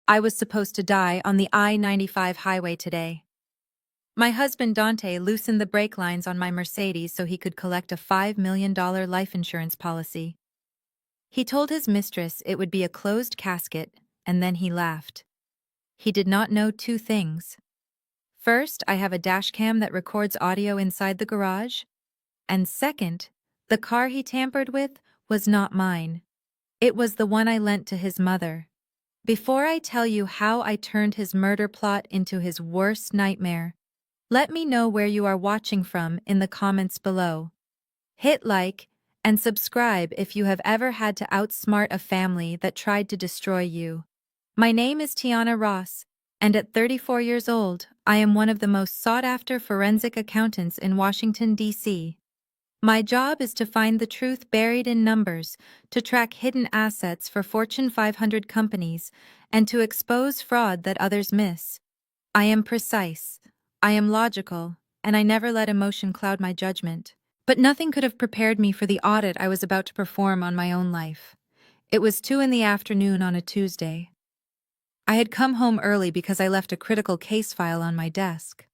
I was supposed to die on the I-95 highway today. My husband Dante loosened the brake lines on my Mercedes so he could collect a $5 million life insurance policy. He told his mistress it would be a closed casket, and then he laughed. He did not know two things. First, I have a dashcam that records audio inside the garage. And second, the car he tampered with was not mine. It was the one I lent to his mother. Before I tell you how I turned his murder plot into his worst nightmare, let me know where you are watching from in the comments below. Hit like and subscribe if you have ever had to outsmart a family that tried to destroy you. My name is Tiana Ross, and at 34 years old, I am one of the most sought-after forensic accountants in Washington, D.C. My job is to find the truth buried in numbers, to track hidden assets for Fortune 500 companies, and to expose fraud that others miss. I am precise, I am logical, and I never let emotion cloud my judgment. But nothing could have prepared me for the audit I was about to perform on my own life. It was 2 in the afternoon on a Tuesday. I had come home early because I left a critical case file on my desk.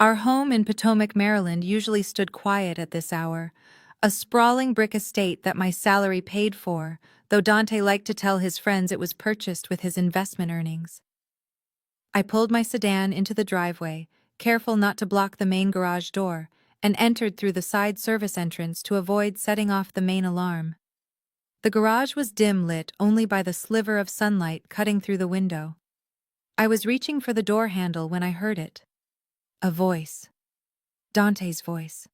Our home in Potomac, Maryland usually stood quiet at this hour, a sprawling brick estate that my salary paid for, though Dante liked to tell his friends it was purchased with his investment earnings. I pulled my sedan into the driveway, careful not to block the main garage door, and entered through the side service entrance to avoid setting off the main alarm. The garage was dim lit only by the sliver of sunlight cutting through the window. I was reaching for the door handle when I heard it. A voice. Dante's voice.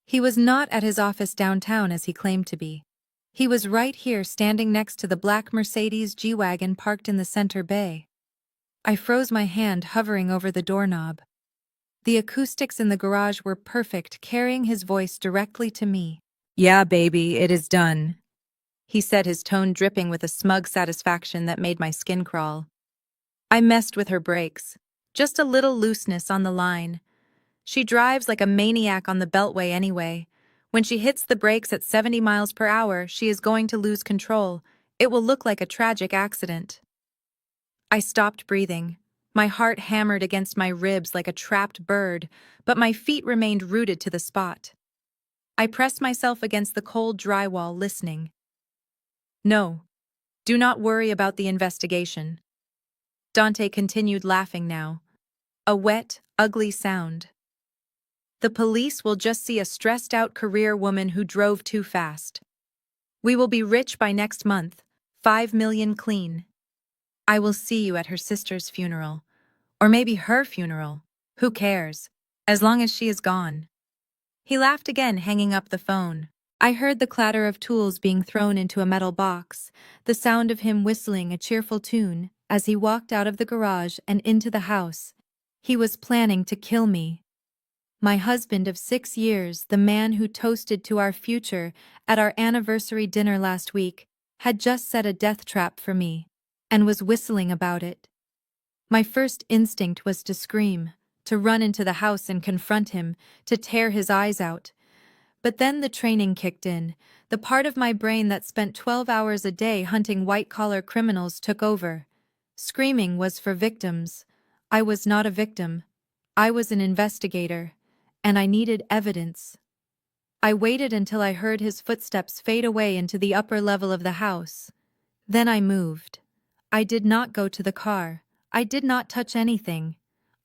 He was not at his office downtown as he claimed to be. He was right here standing next to the black Mercedes G-Wagon parked in the center bay. I froze my hand hovering over the doorknob. The acoustics in the garage were perfect, carrying his voice directly to me. "Yeah, baby, it is done," he said, his tone dripping with a smug satisfaction that made my skin crawl. I messed with her brakes. Just a little looseness on the line. She drives like a maniac on the Beltway anyway. When she hits the brakes at 70 miles per hour, she is going to lose control. It will look like a tragic accident. I stopped breathing. My heart hammered against my ribs like a trapped bird, but my feet remained rooted to the spot. I pressed myself against the cold drywall, listening. "No. Do not worry about the investigation." Dante continued laughing now. A wet, ugly sound. "The police will just see a stressed-out career woman who drove too fast. We will be rich by next month, 5 million clean. I will see you at her sister's funeral. Or maybe her funeral. Who cares? As long as she is gone." He laughed again, hanging up the phone. I heard the clatter of tools being thrown into a metal box, the sound of him whistling a cheerful tune as he walked out of the garage and into the house. He was planning to kill me. My husband of 6 years, the man who toasted to our future at our anniversary dinner last week, had just set a death trap for me, and was whistling about it. My first instinct was to scream, to run into the house and confront him, to tear his eyes out. But then the training kicked in. The part of my brain that spent 12 hours a day hunting white-collar criminals took over. Screaming was for victims. I was not a victim. I was an investigator, and I needed evidence. I waited until I heard his footsteps fade away into the upper level of the house. Then I moved. I did not go to the car. I did not touch anything.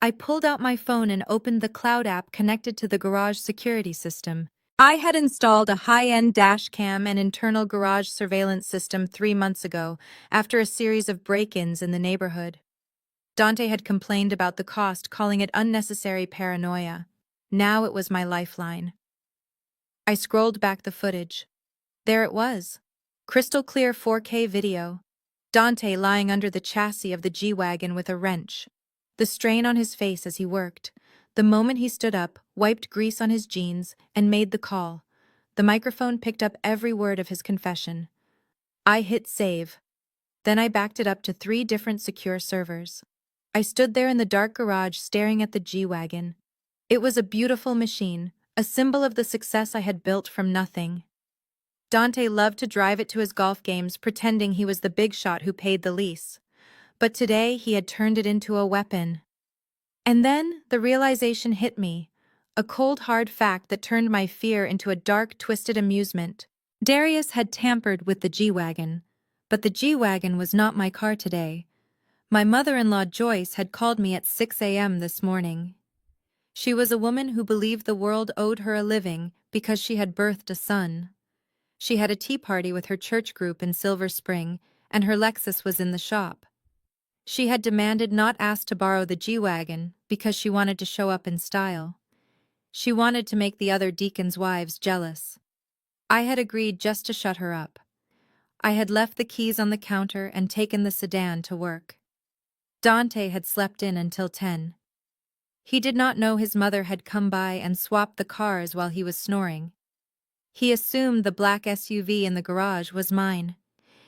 I pulled out my phone and opened the cloud app connected to the garage security system. I had installed a high-end dash cam and internal garage surveillance system 3 months ago, after a series of break-ins in the neighborhood. Dante had complained about the cost, calling it unnecessary paranoia. Now it was my lifeline. I scrolled back the footage. There it was. Crystal clear 4K video. Dante lying under the chassis of the G-Wagon with a wrench. The strain on his face as he worked. The moment he stood up, wiped grease on his jeans, and made the call. The microphone picked up every word of his confession. I hit save. Then I backed it up to 3 different secure servers. I stood there in the dark garage staring at the G-Wagon. It was a beautiful machine, a symbol of the success I had built from nothing. Dante loved to drive it to his golf games, pretending he was the big shot who paid the lease. But today he had turned it into a weapon. And then the realization hit me, a cold hard fact that turned my fear into a dark twisted amusement. Darius had tampered with the G-Wagon, but the G-Wagon was not my car today. My mother-in-law Joyce had called me at 6 a.m. this morning. She was a woman who believed the world owed her a living because she had birthed a son. She had a tea party with her church group in Silver Spring, and her Lexus was in the shop. She had demanded not asked to borrow the G-Wagon because she wanted to show up in style. She wanted to make the other deacons' wives jealous. I had agreed just to shut her up. I had left the keys on the counter and taken the sedan to work. Dante had slept in until 10. He did not know his mother had come by and swapped the cars while he was snoring. He assumed the black SUV in the garage was mine.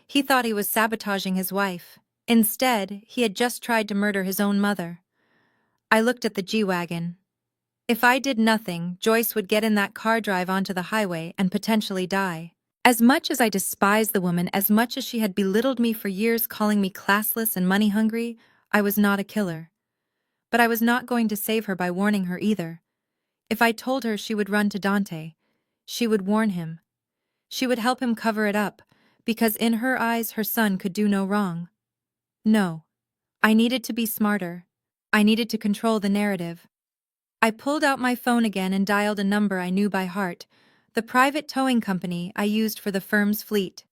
He thought he was sabotaging his wife. Instead, he had just tried to murder his own mother. I looked at the G-Wagon. If I did nothing, Joyce would get in that car, drive onto the highway, and potentially die. As much as I despised the woman, as much as she had belittled me for years, calling me classless and money-hungry, I was not a killer. But I was not going to save her by warning her either. If I told her, she would run to Dante. She would warn him. She would help him cover it up, because in her eyes her son could do no wrong. No. I needed to be smarter. I needed to control the narrative. I pulled out my phone again and dialed a number I knew by heart, the private towing company I used for the firm's fleet.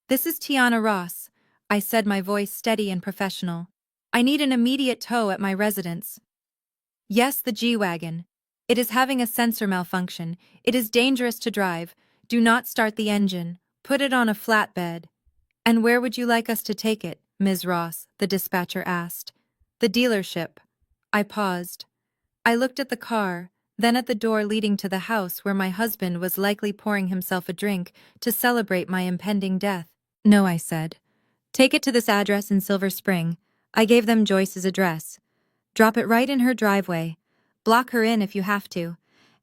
"This is Tiana Ross," I said, my voice steady and professional. "I need an immediate tow at my residence." "Yes, the G-Wagon. It is having a sensor malfunction. It is dangerous to drive. Do not start the engine. Put it on a flatbed." "And where would you like us to take it, Ms. Ross?" the dispatcher asked. "The dealership." I paused. I looked at the car, then at the door leading to the house where my husband was likely pouring himself a drink to celebrate my impending death. "No," I said. "Take it to this address in Silver Spring." I gave them Joyce's address. "Drop it right in her driveway. Block her in if you have to.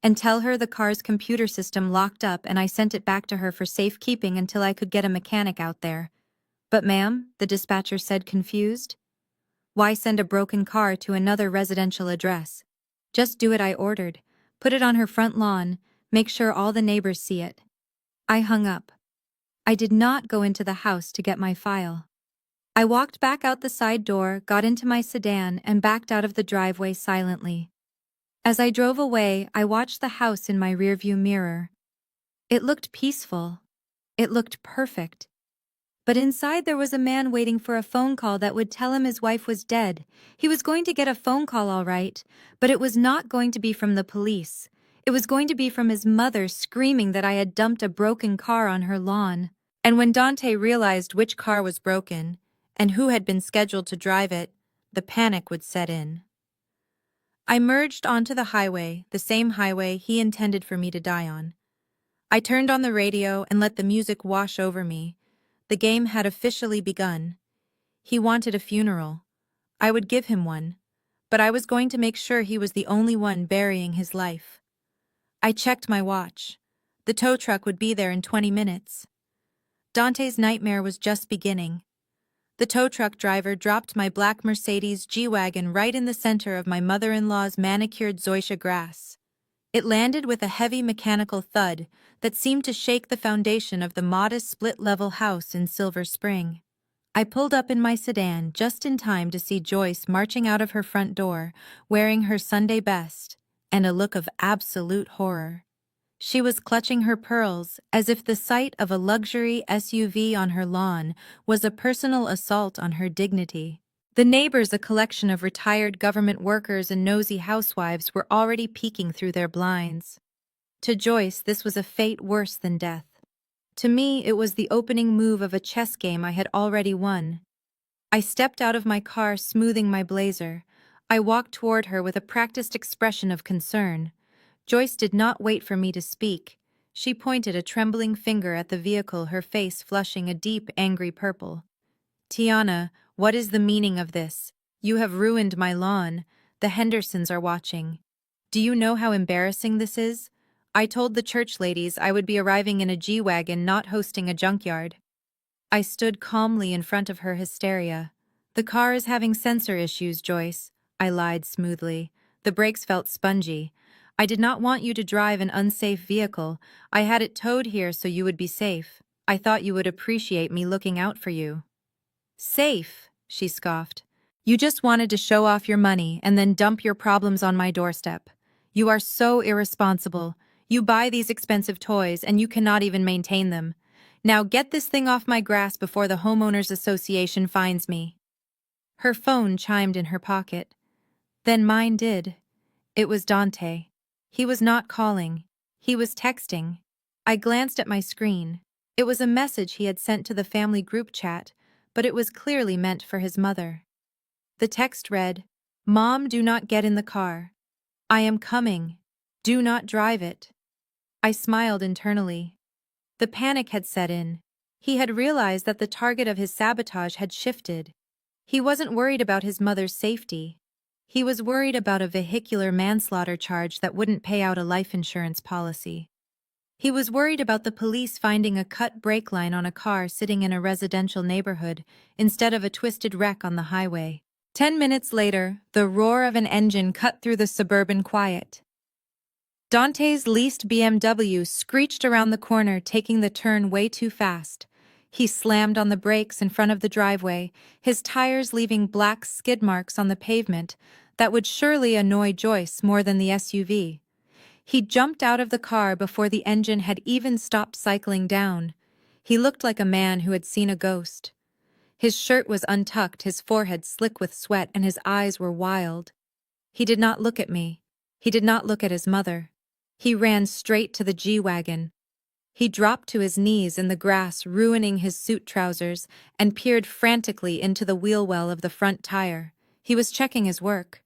And tell her the car's computer system locked up and I sent it back to her for safekeeping until I could get a mechanic out there." "But ma'am," the dispatcher said, confused. "Why send a broken car to another residential address? Just do it," I ordered. "Put it on her front lawn. Make sure all the neighbors see it." I hung up. I did not go into the house to get my file. I walked back out the side door, got into my sedan, and backed out of the driveway silently. As I drove away, I watched the house in my rearview mirror. It looked peaceful. It looked perfect. But inside there was a man waiting for a phone call that would tell him his wife was dead. He was going to get a phone call, all right, but it was not going to be from the police. It was going to be from his mother screaming that I had dumped a broken car on her lawn. And when Dante realized which car was broken and who had been scheduled to drive it, the panic would set in. I merged onto the highway, the same highway he intended for me to die on. I turned on the radio and let the music wash over me. The game had officially begun. He wanted a funeral. I would give him one, but I was going to make sure he was the only one burying his life. I checked my watch. The tow truck would be there in 20 minutes. Dante's nightmare was just beginning. The tow truck driver dropped my black Mercedes G-Wagon right in the center of my mother-in-law's manicured zoysia grass. It landed with a heavy mechanical thud that seemed to shake the foundation of the modest split-level house in Silver Spring. I pulled up in my sedan just in time to see Joyce marching out of her front door, wearing her Sunday best, and a look of absolute horror. She was clutching her pearls as if the sight of a luxury SUV on her lawn was a personal assault on her dignity. The neighbors, a collection of retired government workers and nosy housewives, were already peeking through their blinds. To Joyce, this was a fate worse than death. To me, it was the opening move of a chess game I had already won. I stepped out of my car, smoothing my blazer. I walked toward her with a practiced expression of concern. Joyce did not wait for me to speak. She pointed a trembling finger at the vehicle, her face flushing a deep, angry purple. "Tiana, what is the meaning of this? You have ruined my lawn. The Hendersons are watching. Do you know how embarrassing this is? I told the church ladies I would be arriving in a G-Wagon, not hosting a junkyard." I stood calmly in front of her hysteria. The car is having sensor issues, Joyce. I lied smoothly. The brakes felt spongy. I did not want you to drive an unsafe vehicle. I had it towed here so you would be safe. I thought you would appreciate me looking out for you. Safe, she scoffed. You just wanted to show off your money and then dump your problems on my doorstep. You are so irresponsible. You buy these expensive toys and you cannot even maintain them. Now get this thing off my grass before the homeowners association finds me. Her phone chimed in her pocket. Then mine did. It was Dante. He was not calling. He was texting. I glanced at my screen. It was a message he had sent to the family group chat, but it was clearly meant for his mother. The text read, "Mom, do not get in the car. I am coming. Do not drive it." I smiled internally. The panic had set in. He had realized that the target of his sabotage had shifted. He wasn't worried about his mother's safety. He was worried about a vehicular manslaughter charge that wouldn't pay out a life insurance policy. He was worried about the police finding a cut brake line on a car sitting in a residential neighborhood instead of a twisted wreck on the highway. 10 minutes later, the roar of an engine cut through the suburban quiet. Dante's leased BMW screeched around the corner, taking the turn way too fast. He slammed on the brakes in front of the driveway, his tires leaving black skid marks on the pavement that would surely annoy Joyce more than the SUV. He jumped out of the car before the engine had even stopped cycling down. He looked like a man who had seen a ghost. His shirt was untucked, his forehead slick with sweat, and his eyes were wild. He did not look at me. He did not look at his mother. He ran straight to the G-Wagon. He dropped to his knees in the grass, ruining his suit trousers, and peered frantically into the wheel well of the front tire. He was checking his work.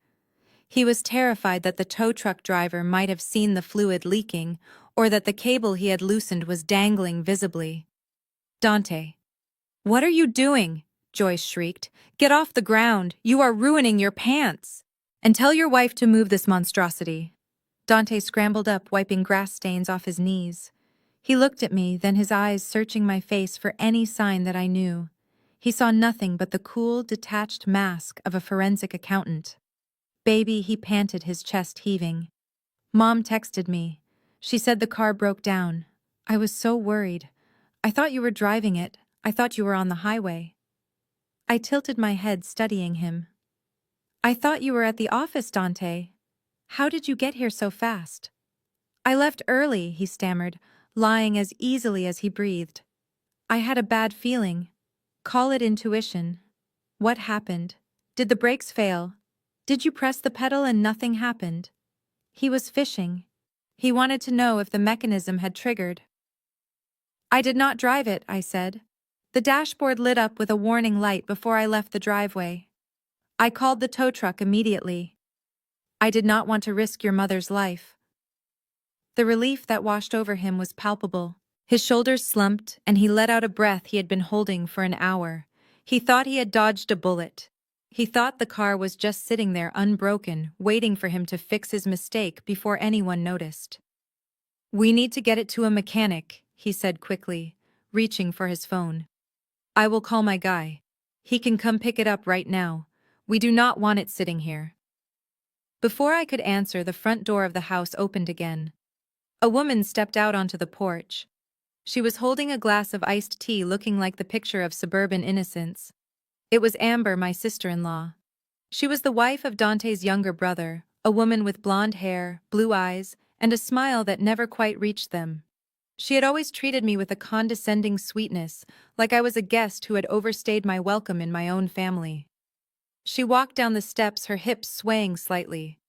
He was terrified that the tow truck driver might have seen the fluid leaking, or that the cable he had loosened was dangling visibly. "Dante. What are you doing?" Joyce shrieked. "Get off the ground! You are ruining your pants! And tell your wife to move this monstrosity." Dante scrambled up, wiping grass stains off his knees. He looked at me, then his eyes searching my face for any sign that I knew. He saw nothing but the cool, detached mask of a forensic accountant. "Baby," he panted, his chest heaving. "Mom texted me. She said the car broke down. I was so worried. I thought you were driving it. I thought you were on the highway." I tilted my head, studying him. "I thought you were at the office, Dante. How did you get here so fast?" "I left early," he stammered, lying as easily as he breathed. "I had a bad feeling. Call it intuition. What happened? Did the brakes fail? Did you press the pedal and nothing happened?" He was fishing. He wanted to know if the mechanism had triggered. "I did not drive it," I said. "The dashboard lit up with a warning light before I left the driveway. I called the tow truck immediately. I did not want to risk your mother's life." The relief that washed over him was palpable. His shoulders slumped, and he let out a breath he had been holding for an hour. He thought he had dodged a bullet. He thought the car was just sitting there unbroken, waiting for him to fix his mistake before anyone noticed. "We need to get it to a mechanic," he said quickly, reaching for his phone. "I will call my guy. He can come pick it up right now. We do not want it sitting here." Before I could answer, the front door of the house opened again. A woman stepped out onto the porch. She was holding a glass of iced tea, looking like the picture of suburban innocence. It was Amber, my sister-in-law. She was the wife of Dante's younger brother, a woman with blonde hair, blue eyes, and a smile that never quite reached them. She had always treated me with a condescending sweetness, like I was a guest who had overstayed my welcome in my own family. She walked down the steps, her hips swaying slightly.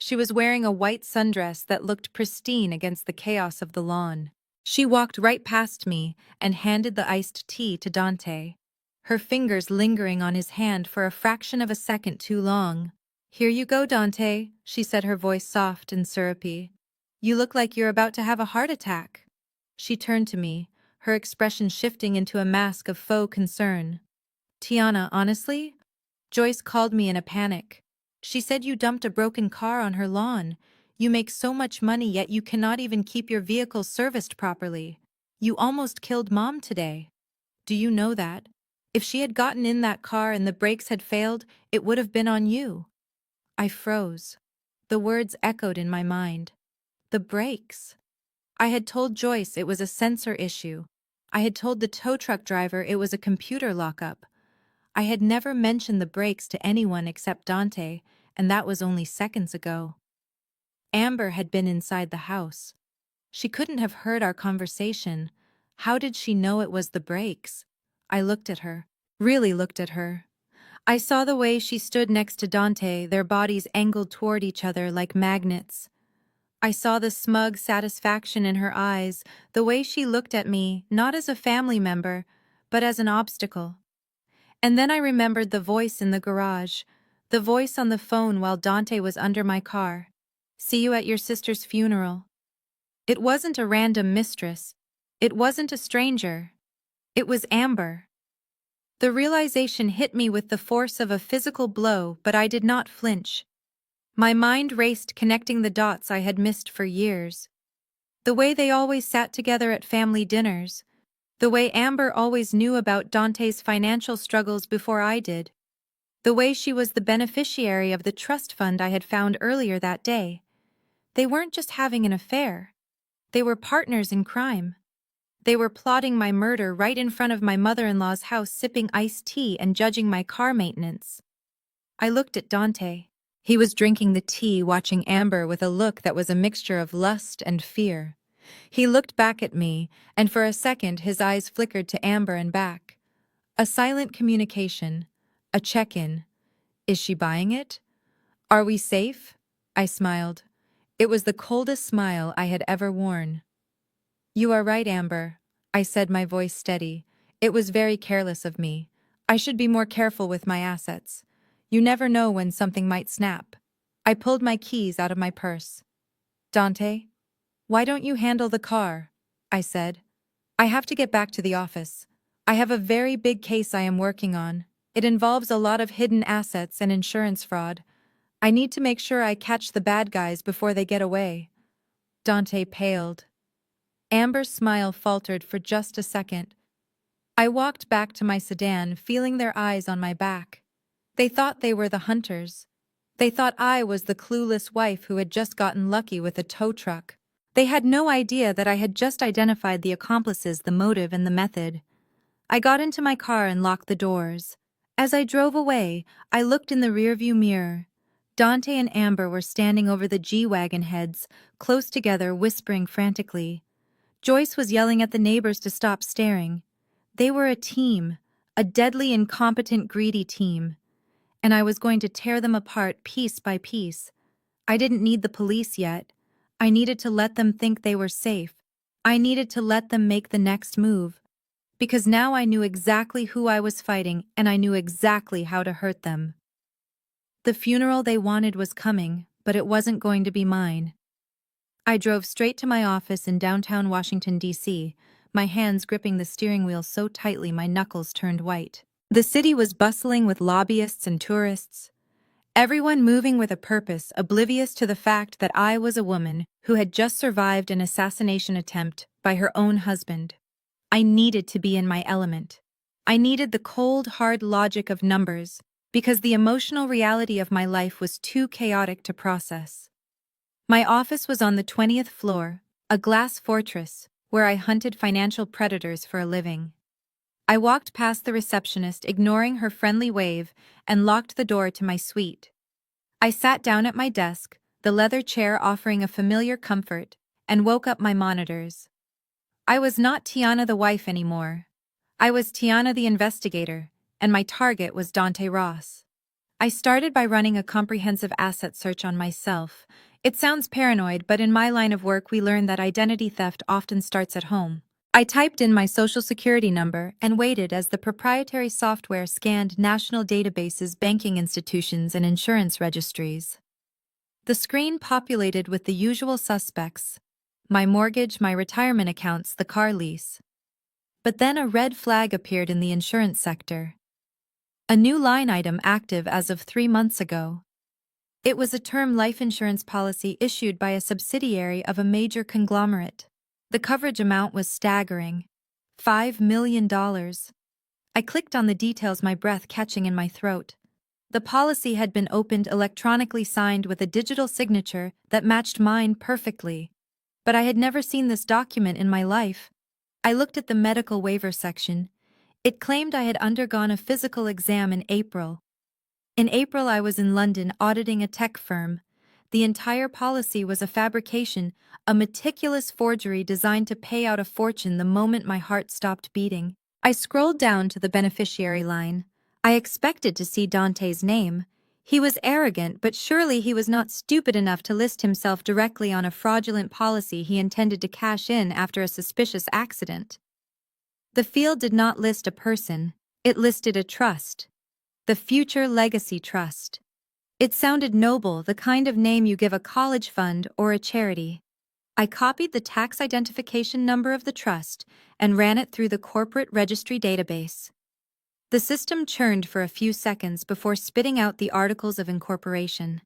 She was wearing a white sundress that looked pristine against the chaos of the lawn. She walked right past me and handed the iced tea to Dante, her fingers lingering on his hand for a fraction of a second too long. "Here you go, Dante," she said, her voice soft and syrupy. "You look like you're about to have a heart attack." She turned to me, her expression shifting into a mask of faux concern. "Tiana, honestly? Joyce called me in a panic. She said you dumped a broken car on her lawn. You make so much money, yet you cannot even keep your vehicle serviced properly. You almost killed Mom today. Do you know that? If she had gotten in that car and the brakes had failed, it would have been on you. I froze. The words echoed in my mind. The brakes. I had told Joyce it was a sensor issue. I had told the tow truck driver it was a computer lockup. I had never mentioned the brakes to anyone except Dante, and that was only seconds ago. Amber had been inside the house. She couldn't have heard our conversation. How did she know it was the brakes? I looked at her. Really looked at her. I saw the way she stood next to Dante, their bodies angled toward each other like magnets. I saw the smug satisfaction in her eyes, the way she looked at me, not as a family member, but as an obstacle. And then I remembered the voice in the garage, the voice on the phone while Dante was under my car. See you at your sister's funeral. It wasn't a random mistress. It wasn't a stranger. It was Amber. The realization hit me with the force of a physical blow, but I did not flinch. My mind raced, connecting the dots I had missed for years. The way they always sat together at family dinners. The way Amber always knew about Dante's financial struggles before I did. The way she was the beneficiary of the trust fund I had found earlier that day. They weren't just having an affair. They were partners in crime. They were plotting my murder right in front of my mother-in-law's house, sipping iced tea and judging my car maintenance. I looked at Dante. He was drinking the tea, watching Amber with a look that was a mixture of lust and fear. He looked back at me, and for a second his eyes flickered to Amber and back. A silent communication. A check-in. Is she buying it? Are we safe? I smiled. It was the coldest smile I had ever worn. You are right, Amber, I said, my voice steady. It was very careless of me. I should be more careful with my assets. You never know when something might snap. I pulled my keys out of my purse. Dante, why don't you handle the car? I said. I have to get back to the office. I have a very big case I am working on. It involves a lot of hidden assets and insurance fraud. I need to make sure I catch the bad guys before they get away. Dante paled. Amber's smile faltered for just a second. I walked back to my sedan, feeling their eyes on my back. They thought they were the hunters. They thought I was the clueless wife who had just gotten lucky with a tow truck. They had no idea that I had just identified the accomplices, the motive, and the method. I got into my car and locked the doors. As I drove away, I looked in the rearview mirror. Dante and Amber were standing over the G-Wagon heads, close together, whispering frantically. Joyce was yelling at the neighbors to stop staring. They were a team, a deadly, incompetent, greedy team. And I was going to tear them apart piece by piece. I didn't need the police yet. I needed to let them think they were safe. I needed to let them make the next move. Because now I knew exactly who I was fighting, and I knew exactly how to hurt them. The funeral they wanted was coming, but it wasn't going to be mine. I drove straight to my office in downtown Washington, D.C., my hands gripping the steering wheel so tightly my knuckles turned white. The city was bustling with lobbyists and tourists, everyone moving with a purpose, oblivious to the fact that I was a woman who had just survived an assassination attempt by her own husband. I needed to be in my element. I needed the cold, hard logic of numbers, because the emotional reality of my life was too chaotic to process. My office was on the 20th floor, a glass fortress, where I hunted financial predators for a living. I walked past the receptionist, ignoring her friendly wave, and locked the door to my suite. I sat down at my desk, the leather chair offering a familiar comfort, and woke up my monitors. I was not Tiana the wife anymore. I was Tiana the investigator, and my target was Dante Ross. I started by running a comprehensive asset search on myself. It sounds paranoid, but in my line of work we learn that identity theft often starts at home. I typed in my social security number and waited as the proprietary software scanned national databases, banking institutions, and insurance registries. The screen populated with the usual suspects: my mortgage, my retirement accounts, the car lease. But then a red flag appeared in the insurance sector. A new line item active as of 3 months ago. It was a term life insurance policy issued by a subsidiary of a major conglomerate. The coverage amount was staggering: $5 million. I clicked on the details, my breath catching in my throat. The policy had been opened, electronically signed with a digital signature that matched mine perfectly. But I had never seen this document in my life. I looked at the medical waiver section. It claimed I had undergone a physical exam in April. In April, I was in London auditing a tech firm. The entire policy was a fabrication, a meticulous forgery designed to pay out a fortune the moment my heart stopped beating. I scrolled down to the beneficiary line. I expected to see Dante's name. He was arrogant, but surely he was not stupid enough to list himself directly on a fraudulent policy he intended to cash in after a suspicious accident. The field did not list a person, it listed a trust. The Future Legacy Trust. It sounded noble, the kind of name you give a college fund or a charity. I copied the tax identification number of the trust and ran it through the corporate registry database. The system churned for a few seconds before spitting out the articles of incorporation.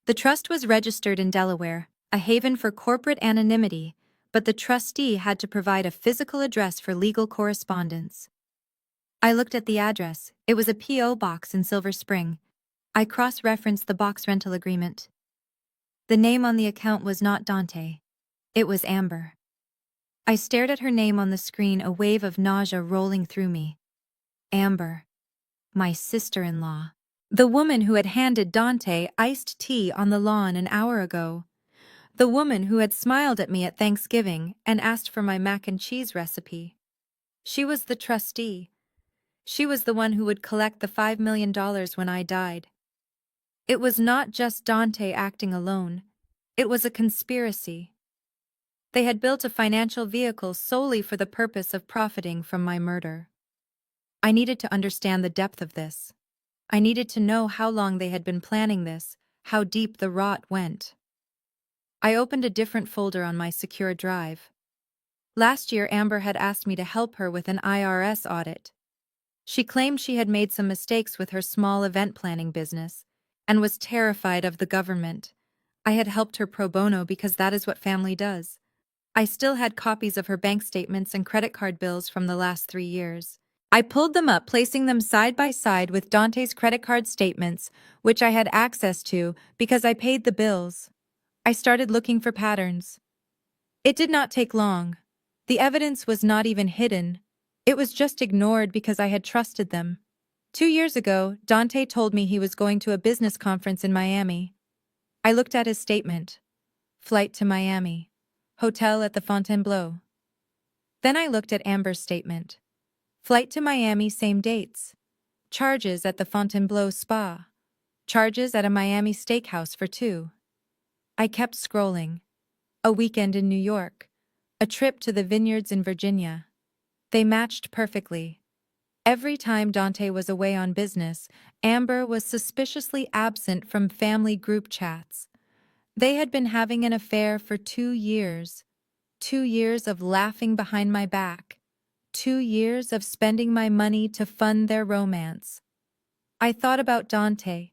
The trust was registered in Delaware, a haven for corporate anonymity, but the trustee had to provide a physical address for legal correspondence. I looked at the address. It was a P.O. box in Silver Spring. I cross-referenced the box rental agreement. The name on the account was not Dante. It was Amber. I stared at her name on the screen, a wave of nausea rolling through me. Amber. My sister-in-law. The woman who had handed Dante iced tea on the lawn an hour ago. The woman who had smiled at me at Thanksgiving and asked for my mac and cheese recipe. She was the trustee. She was the one who would collect the $5 million when I died. It was not just Dante acting alone. It was a conspiracy. They had built a financial vehicle solely for the purpose of profiting from my murder. I needed to understand the depth of this. I needed to know how long they had been planning this, how deep the rot went. I opened a different folder on my secure drive. Last year, Amber had asked me to help her with an IRS audit. She claimed she had made some mistakes with her small event planning business and was terrified of the government. I had helped her pro bono because that is what family does. I still had copies of her bank statements and credit card bills from the last 3 years. I pulled them up, placing them side by side with Dante's credit card statements, which I had access to because I paid the bills. I started looking for patterns. It did not take long. The evidence was not even hidden. It was just ignored because I had trusted them. 2 years ago, Dante told me he was going to a business conference in Miami. I looked at his statement. Flight to Miami. Hotel at the Fontainebleau. Then I looked at Amber's statement. Flight to Miami, same dates. Charges at the Fontainebleau Spa. Charges at a Miami steakhouse for 2. I kept scrolling. A weekend in New York. A trip to the vineyards in Virginia. They matched perfectly. Every time Dante was away on business, Amber was suspiciously absent from family group chats. They had been having an affair for 2 years. 2 years of laughing behind my back. 2 years of spending my money to fund their romance. I thought about Dante.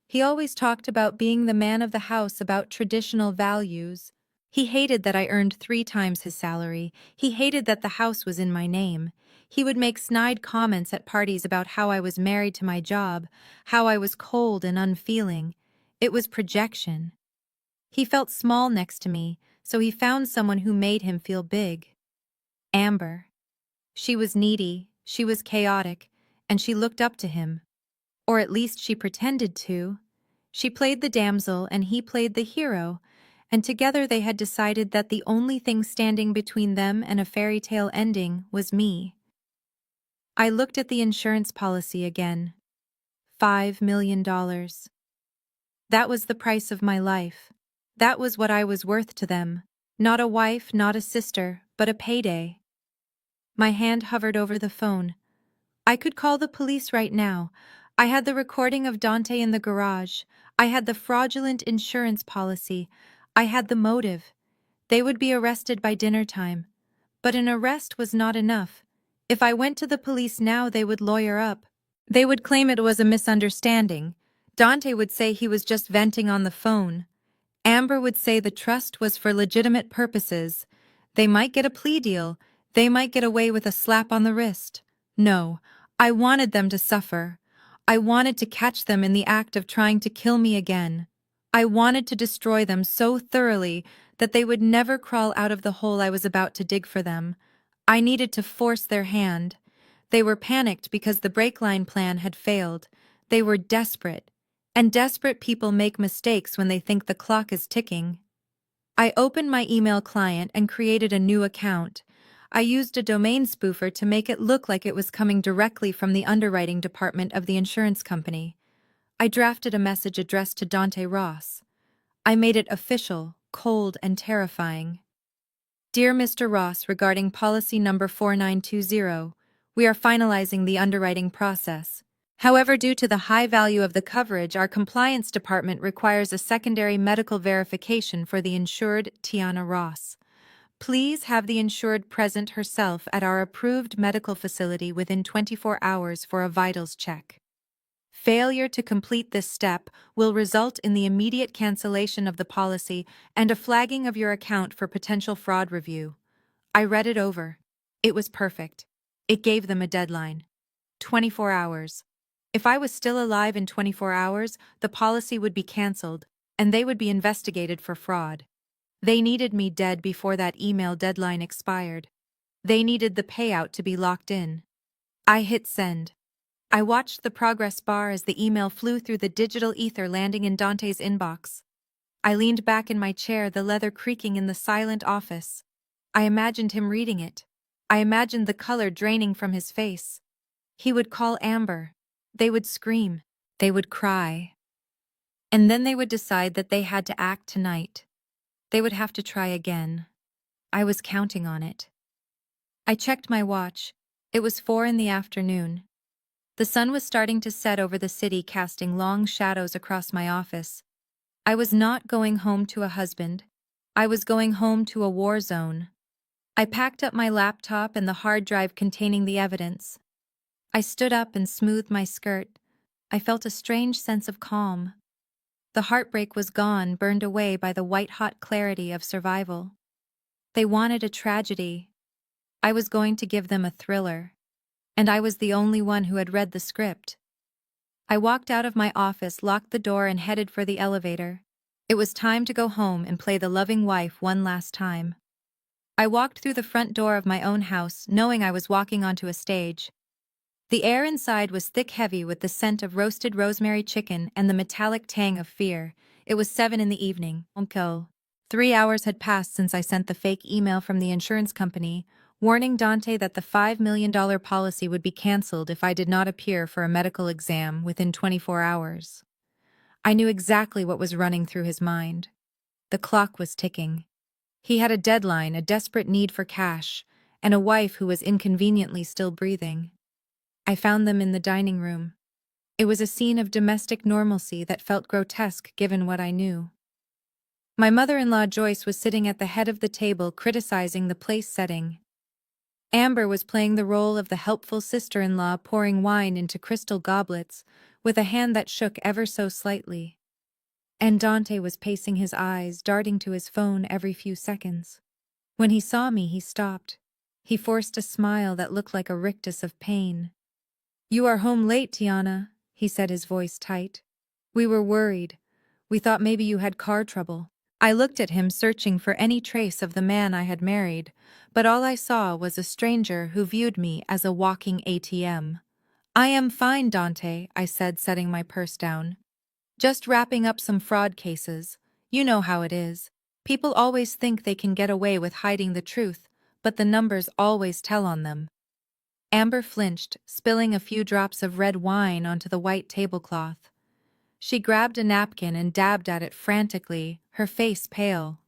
He always talked about being the man of the house, about traditional values. He hated that I earned 3 times his salary. He hated that the house was in my name. He would make snide comments at parties about how I was married to my job, how I was cold and unfeeling. It was projection. He felt small next to me, so he found someone who made him feel big. Amber. She was needy, she was chaotic, and she looked up to him. Or at least she pretended to. She played the damsel and he played the hero, and together they had decided that the only thing standing between them and a fairy tale ending was me. I looked at the insurance policy again. $5 million. That was the price of my life. That was what I was worth to them. Not a wife, not a sister, but a payday. My hand hovered over the phone. I could call the police right now. I had the recording of Dante in the garage. I had the fraudulent insurance policy. I had the motive. They would be arrested by dinner time. But an arrest was not enough. If I went to the police now, they would lawyer up. They would claim it was a misunderstanding. Dante would say he was just venting on the phone. Amber would say the trust was for legitimate purposes. They might get a plea deal. They might get away with a slap on the wrist. No, I wanted them to suffer. I wanted to catch them in the act of trying to kill me again. I wanted to destroy them so thoroughly that they would never crawl out of the hole I was about to dig for them. I needed to force their hand. They were panicked because the break line plan had failed. They were desperate. And desperate people make mistakes when they think the clock is ticking. I opened my email client and created a new account. I used a domain spoofer to make it look like it was coming directly from the underwriting department of the insurance company. I drafted a message addressed to Dante Ross. I made it official, cold, and terrifying. Dear Mr. Ross, regarding policy number 4920, we are finalizing the underwriting process. However, due to the high value of the coverage, our compliance department requires a secondary medical verification for the insured, Tiana Ross. Please have the insured present herself at our approved medical facility within 24 hours for a vitals check. Failure to complete this step will result in the immediate cancellation of the policy and a flagging of your account for potential fraud review. I read it over. It was perfect. It gave them a deadline. 24 hours. If I was still alive in 24 hours, the policy would be cancelled, and they would be investigated for fraud. They needed me dead before that email deadline expired. They needed the payout to be locked in. I hit send. I watched the progress bar as the email flew through the digital ether, landing in Dante's inbox. I leaned back in my chair, the leather creaking in the silent office. I imagined him reading it. I imagined the color draining from his face. He would call Amber. They would scream. They would cry. And then they would decide that they had to act tonight. They would have to try again. I was counting on it. I checked my watch. It was 4 in the afternoon. The sun was starting to set over the city, casting long shadows across my office. I was not going home to a husband. I was going home to a war zone. I packed up my laptop and the hard drive containing the evidence. I stood up and smoothed my skirt. I felt a strange sense of calm. The heartbreak was gone, burned away by the white-hot clarity of survival. They wanted a tragedy. I was going to give them a thriller. And I was the only one who had read the script. I walked out of my office, locked the door, and headed for the elevator. It was time to go home and play the loving wife one last time. I walked through the front door of my own house, knowing I was walking onto a stage. The air inside was thick, heavy with the scent of roasted rosemary chicken and the metallic tang of fear. It was 7 in the evening. 3 hours had passed since I sent the fake email from the insurance company, warning Dante that the $5 million policy would be cancelled if I did not appear for a medical exam within 24 hours. I knew exactly what was running through his mind. The clock was ticking. He had a deadline, a desperate need for cash, and a wife who was inconveniently still breathing. I found them in the dining room. It was a scene of domestic normalcy that felt grotesque given what I knew. My mother-in-law Joyce was sitting at the head of the table, criticizing the place setting. Amber was playing the role of the helpful sister-in-law, pouring wine into crystal goblets, with a hand that shook ever so slightly. And Dante was pacing his eyes, darting to his phone every few seconds. When he saw me, he stopped. He forced a smile that looked like a rictus of pain. "You are home late, Tiana," he said, his voice tight. "We were worried. We thought maybe you had car trouble." I looked at him, searching for any trace of the man I had married, but all I saw was a stranger who viewed me as a walking ATM. "I am fine, Dante," I said, setting my purse down. "Just wrapping up some fraud cases. You know how it is. People always think they can get away with hiding the truth, but the numbers always tell on them." Amber flinched, spilling a few drops of red wine onto the white tablecloth. She grabbed a napkin and dabbed at it frantically, her face pale.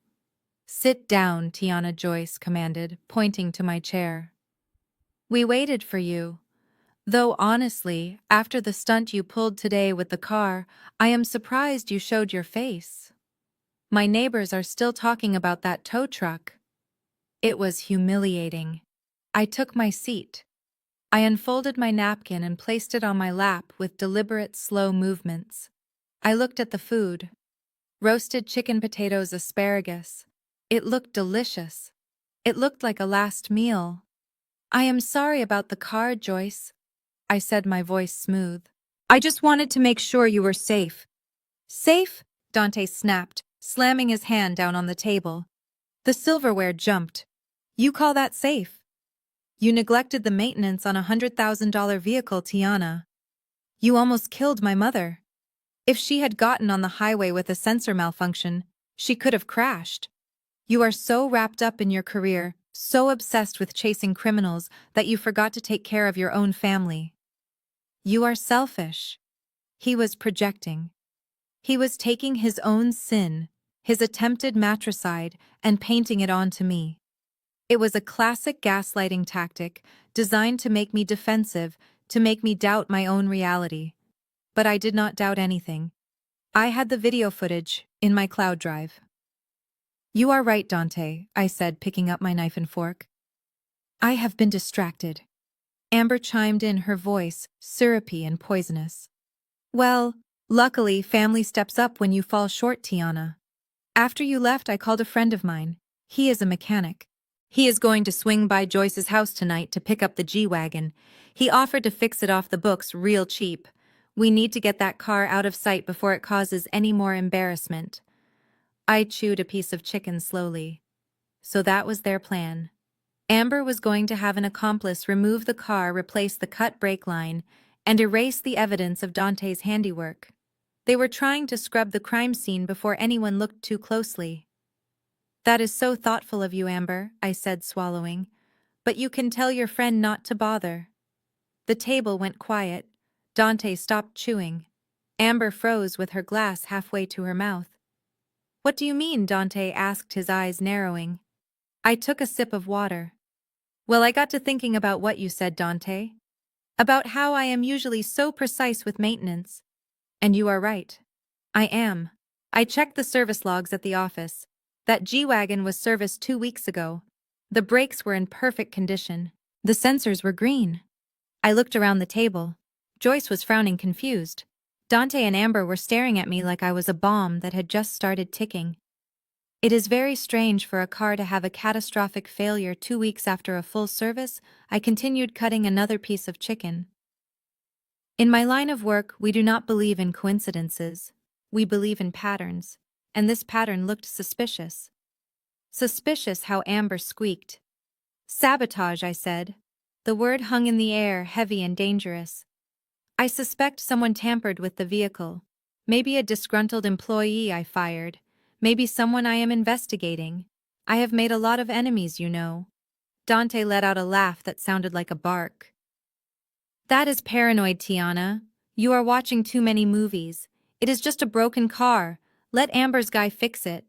"Sit down," Tiana Joyce commanded, pointing to my chair. "We waited for you. Though honestly, after the stunt you pulled today with the car, I am surprised you showed your face. My neighbors are still talking about that tow truck." It was humiliating. I took my seat. I unfolded my napkin and placed it on my lap with deliberate, slow movements. I looked at the food. Roasted chicken, potatoes, asparagus. It looked delicious. It looked like a last meal. "I am sorry about the car, Joyce. I said, my voice smooth. I just wanted to make sure you were safe. Safe? Dante snapped, slamming his hand down on the table. The silverware jumped. You call that safe? You neglected the maintenance on $100,000 vehicle, Tiana. You almost killed my mother. If she had gotten on the highway with a sensor malfunction, she could have crashed. You are so wrapped up in your career, so obsessed with chasing criminals, that you forgot to take care of your own family. You are selfish. He was projecting. He was taking his own sin, his attempted matricide, and painting it onto me. It was a classic gaslighting tactic, designed to make me defensive, to make me doubt my own reality. But I did not doubt anything. I had the video footage in my cloud drive. You are right, Dante, I said, picking up my knife and fork. I have been distracted. Amber chimed in, her voice syrupy and poisonous. Well, luckily, family steps up when you fall short, Tiana. After you left, I called a friend of mine. He is a mechanic. He is going to swing by Joyce's house tonight to pick up the G-Wagon. He offered to fix it off the books real cheap. We need to get that car out of sight before it causes any more embarrassment. I chewed a piece of chicken slowly. So that was their plan. Amber was going to have an accomplice remove the car, replace the cut brake line, and erase the evidence of Dante's handiwork. They were trying to scrub the crime scene before anyone looked too closely. That is so thoughtful of you, Amber, I said, swallowing. But you can tell your friend not to bother. The table went quiet. Dante stopped chewing. Amber froze with her glass halfway to her mouth. What do you mean? Dante asked, his eyes narrowing. I took a sip of water. Well, I got to thinking about what you said, Dante. About how I am usually so precise with maintenance. And you are right. I am. I checked the service logs at the office. That G-Wagon was serviced 2 weeks ago. The brakes were in perfect condition. The sensors were green. I looked around the table. Joyce was frowning, confused. Dante and Amber were staring at me like I was a bomb that had just started ticking. It is very strange for a car to have a catastrophic failure 2 weeks after a full service. I continued, cutting another piece of chicken. In my line of work, we do not believe in coincidences. We believe in patterns. And this pattern looked suspicious. Suspicious how Amber squeaked. Sabotage, I said. The word hung in the air, heavy and dangerous. I suspect someone tampered with the vehicle. Maybe a disgruntled employee I fired. Maybe someone I am investigating. I have made a lot of enemies, you know. Dante let out a laugh that sounded like a bark. That is paranoid, Tiana. You are watching too many movies. It is just a broken car. Let Amber's guy fix it.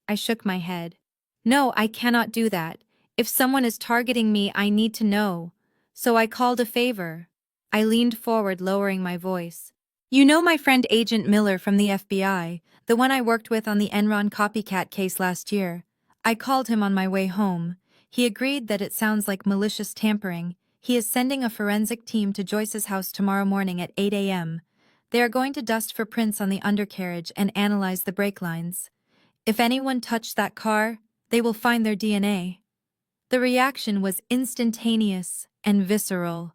I shook my head. No, I cannot do that. If someone is targeting me, I need to know. So I called a favor. I leaned forward, lowering my voice. You know my friend Agent Miller from the FBI, the one I worked with on the Enron copycat case last year. I called him on my way home. He agreed that it sounds like malicious tampering. He is sending a forensic team to Joyce's house tomorrow morning at 8 a.m. They are going to dust for prints on the undercarriage and analyze the brake lines. If anyone touched that car, they will find their DNA. The reaction was instantaneous and visceral.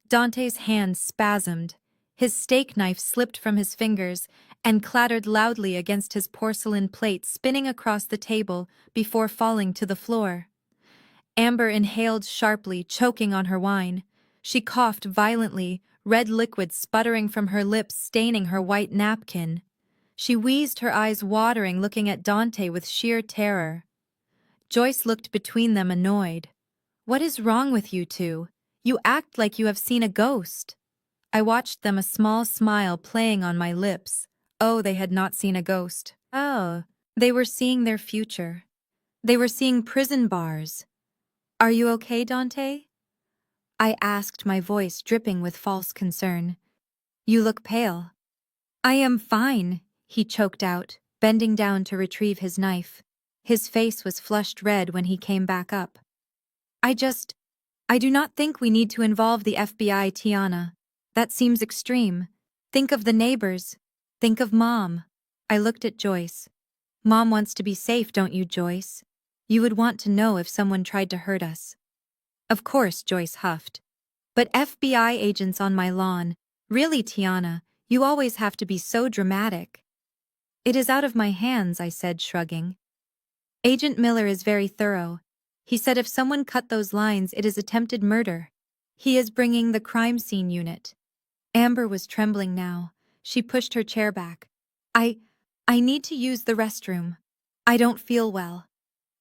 Dante's hand spasmed. His steak knife slipped from his fingers and clattered loudly against his porcelain plate, spinning across the table before falling to the floor. Amber inhaled sharply, choking on her wine. She coughed violently, red liquid sputtering from her lips, staining her white napkin. She wheezed, her eyes watering, looking at Dante with sheer terror. Joyce looked between them, annoyed. What is wrong with you two? You act like you have seen a ghost. I watched them, a small smile playing on my lips. Oh, they had not seen a ghost. Oh, they were seeing their future. They were seeing prison bars. Are you okay, Dante? I asked, my voice dripping with false concern. You look pale. I am fine, he choked out, bending down to retrieve his knife. His face was flushed red when he came back up. I do not think we need to involve the FBI, Tiana. That seems extreme. Think of the neighbors. Think of Mom. I looked at Joyce. Mom wants to be safe, don't you, Joyce? You would want to know if someone tried to hurt us. Of course, Joyce huffed. But FBI agents on my lawn. Really, Tiana, you always have to be so dramatic. It is out of my hands, I said, shrugging. Agent Miller is very thorough. He said if someone cut those lines, it is attempted murder. He is bringing the crime scene unit. Amber was trembling now. She pushed her chair back. I need to use the restroom. I don't feel well.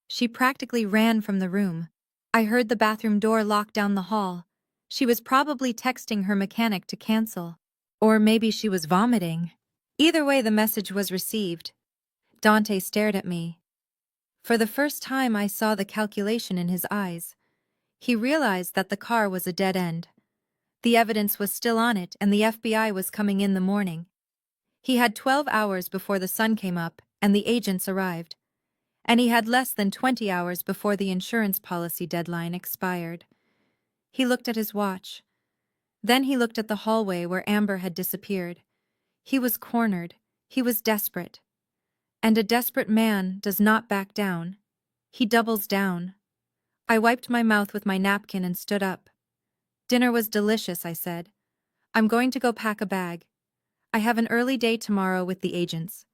She practically ran from the room. I heard the bathroom door lock down the hall. She was probably texting her mechanic to cancel. Or maybe she was vomiting. Either way, the message was received. Dante stared at me. For the first time, I saw the calculation in his eyes. He realized that the car was a dead end. The evidence was still on it, and the FBI was coming in the morning. He had 12 hours before the sun came up, and the agents arrived. And he had less than 20 hours before the insurance policy deadline expired. He looked at his watch. Then he looked at the hallway where Amber had disappeared. He was cornered. He was desperate. And a desperate man does not back down. He doubles down. I wiped my mouth with my napkin and stood up. Dinner was delicious, I said. I'm going to go pack a bag. I have an early day tomorrow with the agents.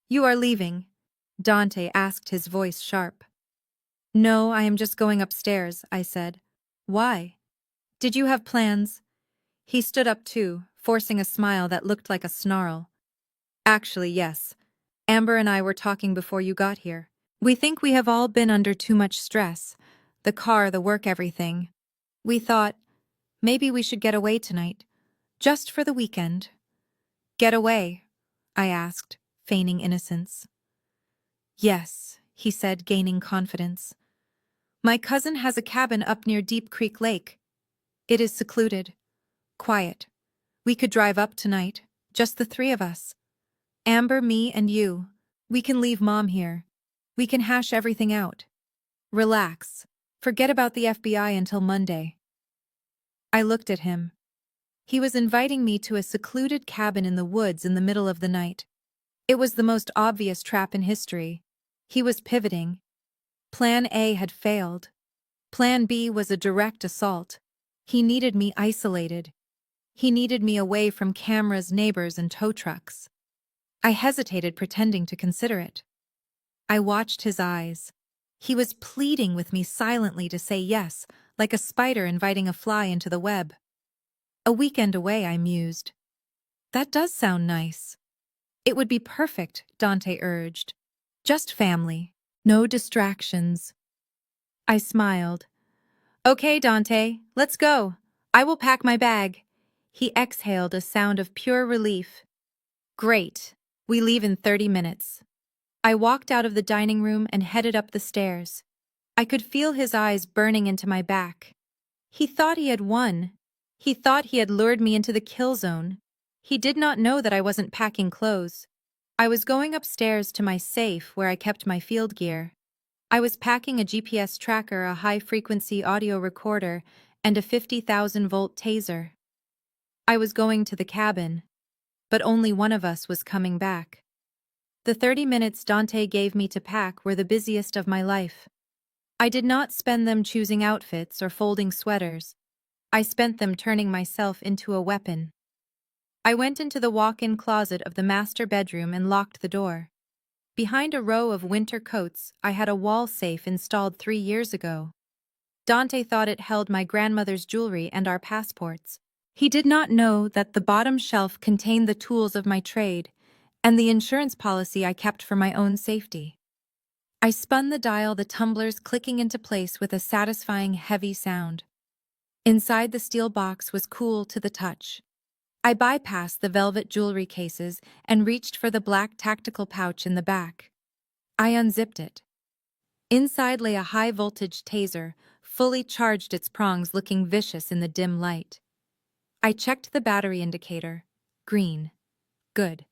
You are leaving? Dante asked, his voice sharp. No, I am just going upstairs, I said. Why? Did you have plans? He stood up too, forcing a smile that looked like a snarl. Actually, yes. Amber and I were talking before you got here. We think we have all been under too much stress. The car, the work, everything. We thought, maybe we should get away tonight. Just for the weekend. Get away? I asked, feigning innocence. Yes, he said, gaining confidence. My cousin has a cabin up near Deep Creek Lake. It is secluded. Quiet. We could drive up tonight, just the three of us. Amber, me, and you. We can leave Mom here. We can hash everything out. Relax. Forget about the FBI until Monday. I looked at him. He was inviting me to a secluded cabin in the woods in the middle of the night. It was the most obvious trap in history. He was pivoting. Plan A had failed. Plan B was a direct assault. He needed me isolated. He needed me away from cameras, neighbors, and tow trucks. I hesitated, pretending to consider it. I watched his eyes. He was pleading with me silently to say yes, like a spider inviting a fly into the web. A weekend away, I mused. That does sound nice. It would be perfect, Dante urged. Just family. No distractions. I smiled. Okay, Dante, let's go. I will pack my bag. He exhaled a sound of pure relief. Great. We leave in 30 minutes. I walked out of the dining room and headed up the stairs. I could feel his eyes burning into my back. He thought he had won. He thought he had lured me into the kill zone. He did not know that I wasn't packing clothes. I was going upstairs to my safe where I kept my field gear. I was packing a GPS tracker, a high-frequency audio recorder, and a 50,000-volt taser. I was going to the cabin, but only one of us was coming back. The 30 minutes Dante gave me to pack were the busiest of my life. I did not spend them choosing outfits or folding sweaters. I spent them turning myself into a weapon. I went into the walk-in closet of the master bedroom and locked the door. Behind a row of winter coats, I had a wall safe installed 3 years ago. Dante thought it held my grandmother's jewelry and our passports. He did not know that the bottom shelf contained the tools of my trade and the insurance policy I kept for my own safety. I spun the dial, the tumblers clicking into place with a satisfying heavy sound. Inside the steel box was cool to the touch. I bypassed the velvet jewelry cases and reached for the black tactical pouch in the back. I unzipped it. Inside lay a high-voltage taser, fully charged, its prongs looking vicious in the dim light. I checked the battery indicator. Green. Good.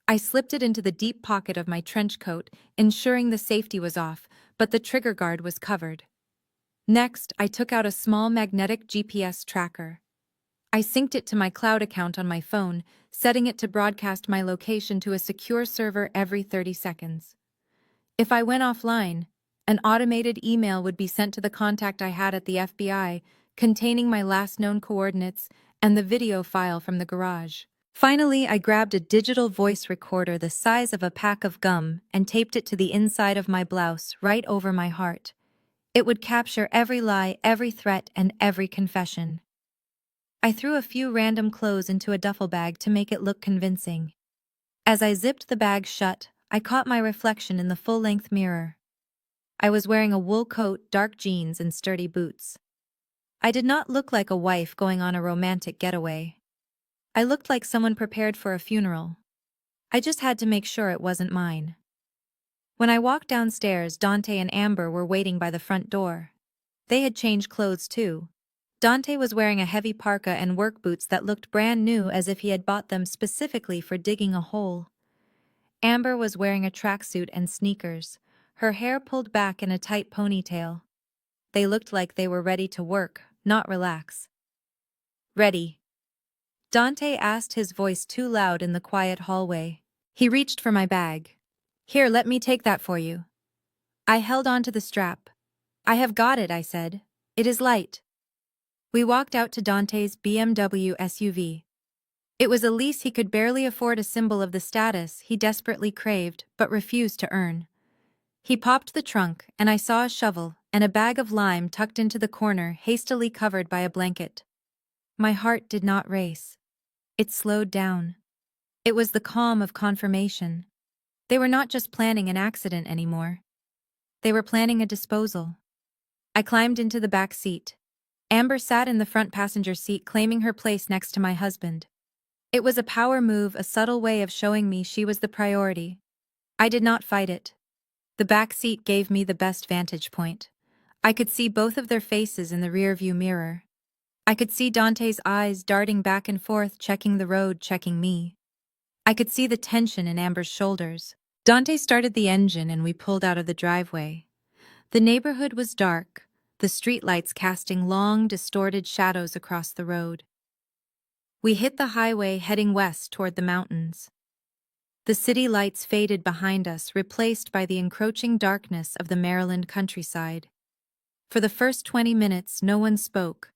I slipped it into the deep pocket of my trench coat, ensuring the safety was off, but the trigger guard was covered. Next, I took out a small magnetic GPS tracker. I synced it to my cloud account on my phone, setting it to broadcast my location to a secure server every 30 seconds. If I went offline, an automated email would be sent to the contact I had at the FBI, containing my last known coordinates and the video file from the garage. Finally, I grabbed a digital voice recorder the size of a pack of gum and taped it to the inside of my blouse, right over my heart. It would capture every lie, every threat, and every confession. I threw a few random clothes into a duffel bag to make it look convincing. As I zipped the bag shut, I caught my reflection in the full-length mirror. I was wearing a wool coat, dark jeans, and sturdy boots. I did not look like a wife going on a romantic getaway. I looked like someone prepared for a funeral. I just had to make sure it wasn't mine. When I walked downstairs, Dante and Amber were waiting by the front door. They had changed clothes too. Dante was wearing a heavy parka and work boots that looked brand new, as if he had bought them specifically for digging a hole. Amber was wearing a tracksuit and sneakers, her hair pulled back in a tight ponytail. They looked like they were ready to work, not relax. "Ready?" Dante asked, his voice too loud in the quiet hallway. He reached for my bag. "Here, let me take that for you." I held onto the strap. "I have got it," I said. "It is light." We walked out to Dante's BMW SUV. It was a lease he could barely afford, a symbol of the status he desperately craved but refused to earn. He popped the trunk, and I saw a shovel and a bag of lime tucked into the corner, hastily covered by a blanket. My heart did not race. It slowed down. It was the calm of confirmation. They were not just planning an accident anymore. They were planning a disposal. I climbed into the back seat. Amber sat in the front passenger seat, claiming her place next to my husband. It was a power move, a subtle way of showing me she was the priority. I did not fight it. The back seat gave me the best vantage point. I could see both of their faces in the rearview mirror. I could see Dante's eyes darting back and forth, checking the road, checking me. I could see the tension in Amber's shoulders. Dante started the engine and we pulled out of the driveway. The neighborhood was dark, the streetlights casting long, distorted shadows across the road. We hit the highway, heading west toward the mountains. The city lights faded behind us, replaced by the encroaching darkness of the Maryland countryside. For the first 20 minutes, no one spoke.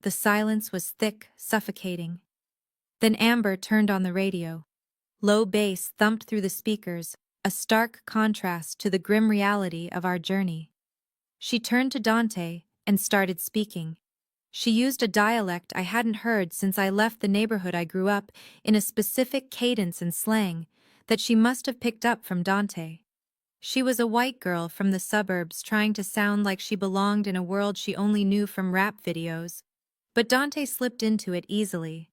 The silence was thick, suffocating. Then Amber turned on the radio. Low bass thumped through the speakers, a stark contrast to the grim reality of our journey. She turned to Dante and started speaking. She used a dialect I hadn't heard since I left the neighborhood I grew up in, a specific cadence and slang that she must have picked up from Dante. She was a white girl from the suburbs trying to sound like she belonged in a world she only knew from rap videos. But Dante slipped into it easily.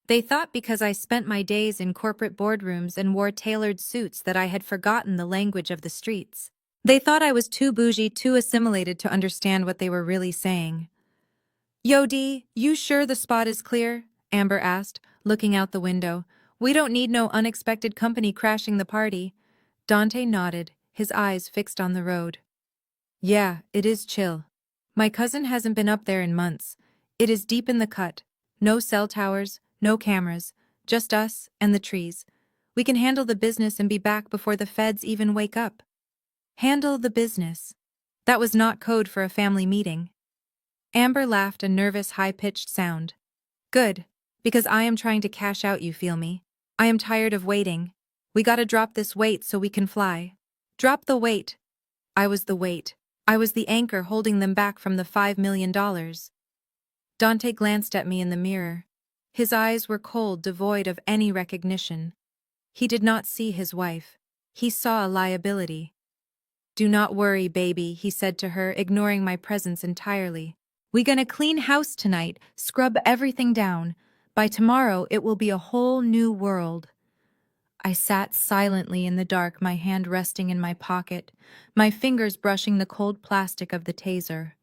They thought because I spent my days in corporate boardrooms and wore tailored suits that I had forgotten the language of the streets. They thought I was too bougie, too assimilated to understand what they were really saying. "Yo, D, you sure the spot is clear?" Amber asked, looking out the window. "We don't need no unexpected company crashing the party." Dante nodded, his eyes fixed on the road. "Yeah, it is chill. My cousin hasn't been up there in months. It is deep in the cut. No cell towers, no cameras, just us and the trees. We can handle the business and be back before the feds even wake up." Handle the business. That was not code for a family meeting. Amber laughed, a nervous, high-pitched sound. "Good, because I am trying to cash out, you feel me? I am tired of waiting. We gotta drop this weight so we can fly." "Drop the weight." I was the weight. I was the anchor holding them back from the $5 million. Dante glanced at me in the mirror. His eyes were cold, devoid of any recognition. He did not see his wife. He saw a liability. "Do not worry, baby," he said to her, ignoring my presence entirely. "We gonna clean house tonight, scrub everything down. By tomorrow it will be a whole new world." I sat silently in the dark, my hand resting in my pocket, my fingers brushing the cold plastic of the taser.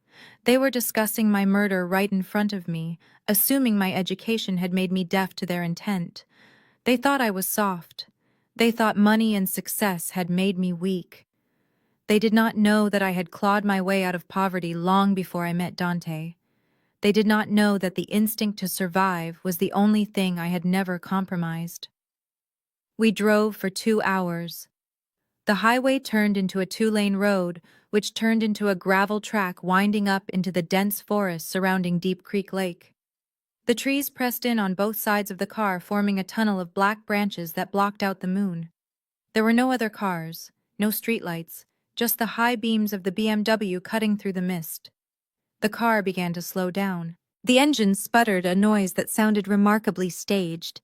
They were discussing my murder right in front of me, assuming my education had made me deaf to their intent. They thought I was soft. They thought money and success had made me weak. They did not know that I had clawed my way out of poverty long before I met Dante. They did not know that the instinct to survive was the only thing I had never compromised. We drove for 2 hours. The highway turned into a two-lane road, which turned into a gravel track winding up into the dense forest surrounding Deep Creek Lake. The trees pressed in on both sides of the car, forming a tunnel of black branches that blocked out the moon. There were no other cars, no streetlights, just the high beams of the BMW cutting through the mist. The car began to slow down. The engine sputtered, a noise that sounded remarkably staged.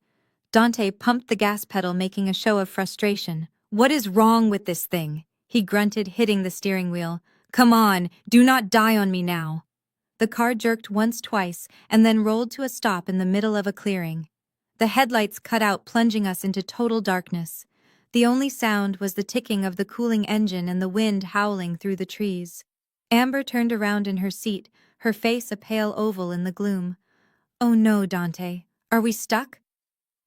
Dante pumped the gas pedal, making a show of frustration. "What is wrong with this thing?" he grunted, hitting the steering wheel. "Come on, do not die on me now." The car jerked once, twice, and then rolled to a stop in the middle of a clearing. The headlights cut out, plunging us into total darkness. The only sound was the ticking of the cooling engine and the wind howling through the trees. Amber turned around in her seat, her face a pale oval in the gloom. "Oh no, Dante. Are we stuck?"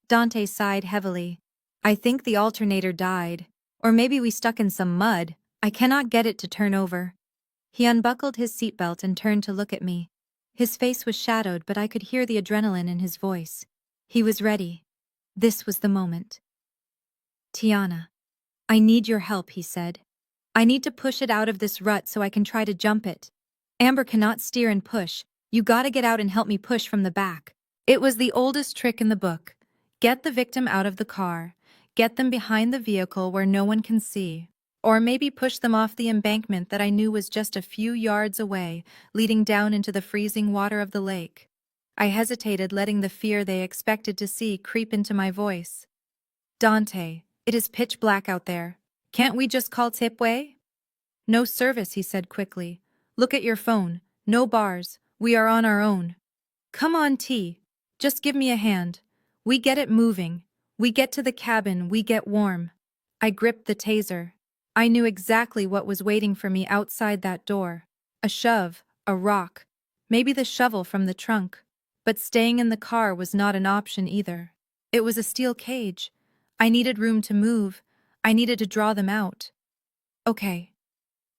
Dante sighed heavily. "I think the alternator died. Or maybe we stuck in some mud. I cannot get it to turn over." He unbuckled his seatbelt and turned to look at me. His face was shadowed, but I could hear the adrenaline in his voice. He was ready. This was the moment. "Tiana, I need your help," he said. "I need to push it out of this rut so I can try to jump it. Amber cannot steer and push. You gotta get out and help me push from the back." It was the oldest trick in the book. Get the victim out of the car. Get them behind the vehicle where no one can see. Or maybe push them off the embankment that I knew was just a few yards away, leading down into the freezing water of the lake. I hesitated, letting the fear they expected to see creep into my voice. "Dante, it is pitch black out there. Can't we just call Tipway?" "No service," he said quickly. "Look at your phone. No bars. We are on our own." "Come on, T. Just give me a hand. We get it moving. We get to the cabin, we get warm." I gripped the taser. I knew exactly what was waiting for me outside that door. A shove, a rock, maybe the shovel from the trunk. But staying in the car was not an option either. It was a steel cage. I needed room to move. I needed to draw them out. "Okay,"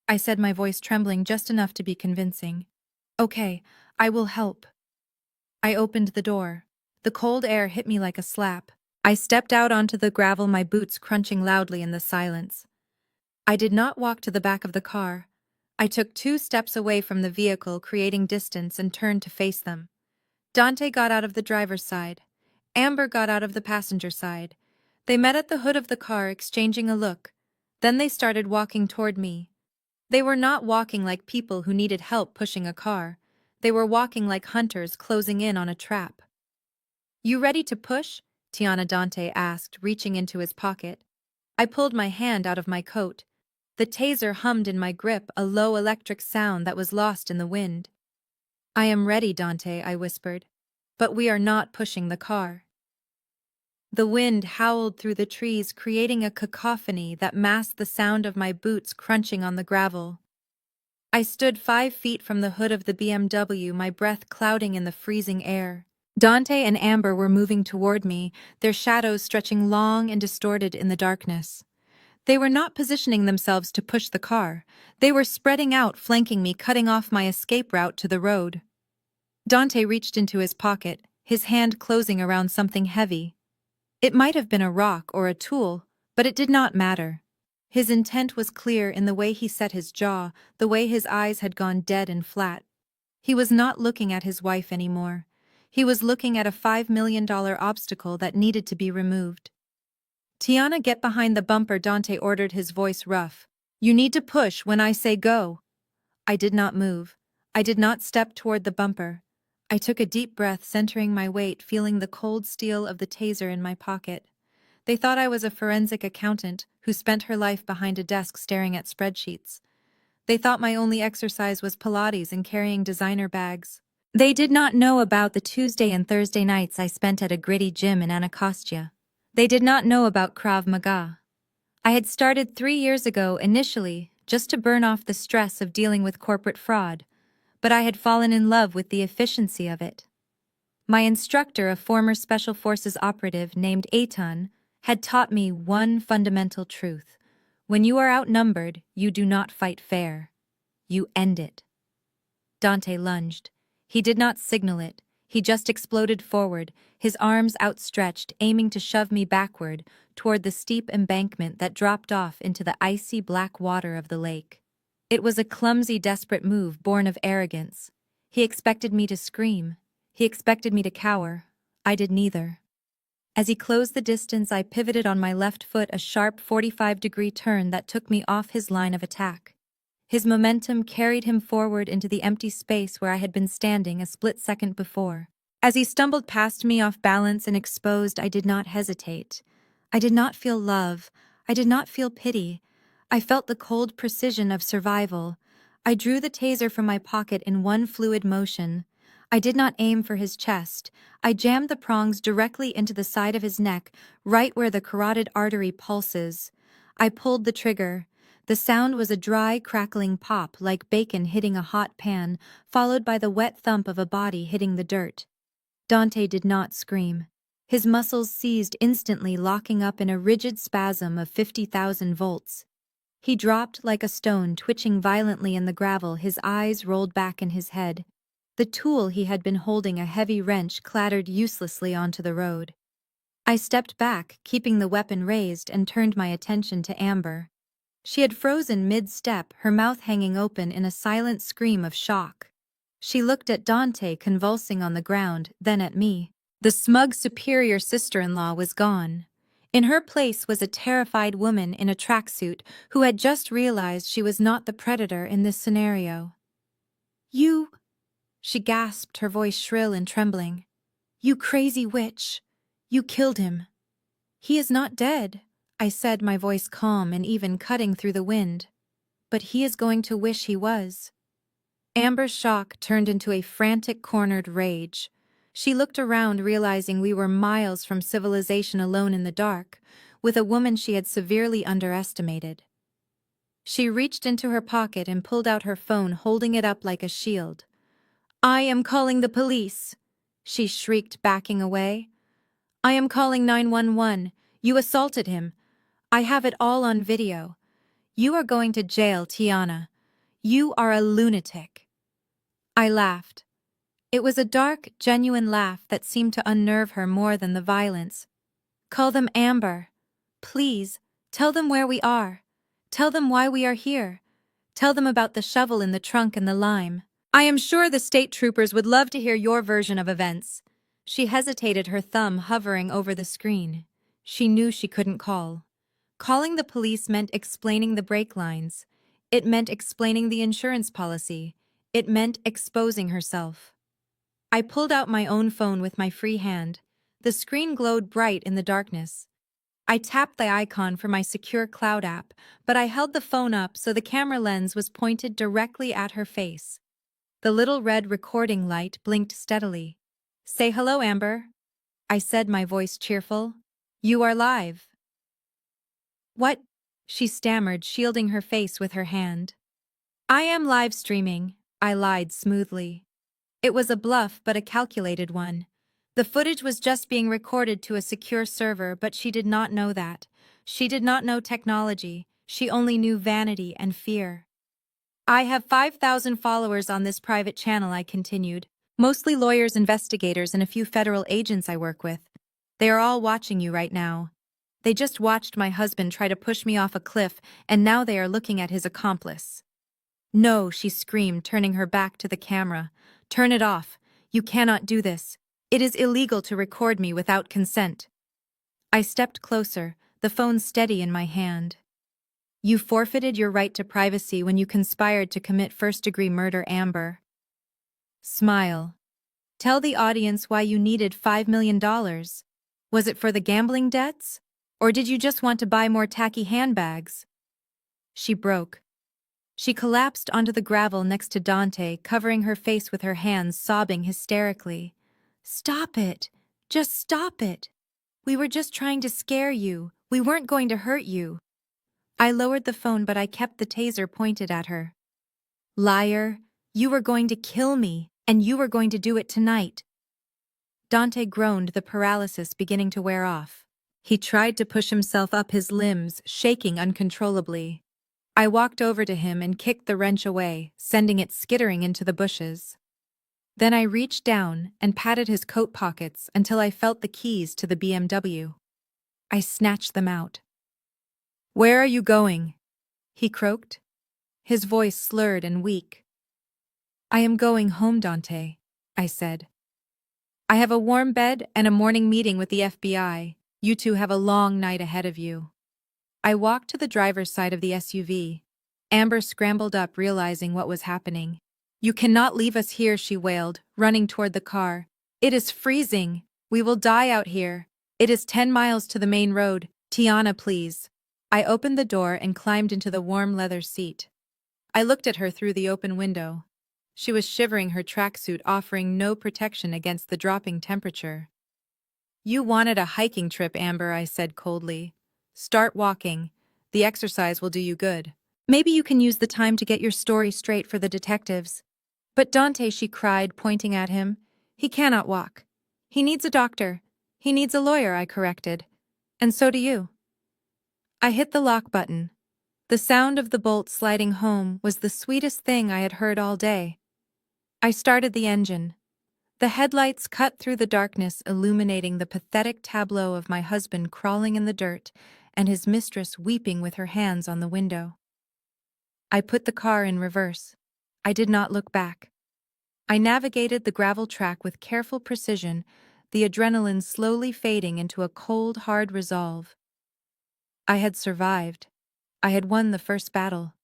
I said, my voice trembling just enough to be convincing. "Okay, I will help." I opened the door. The cold air hit me like a slap. I stepped out onto the gravel, my boots crunching loudly in the silence. I did not walk to the back of the car. I took 2 steps away from the vehicle, creating distance, and turned to face them. Dante got out of the driver's side. Amber got out of the passenger side. They met at the hood of the car, exchanging a look. Then they started walking toward me. They were not walking like people who needed help pushing a car. They were walking like hunters closing in on a trap. "You ready to push?" Tiana Dante asked, reaching into his pocket. I pulled my hand out of my coat. The taser hummed in my grip, a low electric sound that was lost in the wind. "I am ready, Dante," I whispered. "But we are not pushing the car." The wind howled through the trees, creating a cacophony that masked the sound of my boots crunching on the gravel. I stood 5 feet from the hood of the BMW, my breath clouding in the freezing air. Dante and Amber were moving toward me, their shadows stretching long and distorted in the darkness. They were not positioning themselves to push the car. They were spreading out, flanking me, cutting off my escape route to the road. Dante reached into his pocket, his hand closing around something heavy. It might have been a rock or a tool, but it did not matter. His intent was clear in the way he set his jaw, the way his eyes had gone dead and flat. He was not looking at his wife anymore. He was looking at a $5 million obstacle that needed to be removed. "Tiana, get behind the bumper," Dante ordered, his voice rough. "You need to push when I say go." I did not move. I did not step toward the bumper. I took a deep breath, centering my weight, feeling the cold steel of the taser in my pocket. They thought I was a forensic accountant who spent her life behind a desk staring at spreadsheets. They thought my only exercise was Pilates and carrying designer bags. They did not know about the Tuesday and Thursday nights I spent at a gritty gym in Anacostia. They did not know about Krav Maga. I had started 3 years ago, initially, just to burn off the stress of dealing with corporate fraud, but I had fallen in love with the efficiency of it. My instructor, a former Special Forces operative named Eitan, had taught me one fundamental truth. When you are outnumbered, you do not fight fair. You end it. Dante lunged. He did not signal it. He just exploded forward, his arms outstretched, aiming to shove me backward toward the steep embankment that dropped off into the icy black water of the lake. It was a clumsy, desperate move born of arrogance. He expected me to scream. He expected me to cower. I did neither. As he closed the distance, I pivoted on my left foot, a sharp 45-degree turn that took me off his line of attack. His momentum carried him forward into the empty space where I had been standing a split second before. As he stumbled past me off balance and exposed, I did not hesitate. I did not feel love. I did not feel pity. I felt the cold precision of survival. I drew the taser from my pocket in one fluid motion. I did not aim for his chest. I jammed the prongs directly into the side of his neck, right where the carotid artery pulses. I pulled the trigger. The sound was a dry, crackling pop like bacon hitting a hot pan, followed by the wet thump of a body hitting the dirt. Dante did not scream. His muscles seized instantly, locking up in a rigid spasm of 50,000 volts. He dropped like a stone, twitching violently in the gravel, his eyes rolled back in his head. The tool he had been holding, a heavy wrench, clattered uselessly onto the road. I stepped back, keeping the weapon raised, and turned my attention to Amber. She had frozen mid-step, her mouth hanging open in a silent scream of shock. She looked at Dante convulsing on the ground, then at me. The smug superior sister-in-law was gone. In her place was a terrified woman in a tracksuit who had just realized she was not the predator in this scenario. "You," she gasped, her voice shrill and trembling. "You crazy witch. You killed him." "He is not dead," I said, my voice calm and even cutting through the wind. "But he is going to wish he was." Amber's shock turned into a frantic, cornered rage. She looked around, realizing we were miles from civilization, alone in the dark, with a woman she had severely underestimated. She reached into her pocket and pulled out her phone, holding it up like a shield. "I am calling the police," she shrieked, backing away. "I am calling 911. You assaulted him. I have it all on video. You are going to jail, Tiana. You are a lunatic." I laughed. It was a dark, genuine laugh that seemed to unnerve her more than the violence. "Call them, Amber. Please, tell them where we are. Tell them why we are here. Tell them about the shovel in the trunk and the lime. I am sure the state troopers would love to hear your version of events." She hesitated, her thumb hovering over the screen. She knew she couldn't call. Calling the police meant explaining the brake lines. It meant explaining the insurance policy. It meant exposing herself. I pulled out my own phone with my free hand. The screen glowed bright in the darkness. I tapped the icon for my secure cloud app, but I held the phone up so the camera lens was pointed directly at her face. The little red recording light blinked steadily. "Say hello, Amber," I said, my voice cheerful. "You are live." "What?" she stammered, shielding her face with her hand. "I am live streaming," I lied smoothly. It was a bluff, but a calculated one. The footage was just being recorded to a secure server, but she did not know that. She did not know technology. She only knew vanity and fear. "I have 5,000 followers on this private channel," I continued. "Mostly lawyers, investigators, and a few federal agents I work with. They are all watching you right now. They just watched my husband try to push me off a cliff, and now they are looking at his accomplice." "No," she screamed, turning her back to the camera. "Turn it off. You cannot do this. It is illegal to record me without consent." I stepped closer, the phone steady in my hand. "You forfeited your right to privacy when you conspired to commit first-degree murder, Amber." Smile. "Tell the audience why you needed $5 million. Was it for the gambling debts? Or did you just want to buy more tacky handbags?" She broke. She collapsed onto the gravel next to Dante, covering her face with her hands, sobbing hysterically. "Stop it! Just stop it! We were just trying to scare you. We weren't going to hurt you." I lowered the phone, but I kept the taser pointed at her. "Liar! You were going to kill me, and you were going to do it tonight." Dante groaned, the paralysis beginning to wear off. He tried to push himself up, his limbs shaking uncontrollably. I walked over to him and kicked the wrench away, sending it skittering into the bushes. Then I reached down and patted his coat pockets until I felt the keys to the BMW. I snatched them out. "Where are you going?" he croaked, his voice slurred and weak. "I am going home, Dante," I said. "I have a warm bed and a morning meeting with the FBI. You two have a long night ahead of you." I walked to the driver's side of the SUV. Amber scrambled up, realizing what was happening. "You cannot leave us here," she wailed, running toward the car. "It is freezing. We will die out here. It is 10 miles to the main road. Tiana, please." I opened the door and climbed into the warm leather seat. I looked at her through the open window. She was shivering, her tracksuit offering no protection against the dropping temperature. "You wanted a hiking trip, Amber," I said coldly. "Start walking. The exercise will do you good. Maybe you can use the time to get your story straight for the detectives." "But Dante," she cried, pointing at him. "He cannot walk. He needs a doctor. He needs a lawyer," I corrected. "And so do you." I hit the lock button. The sound of the bolt sliding home was the sweetest thing I had heard all day. I started the engine. The headlights cut through the darkness, illuminating the pathetic tableau of my husband crawling in the dirt and his mistress weeping with her hands on the window. I put the car in reverse. I did not look back. I navigated the gravel track with careful precision, the adrenaline slowly fading into a cold, hard resolve. I had survived. I had won the first battle.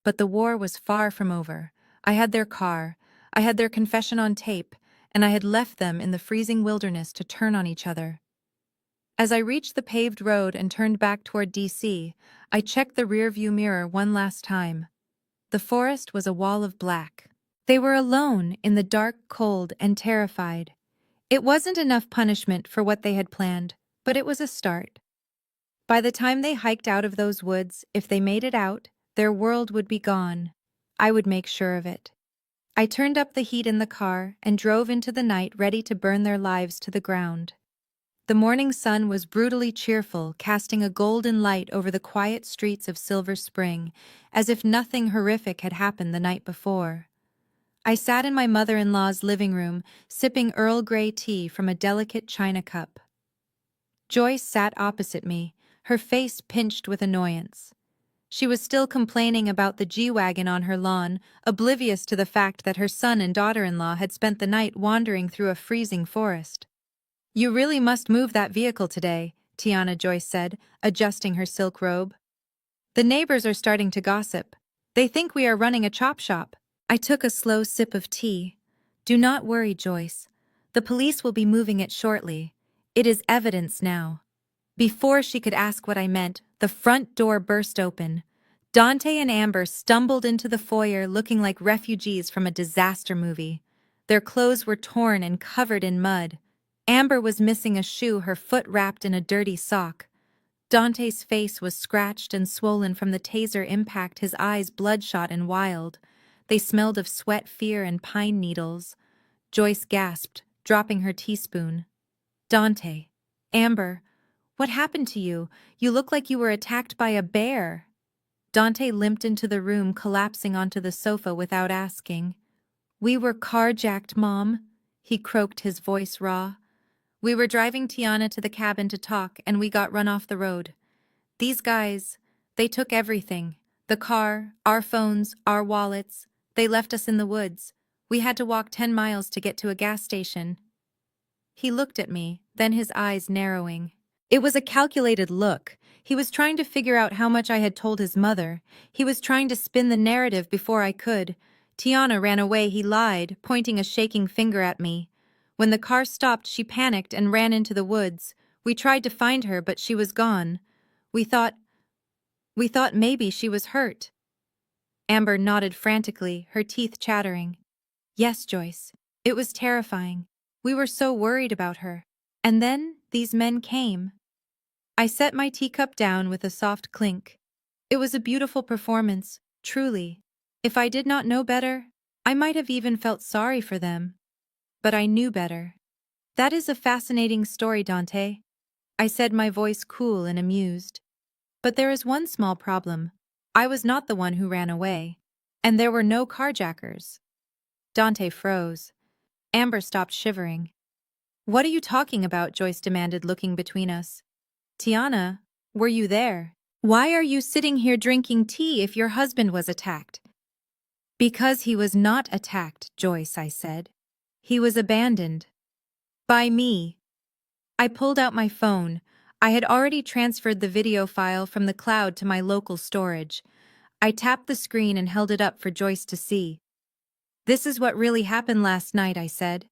But the war was far from over. I had their car, I had their confession on tape, and I had left them in the freezing wilderness to turn on each other. As I reached the paved road and turned back toward DC, I checked the rearview mirror one last time. The forest was a wall of black. They were alone in the dark, cold, and terrified. It wasn't enough punishment for what they had planned, but it was a start. By the time they hiked out of those woods, if they made it out, their world would be gone. I would make sure of it. I turned up the heat in the car and drove into the night, ready to burn their lives to the ground. The morning sun was brutally cheerful, casting a golden light over the quiet streets of Silver Spring, as if nothing horrific had happened the night before. I sat in my mother-in-law's living room, sipping Earl Grey tea from a delicate china cup. Joyce sat opposite me, her face pinched with annoyance. She was still complaining about the G-Wagon on her lawn, oblivious to the fact that her son and daughter-in-law had spent the night wandering through a freezing forest. "You really must move that vehicle today," Tiana Joyce said, adjusting her silk robe. "The neighbors are starting to gossip. They think we are running a chop shop." I took a slow sip of tea. "Do not worry, Joyce. The police will be moving it shortly. It is evidence now." Before she could ask what I meant, the front door burst open. Dante and Amber stumbled into the foyer looking like refugees from a disaster movie. Their clothes were torn and covered in mud. Amber was missing a shoe, her foot wrapped in a dirty sock. Dante's face was scratched and swollen from the taser impact, his eyes bloodshot and wild. They smelled of sweat, fear, and pine needles. Joyce gasped, dropping her teaspoon. "Dante, Amber, what happened to you? You look like you were attacked by a bear." Dante limped into the room, collapsing onto the sofa without asking. "We were carjacked, Mom," he croaked, his voice raw. "We were driving Tiana to the cabin to talk, and we got run off the road. These guys, they took everything. The car, our phones, our wallets. They left us in the woods. We had to walk 10 miles to get to a gas station." He looked at me, then his eyes narrowing. It was a calculated look. He was trying to figure out how much I had told his mother. He was trying to spin the narrative before I could. "Tiana ran away," he lied, pointing a shaking finger at me. "When the car stopped, she panicked and ran into the woods. We tried to find her, but she was gone. We thought maybe she was hurt." Amber nodded frantically, her teeth chattering. "Yes, Joyce. It was terrifying. We were so worried about her. And then these men came." I set my teacup down with a soft clink. It was a beautiful performance, truly. If I did not know better, I might have even felt sorry for them. But I knew better. "That is a fascinating story, Dante," I said, my voice cool and amused. "But there is one small problem. I was not the one who ran away. And there were no carjackers." Dante froze. Amber stopped shivering. "What are you talking about?" Joyce demanded, looking between us. "Tiana, were you there? Why are you sitting here drinking tea if your husband was attacked?" "Because he was not attacked, Joyce," I said. "He was abandoned. By me." I pulled out my phone. I had already transferred the video file from the cloud to my local storage. I tapped the screen and held it up for Joyce to see. "This is what really happened last night," I said.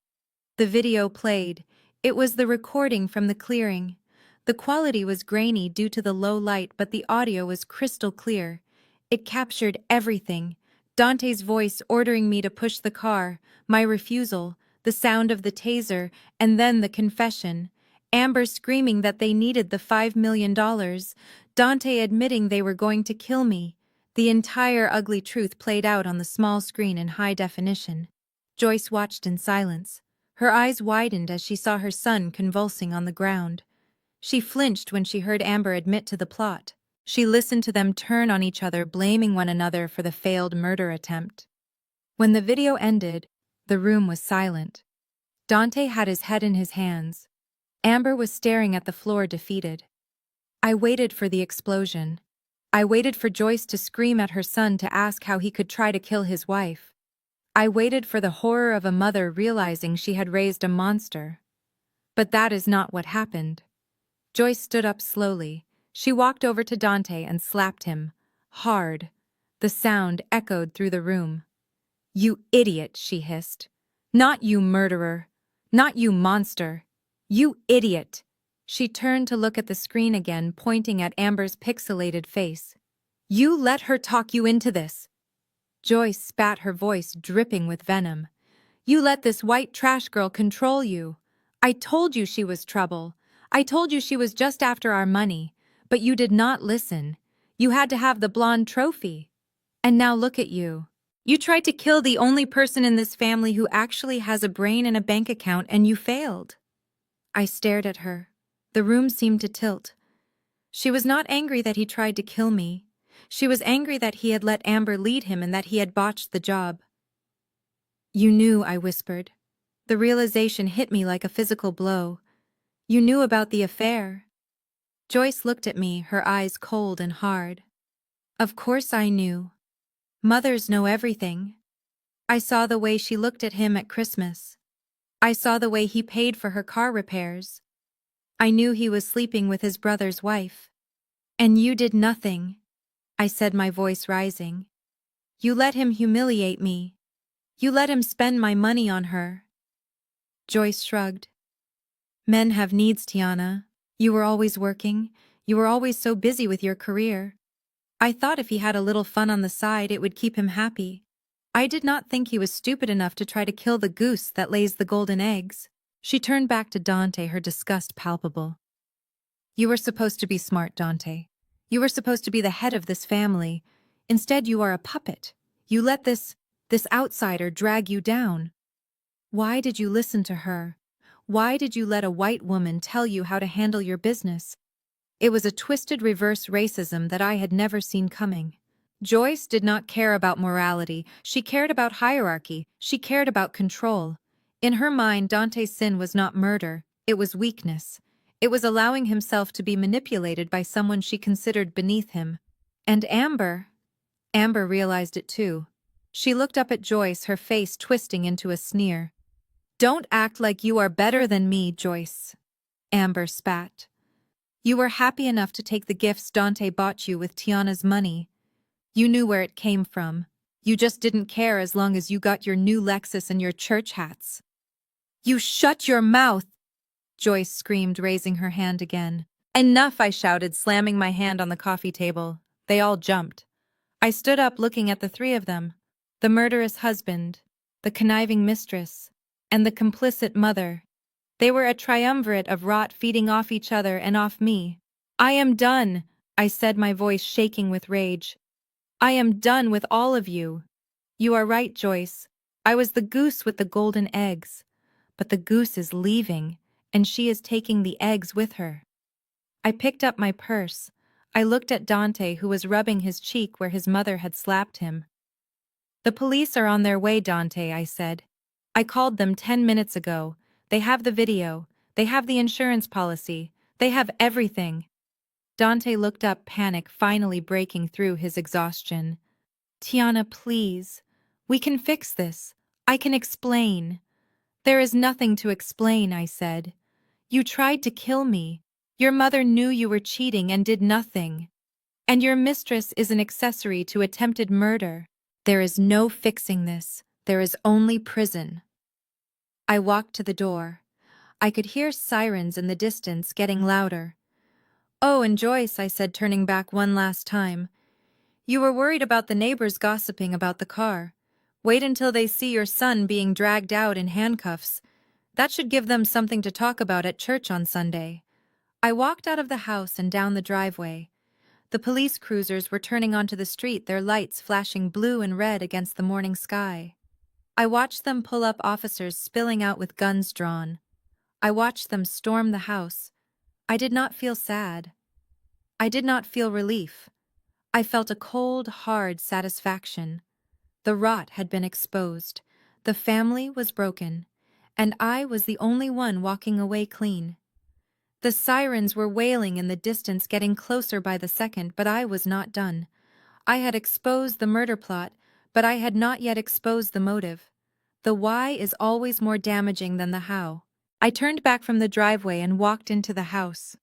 The video played. It was the recording from the clearing. The quality was grainy due to the low light, but the audio was crystal clear. It captured everything. Dante's voice ordering me to push the car, my refusal, the sound of the taser, and then the confession. Amber screaming that they needed the $5 million. Dante admitting they were going to kill me. The entire ugly truth played out on the small screen in high definition. Joyce watched in silence. Her eyes widened as she saw her son convulsing on the ground. She flinched when she heard Amber admit to the plot. She listened to them turn on each other, blaming one another for the failed murder attempt. When the video ended, the room was silent. Dante had his head in his hands. Amber was staring at the floor, defeated. I waited for the explosion. I waited for Joyce to scream at her son, to ask how he could try to kill his wife. I waited for the horror of a mother realizing she had raised a monster. But that is not what happened. Joyce stood up slowly. She walked over to Dante and slapped him. Hard. The sound echoed through the room. "You idiot," she hissed. "Not you, murderer. Not you, monster. You idiot." She turned to look at the screen again, pointing at Amber's pixelated face. "You let her talk you into this." Joyce spat, her voice dripping with venom. "You let this white trash girl control you. I told you she was trouble. I told you she was just after our money. But you did not listen. You had to have the blonde trophy. And now look at you. You tried to kill the only person in this family who actually has a brain and a bank account, and you failed." I stared at her. The room seemed to tilt. She was not angry that he tried to kill me. She was angry that he had let Amber lead him and that he had botched the job. "You knew," I whispered. The realization hit me like a physical blow. "You knew about the affair." Joyce looked at me, her eyes cold and hard. "Of course I knew. Mothers know everything." I saw the way she looked at him at Christmas. I saw the way he paid for her car repairs. I knew he was sleeping with his brother's wife. "And you did nothing," I said, my voice rising. "You let him humiliate me. You let him spend my money on her." Joyce shrugged. "Men have needs, Tiana. You were always working. You were always so busy with your career. I thought if he had a little fun on the side, it would keep him happy. I did not think he was stupid enough to try to kill the goose that lays the golden eggs." She turned back to Dante, her disgust palpable. "You were supposed to be smart, Dante. You were supposed to be the head of this family. Instead, you are a puppet. You let this outsider drag you down. Why did you listen to her? Why did you let a white woman tell you how to handle your business?" It was a twisted reverse racism that I had never seen coming. Joyce did not care about morality. She cared about hierarchy. She cared about control. In her mind, Dante's sin was not murder. It was weakness. It was allowing himself to be manipulated by someone she considered beneath him. And Amber realized it too. She looked up at Joyce, her face twisting into a sneer. "Don't act like you are better than me, Joyce," Amber spat. "You were happy enough to take the gifts Dante bought you with Tiana's money. You knew where it came from. You just didn't care as long as you got your new Lexus and your church hats." "You shut your mouth!" Joyce screamed, raising her hand again. "Enough!" I shouted, slamming my hand on the coffee table. They all jumped. I stood up, looking at the three of them. The murderous husband, the conniving mistress, and the complicit mother. They were a triumvirate of rot, feeding off each other and off me. "I am done," I said, my voice shaking with rage. "I am done with all of you. You are right, Joyce. I was the goose with the golden eggs. But the goose is leaving, and she is taking the eggs with her." I picked up my purse. I looked at Dante, who was rubbing his cheek where his mother had slapped him. "The police are on their way, Dante," I said. I called them 10 minutes ago. They have the video. They have the insurance policy. They have everything. Dante looked up, panic finally breaking through his exhaustion. Tiana, please. We can fix this. I can explain. There is nothing to explain, I said. You tried to kill me. Your mother knew you were cheating and did nothing. And your mistress is an accessory to attempted murder. There is no fixing this. There is only prison. I walked to the door. I could hear sirens in the distance getting louder. Oh, and Joyce, I said, turning back one last time. You were worried about the neighbors gossiping about the car. Wait until they see your son being dragged out in handcuffs. That should give them something to talk about at church on Sunday. I walked out of the house and down the driveway. The police cruisers were turning onto the street, their lights flashing blue and red against the morning sky. I watched them pull up, officers spilling out with guns drawn. I watched them storm the house. I did not feel sad. I did not feel relief. I felt a cold, hard satisfaction. The rot had been exposed. The family was broken. And I was the only one walking away clean. The sirens were wailing in the distance, getting closer by the second, but I was not done. I had exposed the murder plot, but I had not yet exposed the motive. The why is always more damaging than the how. I turned back from the driveway and walked into the house.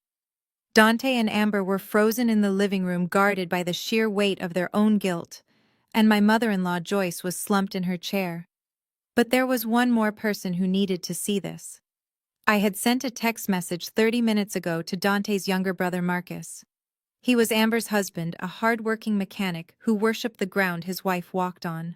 Dante and Amber were frozen in the living room, guarded by the sheer weight of their own guilt, and my mother-in-law Joyce was slumped in her chair. But there was one more person who needed to see this. I had sent a text message 30 minutes ago to Dante's younger brother Marcus. He was Amber's husband, a hard-working mechanic who worshipped the ground his wife walked on.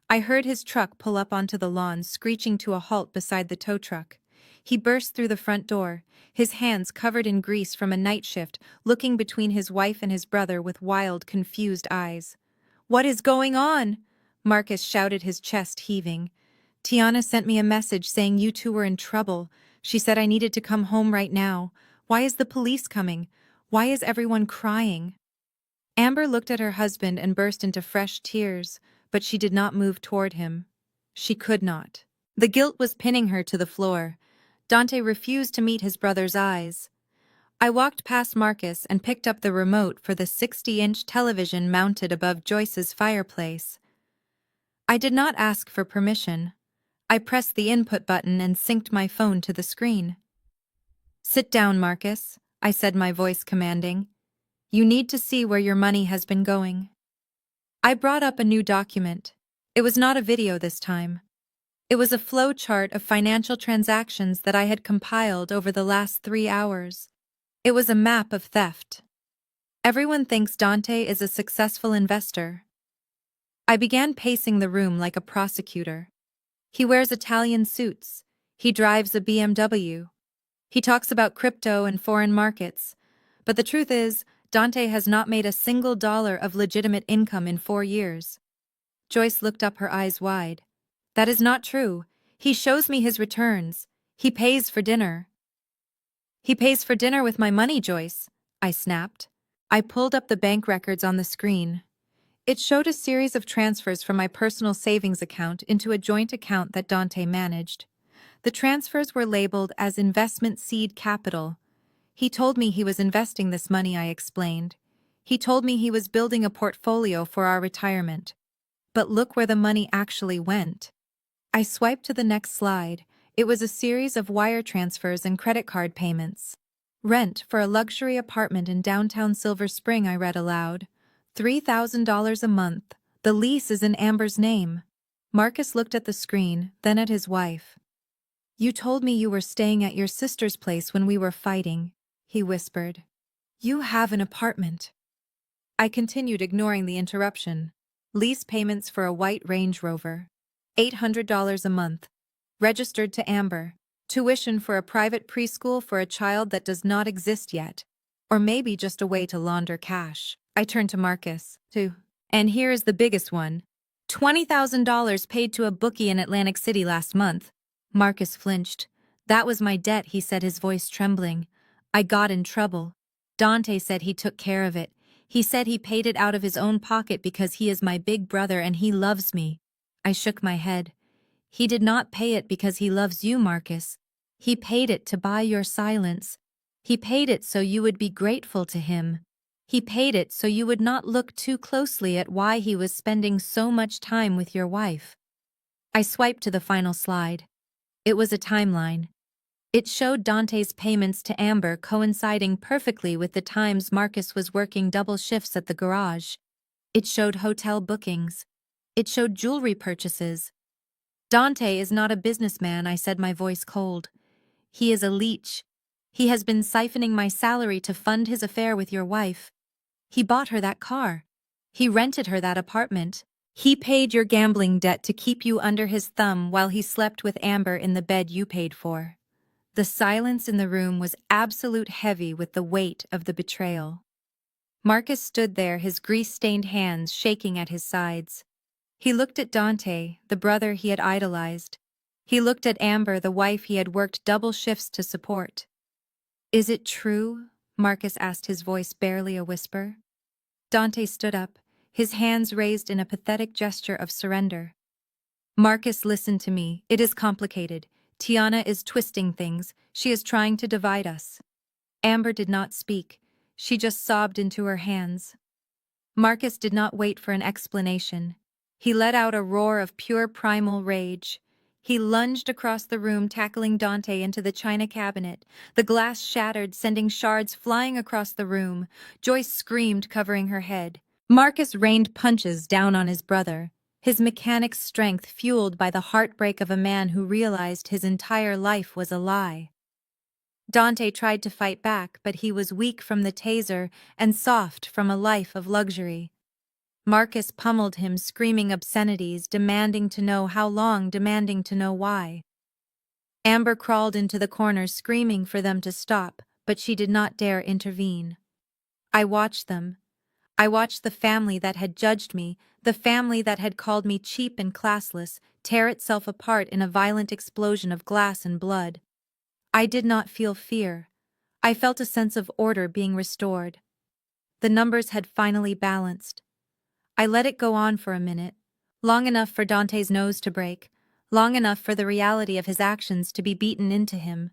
I heard his truck pull up onto the lawn, screeching to a halt beside the tow truck. He burst through the front door, his hands covered in grease from a night shift, looking between his wife and his brother with wild, confused eyes. "What is going on?" Marcus shouted, his chest heaving. "Tiana sent me a message saying you two were in trouble. She said I needed to come home right now. Why is the police coming? Why is everyone crying?" Amber looked at her husband and burst into fresh tears, but she did not move toward him. She could not. The guilt was pinning her to the floor. Dante refused to meet his brother's eyes. I walked past Marcus and picked up the remote for the 60-inch television mounted above Joyce's fireplace. I did not ask for permission. I pressed the input button and synced my phone to the screen. "Sit down, Marcus," I said, my voice commanding. "You need to see where your money has been going." I brought up a new document. It was not a video this time. It was a flow chart of financial transactions that I had compiled over the last 3 hours. It was a map of theft. Everyone thinks Dante is a successful investor. I began pacing the room like a prosecutor. He wears Italian suits. He drives a BMW. He talks about crypto and foreign markets. But the truth is, Dante has not made a single dollar of legitimate income in 4 years. Joyce looked up, her eyes wide. "That is not true. He shows me his returns. He pays for dinner." "He pays for dinner with my money, Joyce," I snapped. I pulled up the bank records on the screen. It showed a series of transfers from my personal savings account into a joint account that Dante managed. The transfers were labeled as investment seed capital. He told me he was investing this money, I explained. He told me he was building a portfolio for our retirement. But look where the money actually went. I swiped to the next slide. It was a series of wire transfers and credit card payments. "Rent for a luxury apartment in downtown Silver Spring," I read aloud. $3,000 a month. The lease is in Amber's name. Marcus looked at the screen, then at his wife. "You told me you were staying at your sister's place when we were fighting," he whispered. "You have an apartment." I continued, ignoring the interruption. Lease payments for a white Range Rover. $800 a month. Registered to Amber. Tuition for a private preschool for a child that does not exist yet. Or maybe just a way to launder cash. I turned to Marcus, too. "And here is the biggest one. $20,000 paid to a bookie in Atlantic City last month." Marcus flinched. "That was my debt," he said, his voice trembling. "I got in trouble. Dante said he took care of it. He said he paid it out of his own pocket because he is my big brother and he loves me." I shook my head. He did not pay it because he loves you, Marcus. He paid it to buy your silence. He paid it so you would be grateful to him. He paid it so you would not look too closely at why he was spending so much time with your wife. I swiped to the final slide. It was a timeline. It showed Dante's payments to Amber coinciding perfectly with the times Marcus was working double shifts at the garage. It showed hotel bookings. It showed jewelry purchases. Dante is not a businessman, I said, my voice cold. He is a leech. He has been siphoning my salary to fund his affair with your wife. He bought her that car. He rented her that apartment. He paid your gambling debt to keep you under his thumb while he slept with Amber in the bed you paid for. The silence in the room was absolute heavy with the weight of the betrayal. Marcus stood there, his grease-stained hands shaking at his sides. He looked at Dante, the brother he had idolized. He looked at Amber, the wife he had worked double shifts to support. "Is it true?" Marcus asked, his voice barely a whisper. Dante stood up, his hands raised in a pathetic gesture of surrender. "Marcus, listen to me. It is complicated. Tiana is twisting things. She is trying to divide us." Amber did not speak. She just sobbed into her hands. Marcus did not wait for an explanation. He let out a roar of pure primal rage. He lunged across the room, tackling Dante into the china cabinet. The glass shattered, sending shards flying across the room. Joyce screamed, covering her head. Marcus rained punches down on his brother, his mechanic's strength fueled by the heartbreak of a man who realized his entire life was a lie. Dante tried to fight back, but he was weak from the taser and soft from a life of luxury. Marcus pummeled him, screaming obscenities, demanding to know how long, demanding to know why. Amber crawled into the corner, screaming for them to stop, but she did not dare intervene. I watched them. I watched the family that had judged me, the family that had called me cheap and classless, tear itself apart in a violent explosion of glass and blood. I did not feel fear. I felt a sense of order being restored. The numbers had finally balanced. I let it go on for a minute, long enough for Dante's nose to break, long enough for the reality of his actions to be beaten into him.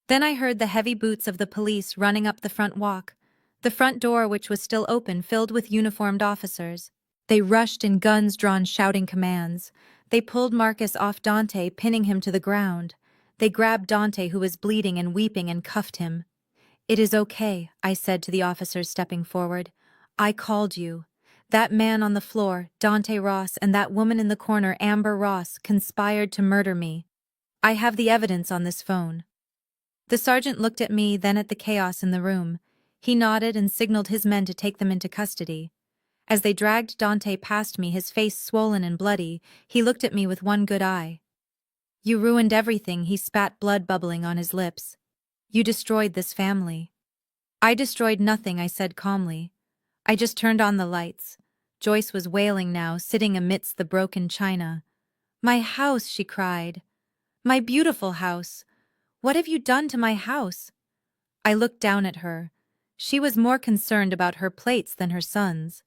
Then I heard the heavy boots of the police running up the front walk, the front door which was still open, filled with uniformed officers. They rushed in, guns drawn, shouting commands. They pulled Marcus off Dante, pinning him to the ground. They grabbed Dante, who was bleeding and weeping, and cuffed him. "It is okay," I said to the officers, stepping forward. "I called you. That man on the floor, Dante Ross, and that woman in the corner, Amber Ross, conspired to murder me. I have the evidence on this phone." The sergeant looked at me, then at the chaos in the room. He nodded and signaled his men to take them into custody. As they dragged Dante past me, his face swollen and bloody, he looked at me with one good eye. "You ruined everything," he spat, blood bubbling on his lips. "You destroyed this family." "I destroyed nothing," I said calmly. "I just turned on the lights." Joyce was wailing now, sitting amidst the broken china. "My house," she cried. "My beautiful house. What have you done to my house?" I looked down at her. She was more concerned about her plates than her son's.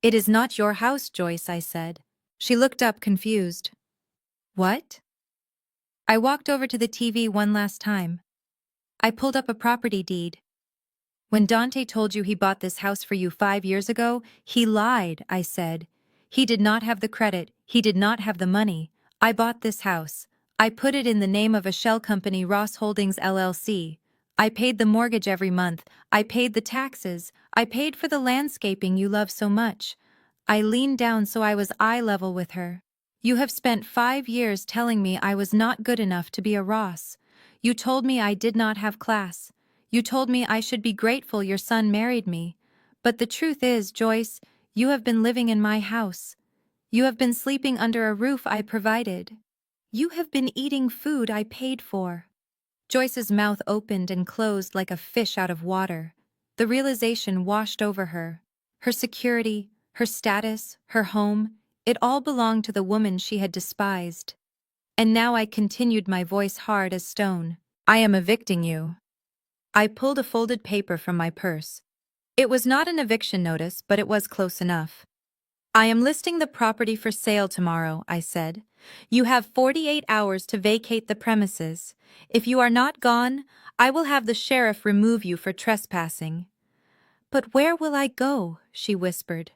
"It is not your house, Joyce," I said. She looked up, confused. "What?" I walked over to the TV one last time. I pulled up a property deed. "When Dante told you he bought this house for you 5 years ago, he lied," I said. "He did not have the credit. He did not have the money. I bought this house. I put it in the name of a shell company, Ross Holdings LLC. I paid the mortgage every month. I paid the taxes. I paid for the landscaping you love so much." I leaned down so I was eye level with her. "You have spent 5 years telling me I was not good enough to be a Ross. You told me I did not have class. You told me I should be grateful your son married me. But the truth is, Joyce, you have been living in my house. You have been sleeping under a roof I provided. You have been eating food I paid for." Joyce's mouth opened and closed like a fish out of water. The realization washed over her. Her security, her status, her home, it all belonged to the woman she had despised. And now I continued, my voice hard as stone. "I am evicting you." I pulled a folded paper from my purse. It was not an eviction notice, but it was close enough. I am listing the property for sale tomorrow, I said. You have 48 hours to vacate the premises. If you are not gone, I will have the sheriff remove you for trespassing. But where will I go? She whispered,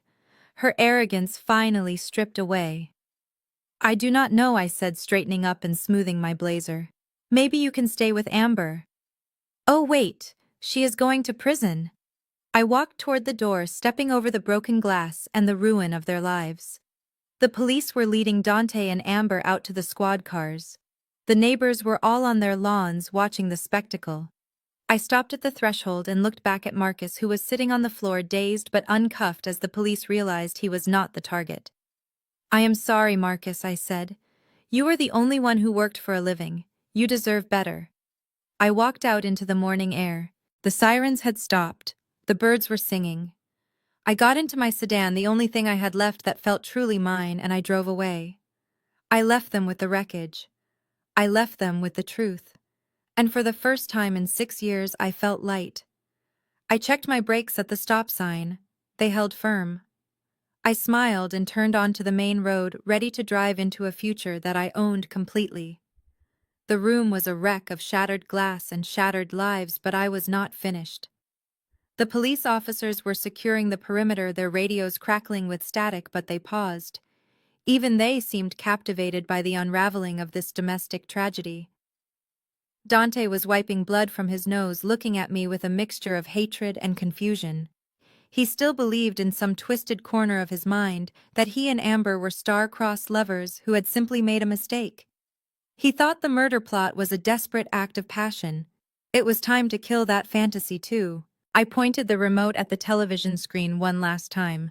her arrogance finally stripped away. I do not know, I said, straightening up and smoothing my blazer. Maybe you can stay with Amber. Oh, wait, she is going to prison. I walked toward the door, stepping over the broken glass and the ruin of their lives. The police were leading Dante and Amber out to the squad cars. The neighbors were all on their lawns watching the spectacle. I stopped at the threshold and looked back at Marcus, who was sitting on the floor, dazed but uncuffed as the police realized he was not the target. I am sorry, Marcus, I said. You are the only one who worked for a living. You deserve better. I walked out into the morning air. The sirens had stopped. The birds were singing. I got into my sedan, the only thing I had left that felt truly mine, and I drove away. I left them with the wreckage. I left them with the truth. And for the first time in 6 years, I felt light. I checked my brakes at the stop sign. They held firm. I smiled and turned onto the main road, ready to drive into a future that I owned completely. The room was a wreck of shattered glass and shattered lives, but I was not finished. The police officers were securing the perimeter, their radios crackling with static, but they paused. Even they seemed captivated by the unraveling of this domestic tragedy. Dante was wiping blood from his nose, looking at me with a mixture of hatred and confusion. He still believed in some twisted corner of his mind that he and Amber were star-crossed lovers who had simply made a mistake. He thought the murder plot was a desperate act of passion. It was time to kill that fantasy too. I pointed the remote at the television screen one last time.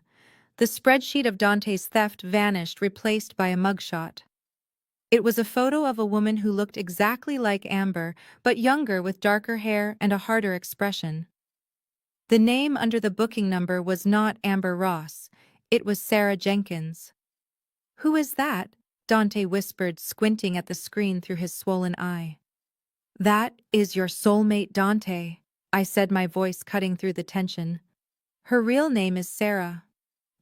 The spreadsheet of Dante's theft vanished, replaced by a mugshot. It was a photo of a woman who looked exactly like Amber, but younger, with darker hair and a harder expression. The name under the booking number was not Amber Ross. It was Sarah Jenkins. "Who is that?" Dante whispered, squinting at the screen through his swollen eye. "That is your soulmate, Dante," I said, my voice cutting through the tension. "Her real name is Sarah.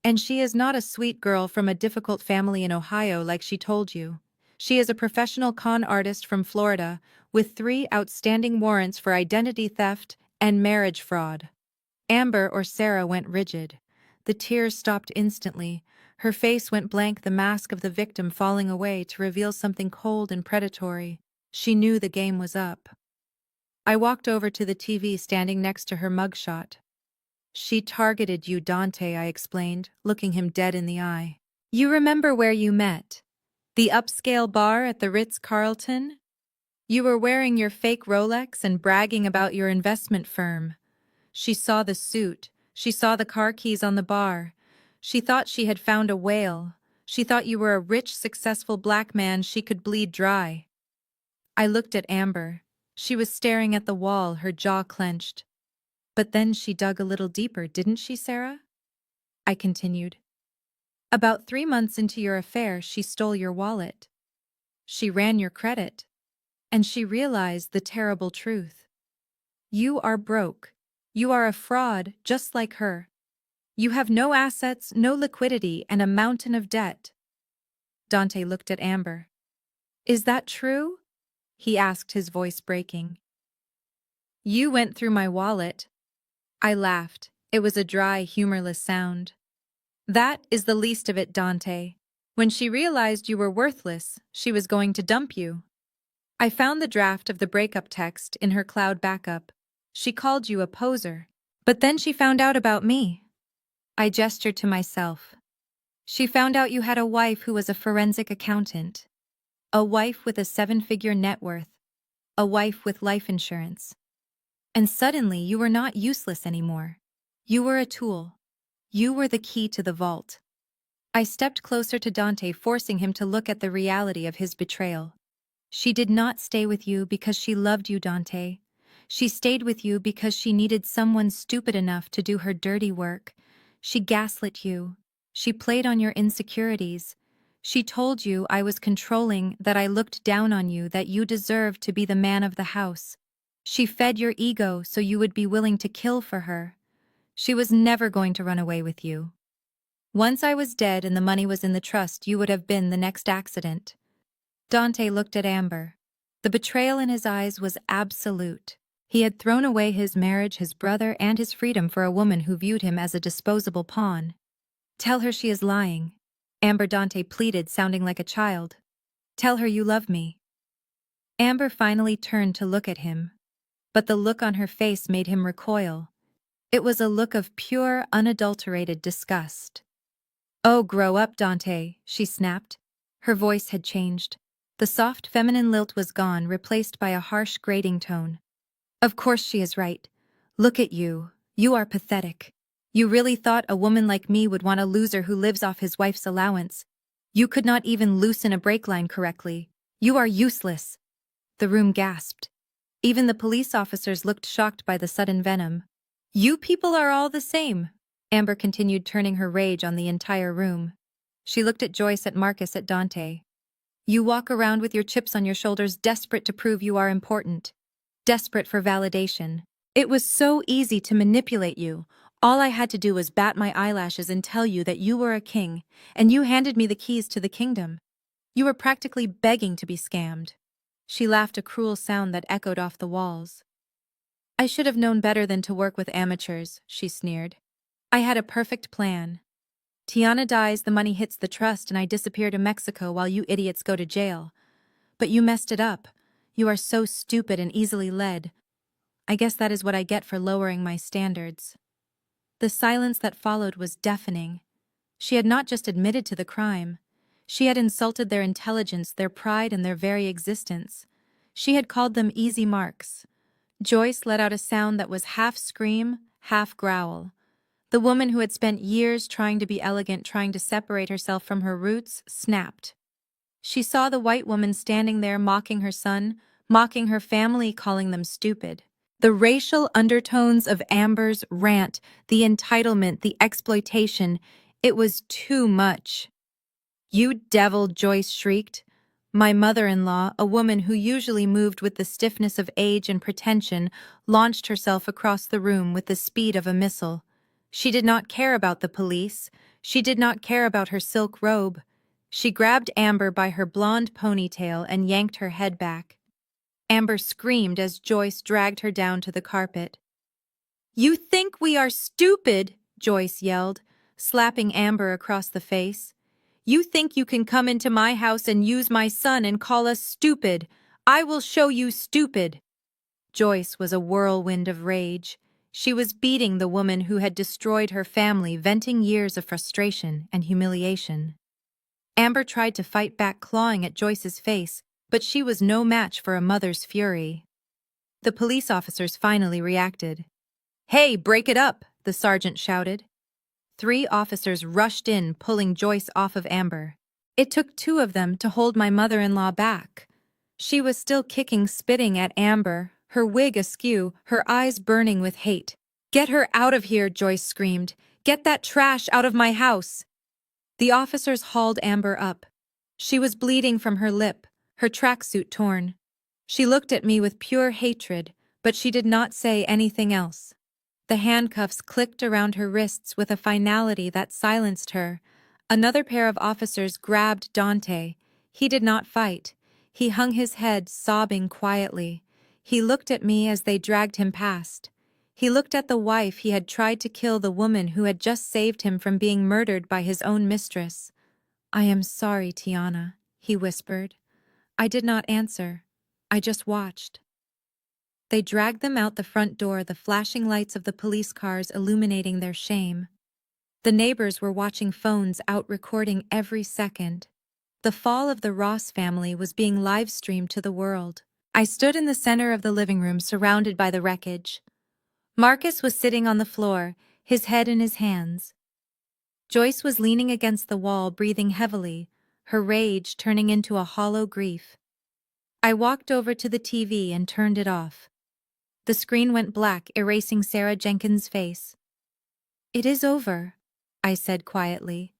And she is not a sweet girl from a difficult family in Ohio like she told you. She is a professional con artist from Florida with 3 outstanding warrants for identity theft and marriage fraud." Amber, or Sarah, went rigid. The tears stopped instantly. Her face went blank, the mask of the victim falling away to reveal something cold and predatory. She knew the game was up. I walked over to the TV standing next to her mugshot. "She targeted you, Dante," I explained, looking him dead in the eye. "You remember where you met? The upscale bar at the Ritz-Carlton? You were wearing your fake Rolex and bragging about your investment firm. She saw the suit. She saw the car keys on the bar. She thought she had found a whale. She thought you were a rich, successful black man she could bleed dry." I looked at Amber. She was staring at the wall, her jaw clenched. "But then she dug a little deeper, didn't she, Sarah?" I continued. "About 3 months into your affair, she stole your wallet. She ran your credit. And she realized the terrible truth. You are broke. You are a fraud, just like her. You have no assets, no liquidity, and a mountain of debt." Dante looked at Amber. "Is that true?" he asked, his voice breaking. "You went through my wallet." I laughed. It was a dry, humorless sound. "That is the least of it, Dante. When she realized you were worthless, she was going to dump you. I found the draft of the breakup text in her cloud backup. She called you a poser. But then she found out about me." I gestured to myself. "She found out you had a wife who was a forensic accountant. A wife with a 7-figure net worth. A wife with life insurance. And suddenly you were not useless anymore. You were a tool. You were the key to the vault." I stepped closer to Dante, forcing him to look at the reality of his betrayal. "She did not stay with you because she loved you, Dante. She stayed with you because she needed someone stupid enough to do her dirty work. She gaslit you. She played on your insecurities. She told you I was controlling, that I looked down on you, that you deserved to be the man of the house. She fed your ego so you would be willing to kill for her. She was never going to run away with you." Once I was dead and the money was in the trust, you would have been the next accident. Dante looked at Amber. The betrayal in his eyes was absolute. He had thrown away his marriage, his brother, and his freedom for a woman who viewed him as a disposable pawn. Tell her she is lying. Amber, Dante pleaded, sounding like a child. Tell her you love me. Amber finally turned to look at him, but the look on her face made him recoil. It was a look of pure, unadulterated disgust. Oh, grow up, Dante, she snapped. Her voice had changed. The soft feminine lilt was gone, replaced by a harsh, grating tone. Of course she is right. Look at you. You are pathetic. You really thought a woman like me would want a loser who lives off his wife's allowance. You could not even loosen a brake line correctly. You are useless. The room gasped. Even the police officers looked shocked by the sudden venom. You people are all the same. Amber continued, turning her rage on the entire room. She looked at Joyce, at Marcus, at Dante. You walk around with your chips on your shoulders, desperate to prove you are important. Desperate for validation. It was so easy to manipulate you. All I had to do was bat my eyelashes and tell you that you were a king, and you handed me the keys to the kingdom. You were practically begging to be scammed. She laughed, a cruel sound that echoed off the walls. I should have known better than to work with amateurs, she sneered. I had a perfect plan. Tiana dies, the money hits the trust, and I disappear to Mexico while you idiots go to jail. But you messed it up. You are so stupid and easily led. I guess that is what I get for lowering my standards. The silence that followed was deafening. She had not just admitted to the crime. She had insulted their intelligence, their pride, and their very existence. She had called them easy marks. Joyce let out a sound that was half scream, half growl. The woman who had spent years trying to be elegant, trying to separate herself from her roots, snapped. She saw the white woman standing there mocking her son, mocking her family, calling them stupid. The racial undertones of Amber's rant, the entitlement, the exploitation, it was too much. You devil, Joyce shrieked. My mother-in-law, a woman who usually moved with the stiffness of age and pretension, launched herself across the room with the speed of a missile. She did not care about the police. She did not care about her silk robe. She grabbed Amber by her blonde ponytail and yanked her head back. Amber screamed as Joyce dragged her down to the carpet. You think we are stupid, Joyce yelled, slapping Amber across the face. You think you can come into my house and use my son and call us stupid. I will show you stupid. Joyce was a whirlwind of rage. She was beating the woman who had destroyed her family, venting years of frustration and humiliation. Amber tried to fight back, clawing at Joyce's face, but she was no match for a mother's fury. The police officers finally reacted. Hey, break it up, the sergeant shouted. 3 officers rushed in, pulling Joyce off of Amber. It took 2 of them to hold my mother-in-law back. She was still kicking, spitting at Amber, her wig askew, her eyes burning with hate. Get her out of here, Joyce screamed. Get that trash out of my house. The officers hauled Amber up. She was bleeding from her lip, her tracksuit torn. She looked at me with pure hatred, but she did not say anything else. The handcuffs clicked around her wrists with a finality that silenced her. Another pair of officers grabbed Dante. He did not fight. He hung his head, sobbing quietly. He looked at me as they dragged him past. He looked at the wife he had tried to kill, the woman who had just saved him from being murdered by his own mistress. I am sorry, Tiana, he whispered. I did not answer. I just watched. They dragged them out the front door, the flashing lights of the police cars illuminating their shame. The neighbors were watching phones out, recording every second. The fall of the Ross family was being live-streamed to the world. I stood in the center of the living room, surrounded by the wreckage. Marcus was sitting on the floor, his head in his hands. Joyce was leaning against the wall, breathing heavily, her rage turning into a hollow grief. I walked over to the TV and turned it off. The screen went black, erasing Sarah Jenkins' face. It is over, I said quietly.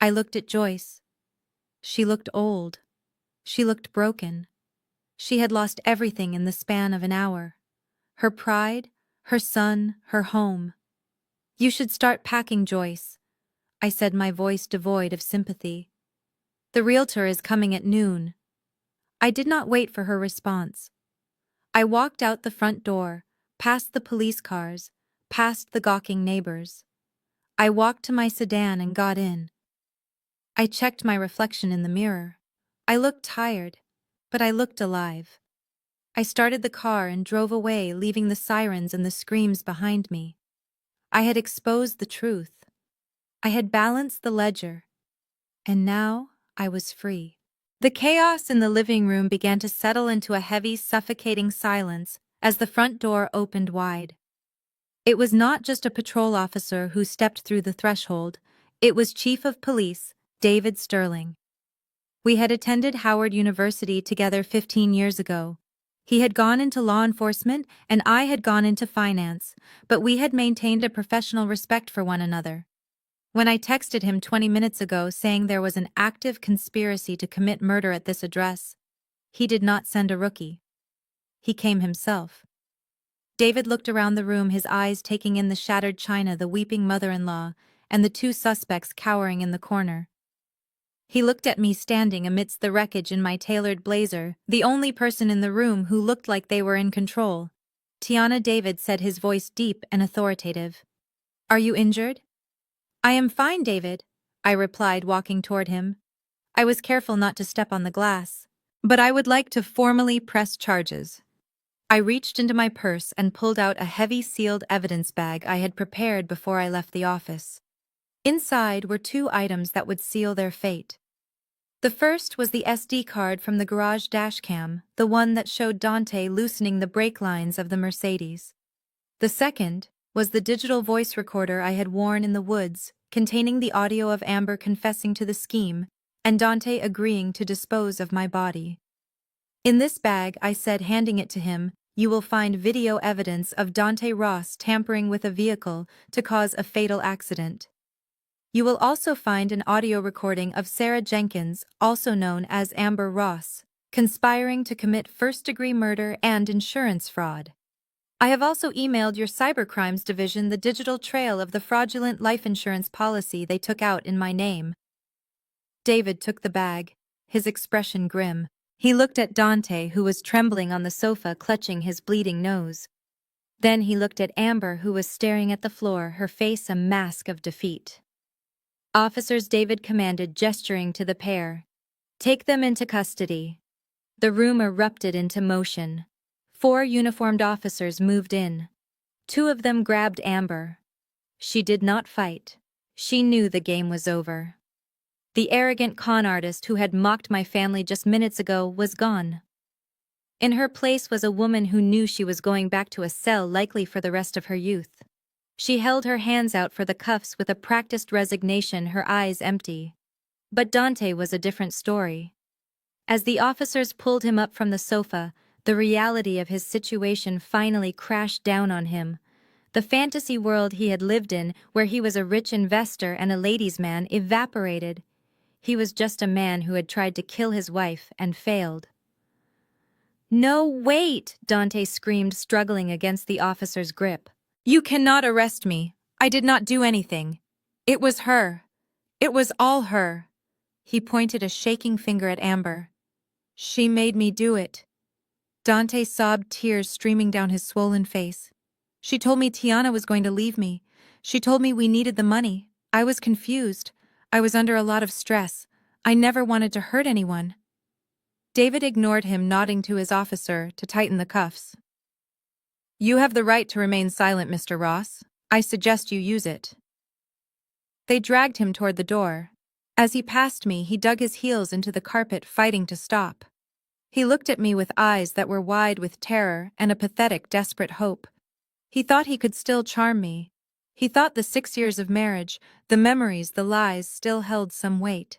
I looked at Joyce. She looked old. She looked broken. She had lost everything in the span of an hour. Her pride, her son, her home. You should start packing, Joyce. I said, my voice devoid of sympathy. The realtor is coming at noon. I did not wait for her response. I walked out the front door, past the police cars, past the gawking neighbors. I walked to my sedan and got in. I checked my reflection in the mirror. I looked tired, but I looked alive. I started the car and drove away, leaving the sirens and the screams behind me. I had exposed the truth. I had balanced the ledger. And now I was free. The chaos in the living room began to settle into a heavy, suffocating silence as the front door opened wide. It was not just a patrol officer who stepped through the threshold. It was Chief of Police, David Sterling. We had attended Howard University together 15 years ago. He had gone into law enforcement and I had gone into finance, but we had maintained a professional respect for one another. When I texted him 20 minutes ago saying there was an active conspiracy to commit murder at this address, he did not send a rookie. He came himself. David looked around the room, his eyes taking in the shattered china, the weeping mother-in-law, and the two suspects cowering in the corner. He looked at me standing amidst the wreckage in my tailored blazer, the only person in the room who looked like they were in control. Tiana, David said, his voice deep and authoritative. Are you injured? I am fine, David, I replied, walking toward him. I was careful not to step on the glass. But I would like to formally press charges. I reached into my purse and pulled out a heavy sealed evidence bag I had prepared before I left the office. Inside were two items that would seal their fate. The first was the SD card from the garage dashcam, the one that showed Dante loosening the brake lines of the Mercedes. The second was the digital voice recorder I had worn in the woods, containing the audio of Amber confessing to the scheme and Dante agreeing to dispose of my body. In this bag, I said, handing it to him, you will find video evidence of Dante Ross tampering with a vehicle to cause a fatal accident. You will also find an audio recording of Sarah Jenkins, also known as Amber Ross, conspiring to commit first-degree murder and insurance fraud. I have also emailed your cybercrimes division the digital trail of the fraudulent life insurance policy they took out in my name. David took the bag, his expression grim. He looked at Dante, who was trembling on the sofa, clutching his bleeding nose. Then he looked at Amber, who was staring at the floor, her face a mask of defeat. Officers, David commanded, gesturing to the pair. Take them into custody. The room erupted into motion. 4 uniformed officers moved in. 2 of them grabbed Amber. She did not fight. She knew the game was over. The arrogant con artist who had mocked my family just minutes ago was gone. In her place was a woman who knew she was going back to a cell, likely for the rest of her youth. She held her hands out for the cuffs with a practiced resignation, her eyes empty. But Dante was a different story. As the officers pulled him up from the sofa, the reality of his situation finally crashed down on him. The fantasy world he had lived in, where he was a rich investor and a ladies' man, evaporated. He was just a man who had tried to kill his wife and failed. No, wait, Dante screamed, struggling against the officer's grip. You cannot arrest me. I did not do anything. It was her. It was all her. He pointed a shaking finger at Amber. She made me do it. Dante sobbed, tears streaming down his swollen face. She told me Tiana was going to leave me. She told me we needed the money. I was confused. I was under a lot of stress. I never wanted to hurt anyone. David ignored him, nodding to his officer to tighten the cuffs. You have the right to remain silent, Mr. Ross. I suggest you use it. They dragged him toward the door. As he passed me, he dug his heels into the carpet, fighting to stop. He looked at me with eyes that were wide with terror and a pathetic, desperate hope. He thought he could still charm me. He thought the 6 years of marriage, the memories, the lies, still held some weight.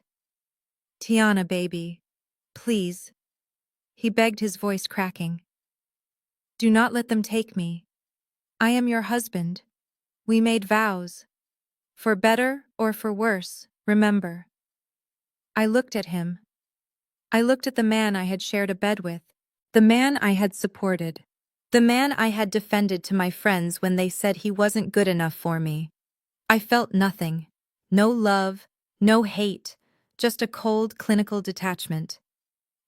Tiana, baby. Please. He begged, his voice cracking. Do not let them take me. I am your husband. We made vows. For better or for worse, remember. I looked at him. I looked at the man I had shared a bed with, the man I had supported, the man I had defended to my friends when they said he wasn't good enough for me. I felt nothing. No love, no hate, just a cold clinical detachment.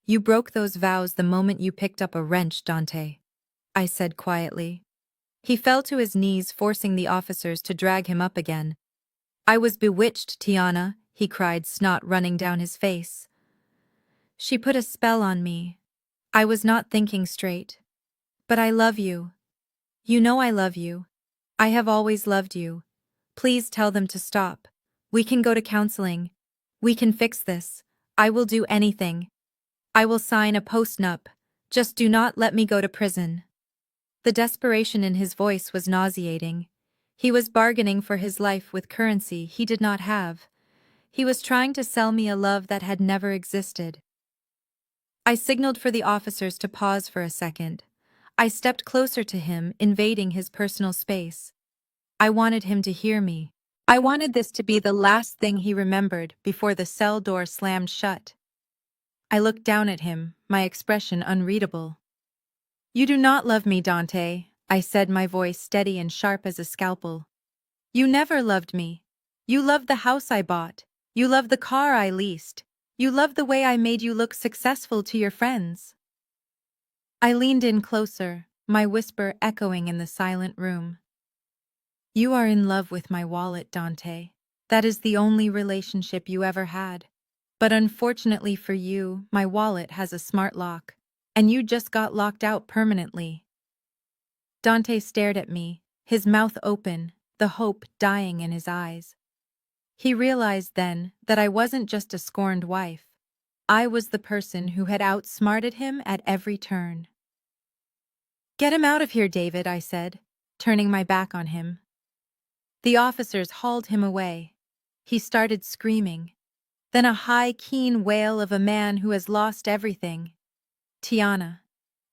You broke those vows the moment you picked up a wrench, Dante, I said quietly. He fell to his knees, forcing the officers to drag him up again. I was bewitched, Tiana, he cried, snot running down his face. She put a spell on me. I was not thinking straight. But I love you. You know I love you. I have always loved you. Please tell them to stop. We can go to counseling. We can fix this. I will do anything. I will sign a postnup. Just do not let me go to prison. The desperation in his voice was nauseating. He was bargaining for his life with currency he did not have. He was trying to sell me a love that had never existed. I signaled for the officers to pause for a second. I stepped closer to him, invading his personal space. I wanted him to hear me. I wanted this to be the last thing he remembered before the cell door slammed shut. I looked down at him, my expression unreadable. You do not love me, Dante, I said, my voice steady and sharp as a scalpel. You never loved me. You loved the house I bought. You loved the car I leased. You loved the way I made you look successful to your friends. I leaned in closer, my whisper echoing in the silent room. You are in love with my wallet, Dante. That is the only relationship you ever had. But unfortunately for you, my wallet has a smart lock, and you just got locked out permanently. Dante stared at me, his mouth open, the hope dying in his eyes. He realized then that I wasn't just a scorned wife. I was the person who had outsmarted him at every turn. Get him out of here, David, I said, turning my back on him. The officers hauled him away. He started screaming. Then a high, keen wail of a man who has lost everything. Tiana,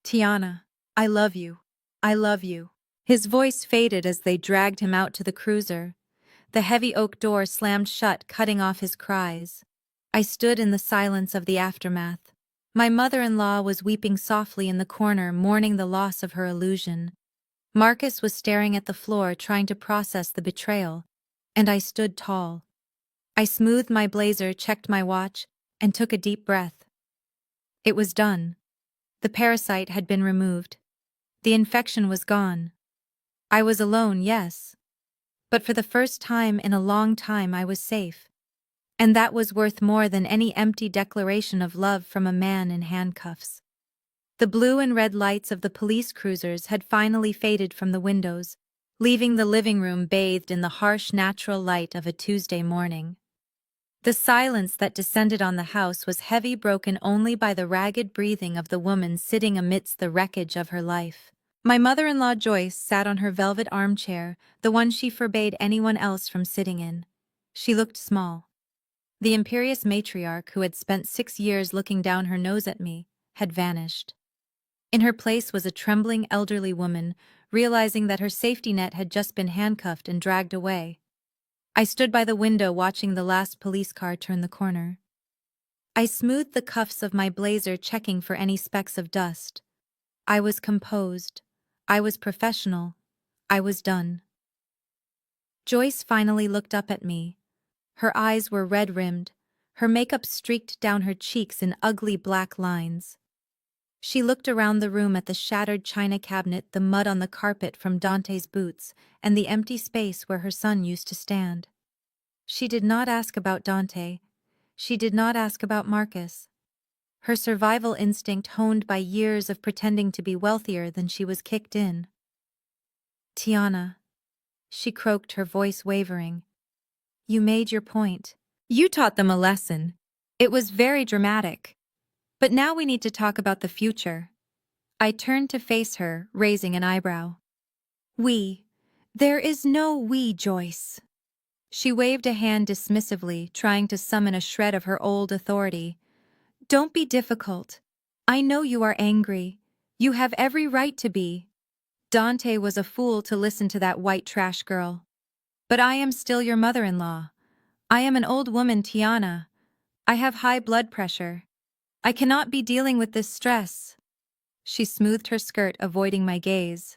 Tiana, I love you. I love you. His voice faded as they dragged him out to the cruiser. The heavy oak door slammed shut, cutting off his cries. I stood in the silence of the aftermath. My mother-in-law was weeping softly in the corner, mourning the loss of her illusion. Marcus was staring at the floor, trying to process the betrayal, and I stood tall. I smoothed my blazer, checked my watch, and took a deep breath. It was done. The parasite had been removed. The infection was gone. I was alone, yes. But for the first time in a long time I was safe. And that was worth more than any empty declaration of love from a man in handcuffs. The blue and red lights of the police cruisers had finally faded from the windows, leaving the living room bathed in the harsh natural light of a Tuesday morning. The silence that descended on the house was heavy, broken only by the ragged breathing of the woman sitting amidst the wreckage of her life. My mother-in-law Joyce sat on her velvet armchair, the one she forbade anyone else from sitting in. She looked small. The imperious matriarch, who had spent 6 years looking down her nose at me, had vanished. In her place was a trembling elderly woman, realizing that her safety net had just been handcuffed and dragged away. I stood by the window watching the last police car turn the corner. I smoothed the cuffs of my blazer, checking for any specks of dust. I was composed. I was professional. I was done. Joyce finally looked up at me. Her eyes were red-rimmed, her makeup streaked down her cheeks in ugly black lines. She looked around the room at the shattered china cabinet, the mud on the carpet from Dante's boots, and the empty space where her son used to stand. She did not ask about Dante. She did not ask about Marcus. Her survival instinct, honed by years of pretending to be wealthier than she was, kicked in. Tiana, she croaked, her voice wavering. You made your point. You taught them a lesson. It was very dramatic. But now we need to talk about the future. I turned to face her, raising an eyebrow. We. There is no we, Joyce. She waved a hand dismissively, trying to summon a shred of her old authority. Don't be difficult. I know you are angry. You have every right to be. Dante was a fool to listen to that white trash girl. But I am still your mother-in-law. I am an old woman, Tiana. I have high blood pressure. I cannot be dealing with this stress. She smoothed her skirt, avoiding my gaze.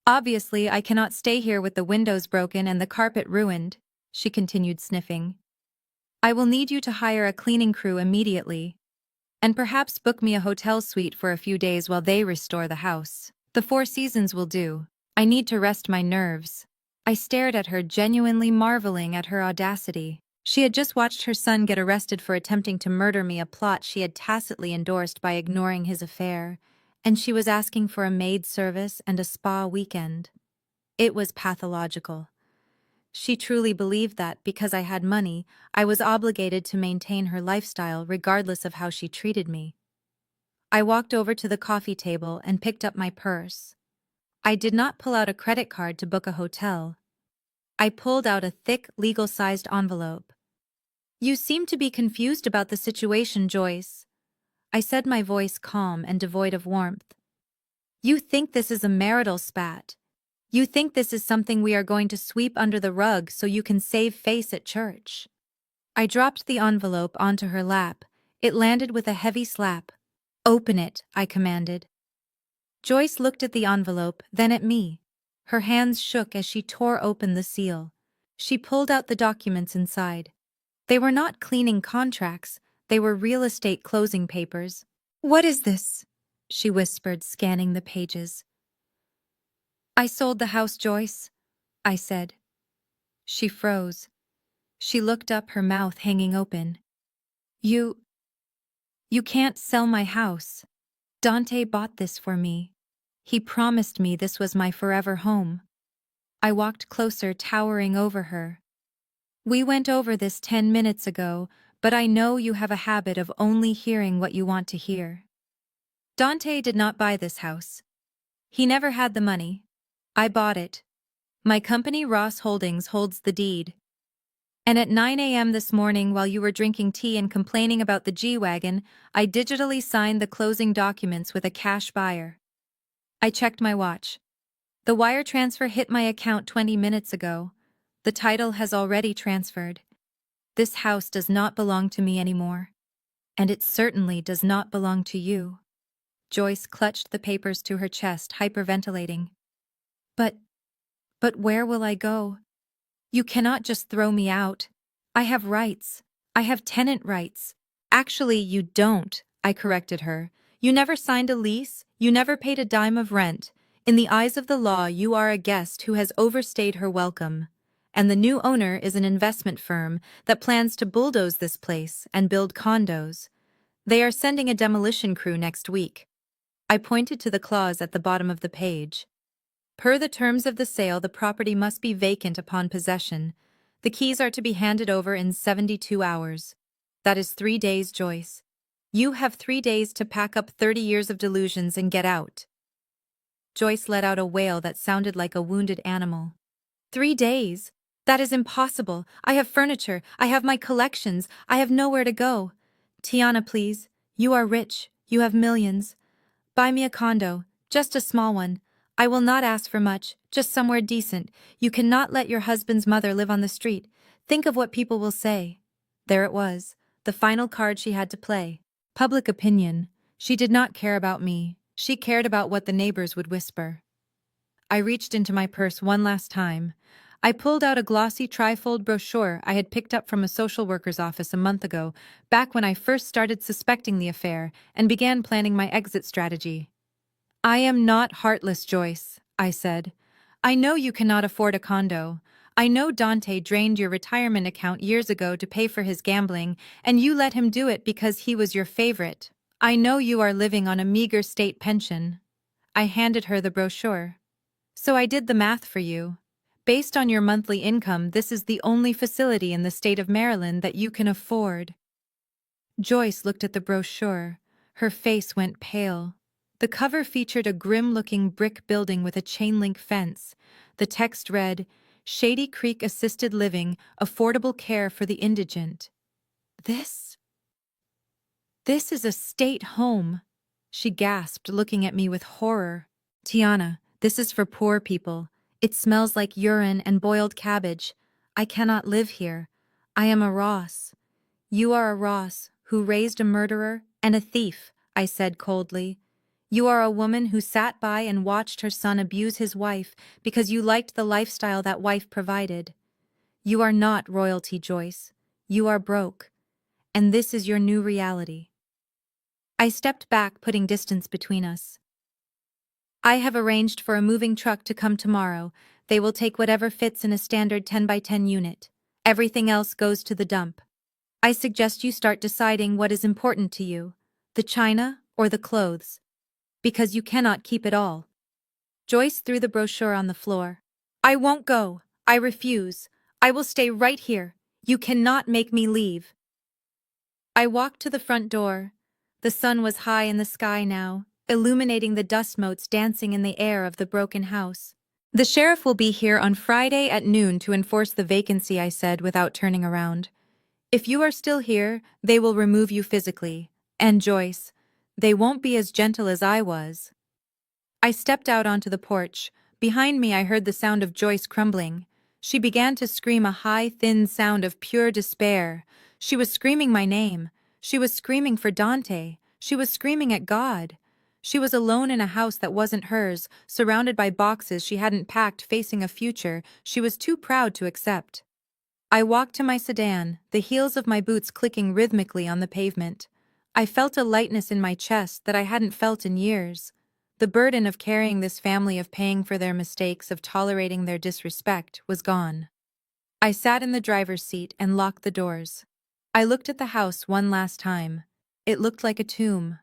Obviously, I cannot stay here with the windows broken and the carpet ruined. she continued, sniffing. I will need you to hire a cleaning crew immediately, and perhaps book me a hotel suite for a few days while they restore the house. The Four Seasons will do. I need to rest my nerves. I stared at her, genuinely marveling at her audacity. She had just watched her son get arrested for attempting to murder me, a plot she had tacitly endorsed by ignoring his affair, and she was asking for a maid service and a spa weekend. It was pathological. She truly believed that, because I had money, I was obligated to maintain her lifestyle regardless of how she treated me. I walked over to the coffee table and picked up my purse. I did not pull out a credit card to book a hotel. I pulled out a thick, legal-sized envelope. You seem to be confused about the situation, Joyce, I said, my voice calm and devoid of warmth. You think this is a marital spat. You think this is something we are going to sweep under the rug so you can save face at church. I dropped the envelope onto her lap. It landed with a heavy slap. Open it, I commanded. Joyce looked at the envelope, then at me. Her hands shook as she tore open the seal. She pulled out the documents inside. They were not cleaning contracts, they were real estate closing papers. What is this? She whispered, scanning the pages. I sold the house, Joyce, I said. She froze. She looked up, her mouth hanging open. You can't sell my house. Dante bought this for me. He promised me this was my forever home. I walked closer, towering over her. We went over this 10 minutes ago, but I know you have a habit of only hearing what you want to hear. Dante did not buy this house. He never had the money. I bought it. My company, Ross Holdings, holds the deed. And at 9 a.m. this morning, while you were drinking tea and complaining about the G-Wagon, I digitally signed the closing documents with a cash buyer. I checked my watch. The wire transfer hit my account 20 minutes ago. The title has already transferred. This house does not belong to me anymore. And it certainly does not belong to you. Joyce clutched the papers to her chest, hyperventilating. But where will I go? You cannot just throw me out. I have rights. I have tenant rights. Actually, you don't, I corrected her. You never signed a lease. You never paid a dime of rent. In the eyes of the law, you are a guest who has overstayed her welcome. And the new owner is an investment firm that plans to bulldoze this place and build condos. They are sending a demolition crew next week. I pointed to the clause at the bottom of the page. Per the terms of the sale, the property must be vacant upon possession. The keys are to be handed over in 72 hours. That is 3 days, Joyce. You have 3 days to pack up 30 years of delusions and get out. Joyce let out a wail that sounded like a wounded animal. 3 days? That is impossible. I have furniture. I have my collections. I have nowhere to go. Tiana, please. You are rich. You have millions. Buy me a condo. Just a small one. I will not ask for much, just somewhere decent. You cannot let your husband's mother live on the street. Think of what people will say. There it was, the final card she had to play. Public opinion. She did not care about me. She cared about what the neighbors would whisper. I reached into my purse one last time. I pulled out a glossy trifold brochure I had picked up from a social worker's office a month ago, back when I first started suspecting the affair and began planning my exit strategy. I am not heartless, Joyce, I said. I know you cannot afford a condo. I know Dante drained your retirement account years ago to pay for his gambling, and you let him do it because he was your favorite. I know you are living on a meager state pension. I handed her the brochure. So I did the math for you. Based on your monthly income, this is the only facility in the state of Maryland that you can afford. Joyce looked at the brochure. Her face went pale. The cover featured a grim-looking brick building with a chain-link fence. The text read, Shady Creek Assisted Living, Affordable Care for the Indigent. This is a state home, she gasped, looking at me with horror. Tiana, this is for poor people. It smells like urine and boiled cabbage. I cannot live here. I am a Ross. You are a Ross who raised a murderer and a thief, I said coldly. You are a woman who sat by and watched her son abuse his wife because you liked the lifestyle that wife provided. You are not royalty, Joyce. You are broke. And this is your new reality. I stepped back, putting distance between us. I have arranged for a moving truck to come tomorrow. They will take whatever fits in a standard 10 by 10 unit. Everything else goes to the dump. I suggest you start deciding what is important to you, the china or the clothes. Because you cannot keep it all. Joyce threw the brochure on the floor. I won't go. I refuse. I will stay right here. You cannot make me leave. I walked to the front door. The sun was high in the sky now, illuminating the dust motes dancing in the air of the broken house. The sheriff will be here on Friday at noon to enforce the vacancy, I said without turning around. If you are still here, they will remove you physically. And Joyce, they won't be as gentle as I was. I stepped out onto the porch. Behind me I heard the sound of Joyce crumbling. She began to scream a high, thin sound of pure despair. She was screaming my name. She was screaming for Dante. She was screaming at God. She was alone in a house that wasn't hers, surrounded by boxes she hadn't packed, facing a future she was too proud to accept. I walked to my sedan, the heels of my boots clicking rhythmically on the pavement. I felt a lightness in my chest that I hadn't felt in years. The burden of carrying this family, of paying for their mistakes, of tolerating their disrespect, was gone. I sat in the driver's seat and locked the doors. I looked at the house one last time. It looked like a tomb.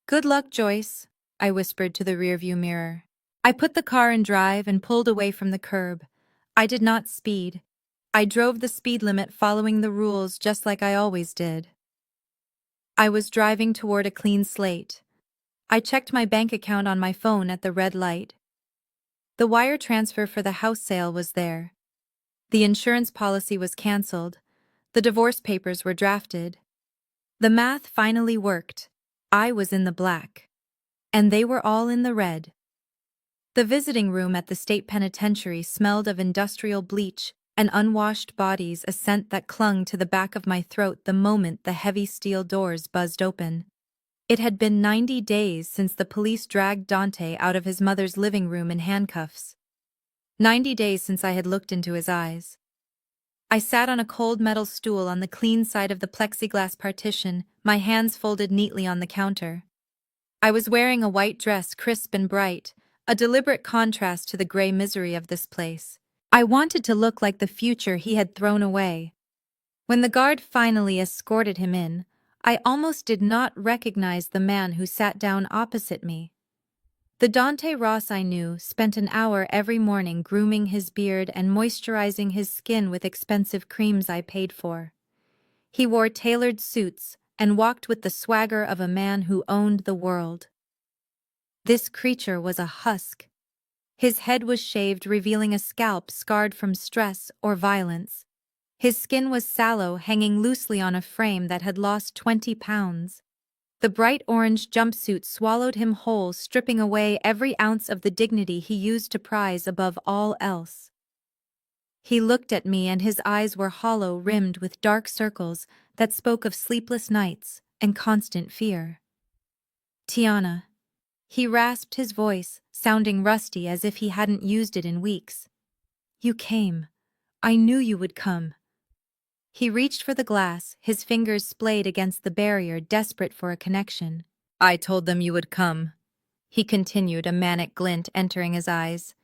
Good luck, Joyce, I whispered to the rearview mirror. I put the car in drive and pulled away from the curb. I did not speed. I drove the speed limit, following the rules just like I always did. I was driving toward a clean slate. I checked my bank account on my phone at the red light. The wire transfer for the house sale was there. The insurance policy was canceled. The divorce papers were drafted. The math finally worked. I was in the black. And they were all in the red. The visiting room at the state penitentiary smelled of industrial bleach and unwashed bodies, a scent that clung to the back of my throat the moment the heavy steel doors buzzed open. It had been 90 days since the police dragged Dante out of his mother's living room in handcuffs. 90 days since I had looked into his eyes. I sat on a cold metal stool on the clean side of the plexiglass partition, my hands folded neatly on the counter. I was wearing a white dress, crisp and bright, a deliberate contrast to the gray misery of this place. I wanted to look like the future he had thrown away. When the guard finally escorted him in, I almost did not recognize the man who sat down opposite me. The Dante Ross I knew spent an hour every morning grooming his beard and moisturizing his skin with expensive creams I paid for. He wore tailored suits and walked with the swagger of a man who owned the world. This creature was a husk. His head was shaved, revealing a scalp scarred from stress or violence. His skin was sallow, hanging loosely on a frame that had lost 20 pounds. The bright orange jumpsuit swallowed him whole, stripping away every ounce of the dignity he used to prize above all else. He looked at me and his eyes were hollow, rimmed with dark circles that spoke of sleepless nights and constant fear. Tiana. He rasped his voice, sounding rusty as if he hadn't used it in weeks. You came. I knew you would come. He reached for the glass, his fingers splayed against the barrier, desperate for a connection. I told them you would come. He continued, a manic glint entering his eyes.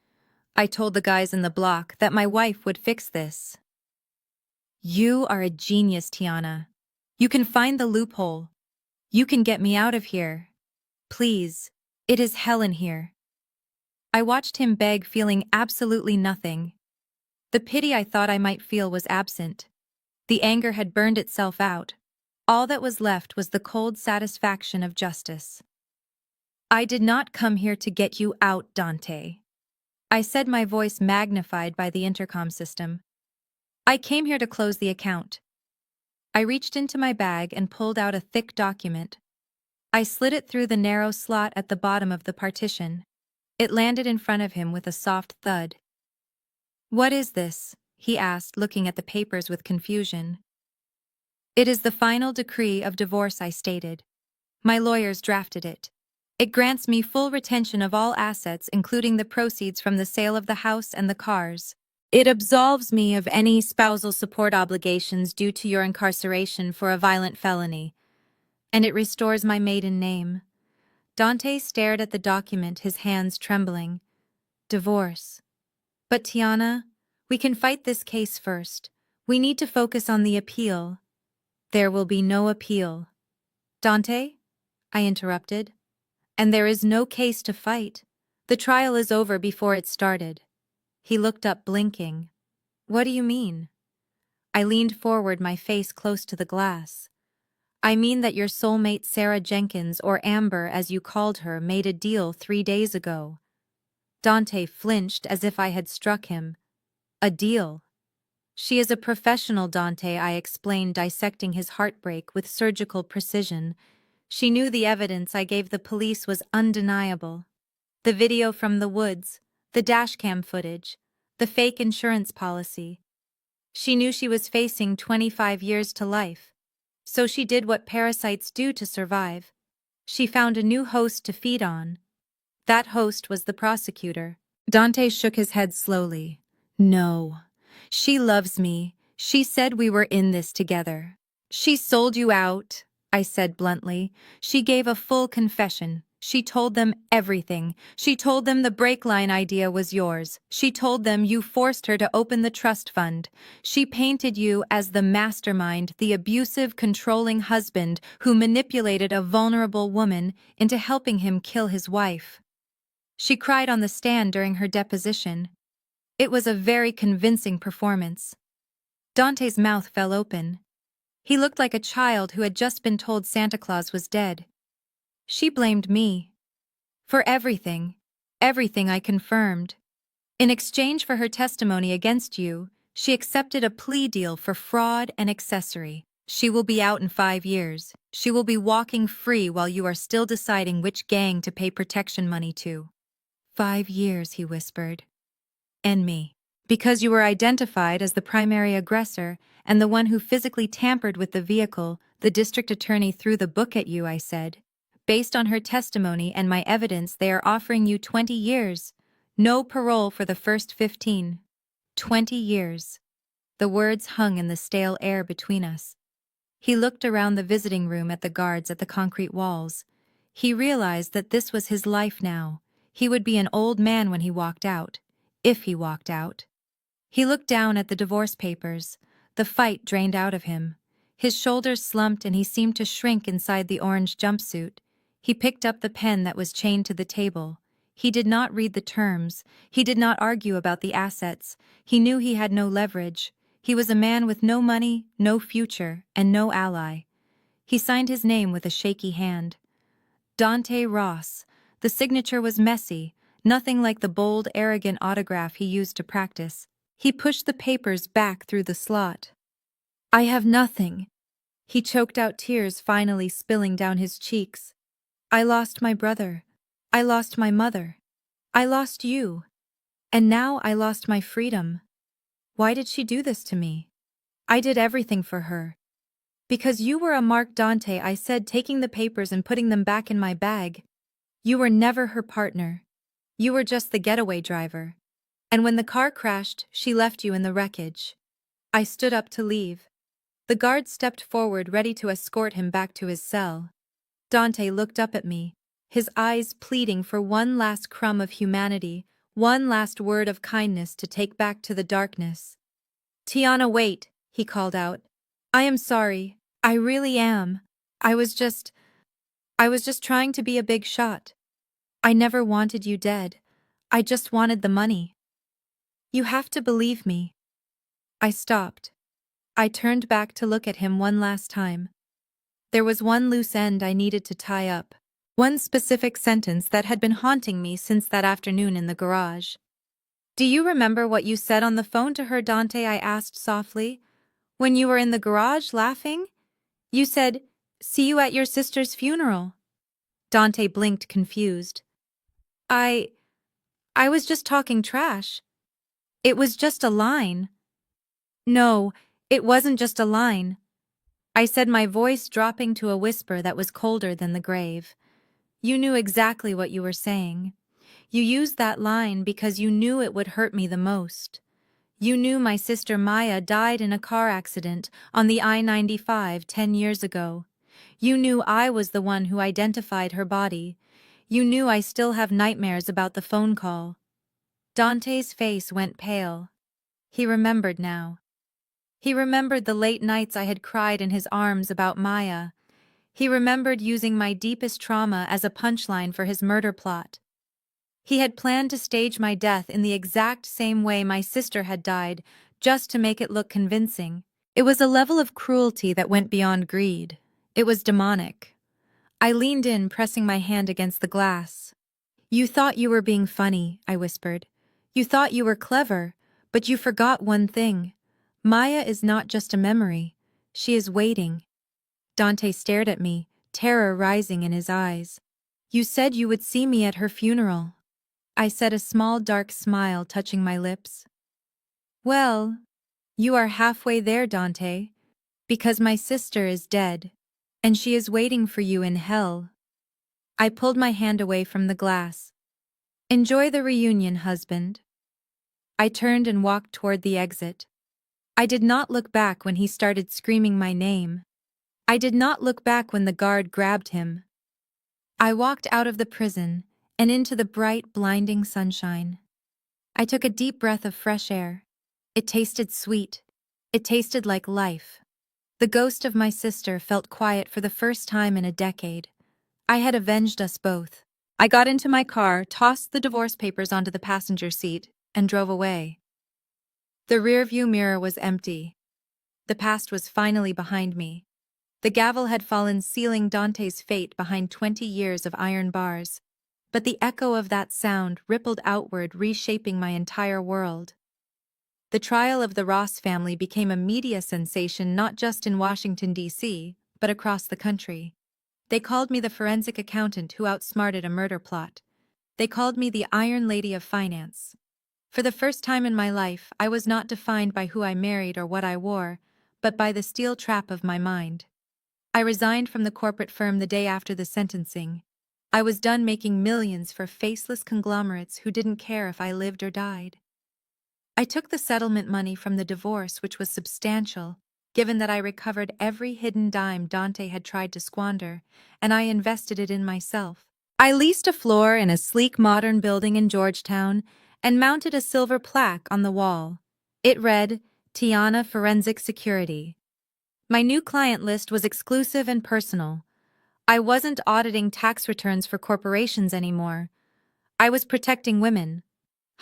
I told the guys in the block that my wife would fix this. You are a genius, Tiana. You can find the loophole. You can get me out of here. Please. It is hell in here. I watched him beg, feeling absolutely nothing. The pity I thought I might feel was absent. The anger had burned itself out. All that was left was the cold satisfaction of justice. I did not come here to get you out, Dante. I said, my voice magnified by the intercom system. I came here to close the account. I reached into my bag and pulled out a thick document. I slid it through the narrow slot at the bottom of the partition. It landed in front of him with a soft thud. What is this? He asked, looking at the papers with confusion. It is the final decree of divorce, I stated. My lawyers drafted it. It grants me full retention of all assets, including the proceeds from the sale of the house and the cars. It absolves me of any spousal support obligations due to your incarceration for a violent felony, and it restores my maiden name. Dante stared at the document, his hands trembling. Divorce. But Tiana, we can fight this case first. We need to focus on the appeal. There will be no appeal. Dante? I interrupted. And there is no case to fight. The trial is over before it started. He looked up, blinking. What do you mean? I leaned forward, my face close to the glass. I mean that your soulmate Sarah Jenkins, or Amber as you called her, made a deal 3 days ago. Dante flinched as if I had struck him. A deal? She is a professional, Dante, I explained, dissecting his heartbreak with surgical precision. She knew the evidence I gave the police was undeniable. The video from the woods, the dashcam footage, the fake insurance policy. She knew she was facing 25 years to life. So she did what parasites do to survive. She found a new host to feed on. That host was the prosecutor. Dante shook his head slowly. No. She loves me. She said we were in this together. She sold you out, I said bluntly. She gave a full confession. She told them everything. She told them the brake line idea was yours. She told them you forced her to open the trust fund. She painted you as the mastermind, the abusive, controlling husband who manipulated a vulnerable woman into helping him kill his wife. She cried on the stand during her deposition. It was a very convincing performance. Dante's mouth fell open. He looked like a child who had just been told Santa Claus was dead. She blamed me. For everything. Everything, I confirmed. In exchange for her testimony against you, she accepted a plea deal for fraud and accessory. She will be out in 5 years. She will be walking free while you are still deciding which gang to pay protection money to. 5 years, he whispered. And me. Because you were identified as the primary aggressor and the one who physically tampered with the vehicle, the district attorney threw the book at you, I said. Based on her testimony and my evidence, they are offering you 20 years. No parole for the first 15. 20 years. The words hung in the stale air between us. He looked around the visiting room at the guards at the concrete walls. He realized that this was his life now. He would be an old man when he walked out. If he walked out. He looked down at the divorce papers. The fight drained out of him. His shoulders slumped and he seemed to shrink inside the orange jumpsuit. He picked up the pen that was chained to the table. He did not read the terms. He did not argue about the assets. He knew he had no leverage. He was a man with no money, no future, and no ally. He signed his name with a shaky hand. Dante Ross. The signature was messy, nothing like the bold, arrogant autograph he used to practice. He pushed the papers back through the slot. I have nothing. He choked out, tears finally spilling down his cheeks. I lost my brother. I lost my mother. I lost you. And now I lost my freedom. Why did she do this to me? I did everything for her. Because you were a mark, Dante, I said, taking the papers and putting them back in my bag. You were never her partner. You were just the getaway driver. And when the car crashed, she left you in the wreckage. I stood up to leave. The guard stepped forward, ready to escort him back to his cell. Dante looked up at me, his eyes pleading for one last crumb of humanity, one last word of kindness to take back to the darkness. Tiana, wait, he called out. I am sorry. I really am. I was just trying to be a big shot. I never wanted you dead. I just wanted the money. You have to believe me. I stopped. I turned back to look at him one last time. There was one loose end I needed to tie up. One specific sentence that had been haunting me since that afternoon in the garage. Do you remember what you said on the phone to her, Dante? I asked softly. When you were in the garage laughing? You said, see you at your sister's funeral. Dante blinked, confused. I was just talking trash. It was just a line. No, it wasn't just a line. I said, my voice dropping to a whisper that was colder than the grave. You knew exactly what you were saying. You used that line because you knew it would hurt me the most. You knew my sister Maya died in a car accident on the I-95 10 years ago. You knew I was the one who identified her body. You knew I still have nightmares about the phone call. Dante's face went pale. He remembered now. He remembered the late nights I had cried in his arms about Maya. He remembered using my deepest trauma as a punchline for his murder plot. He had planned to stage my death in the exact same way my sister had died, just to make it look convincing. It was a level of cruelty that went beyond greed. It was demonic. I leaned in, pressing my hand against the glass. "You thought you were being funny," I whispered. "You thought you were clever, but you forgot one thing. Maya is not just a memory. She is waiting." Dante stared at me, terror rising in his eyes. "You said you would see me at her funeral." I said, a small dark smile touching my lips. "Well, you are halfway there, Dante, because my sister is dead, and she is waiting for you in hell." I pulled my hand away from the glass. "Enjoy the reunion, husband." I turned and walked toward the exit. I did not look back when he started screaming my name. I did not look back when the guard grabbed him. I walked out of the prison and into the bright, blinding sunshine. I took a deep breath of fresh air. It tasted sweet. It tasted like life. The ghost of my sister felt quiet for the first time in a decade. I had avenged us both. I got into my car, tossed the divorce papers onto the passenger seat, and drove away. The rearview mirror was empty. The past was finally behind me. The gavel had fallen, sealing Dante's fate behind 20 years of iron bars. But the echo of that sound rippled outward, reshaping my entire world. The trial of the Ross family became a media sensation not just in Washington, D.C., but across the country. They called me the forensic accountant who outsmarted a murder plot. They called me the Iron Lady of Finance. For the first time in my life, I was not defined by who I married or what I wore, but by the steel trap of my mind. I resigned from the corporate firm the day after the sentencing. I was done making millions for faceless conglomerates who didn't care if I lived or died. I took the settlement money from the divorce, which was substantial, given that I recovered every hidden dime Dante had tried to squander, and I invested it in myself. I leased a floor in a sleek modern building in Georgetown and mounted a silver plaque on the wall. It read, "Tiana Forensic Security." My new client list was exclusive and personal. I wasn't auditing tax returns for corporations anymore. I was protecting women.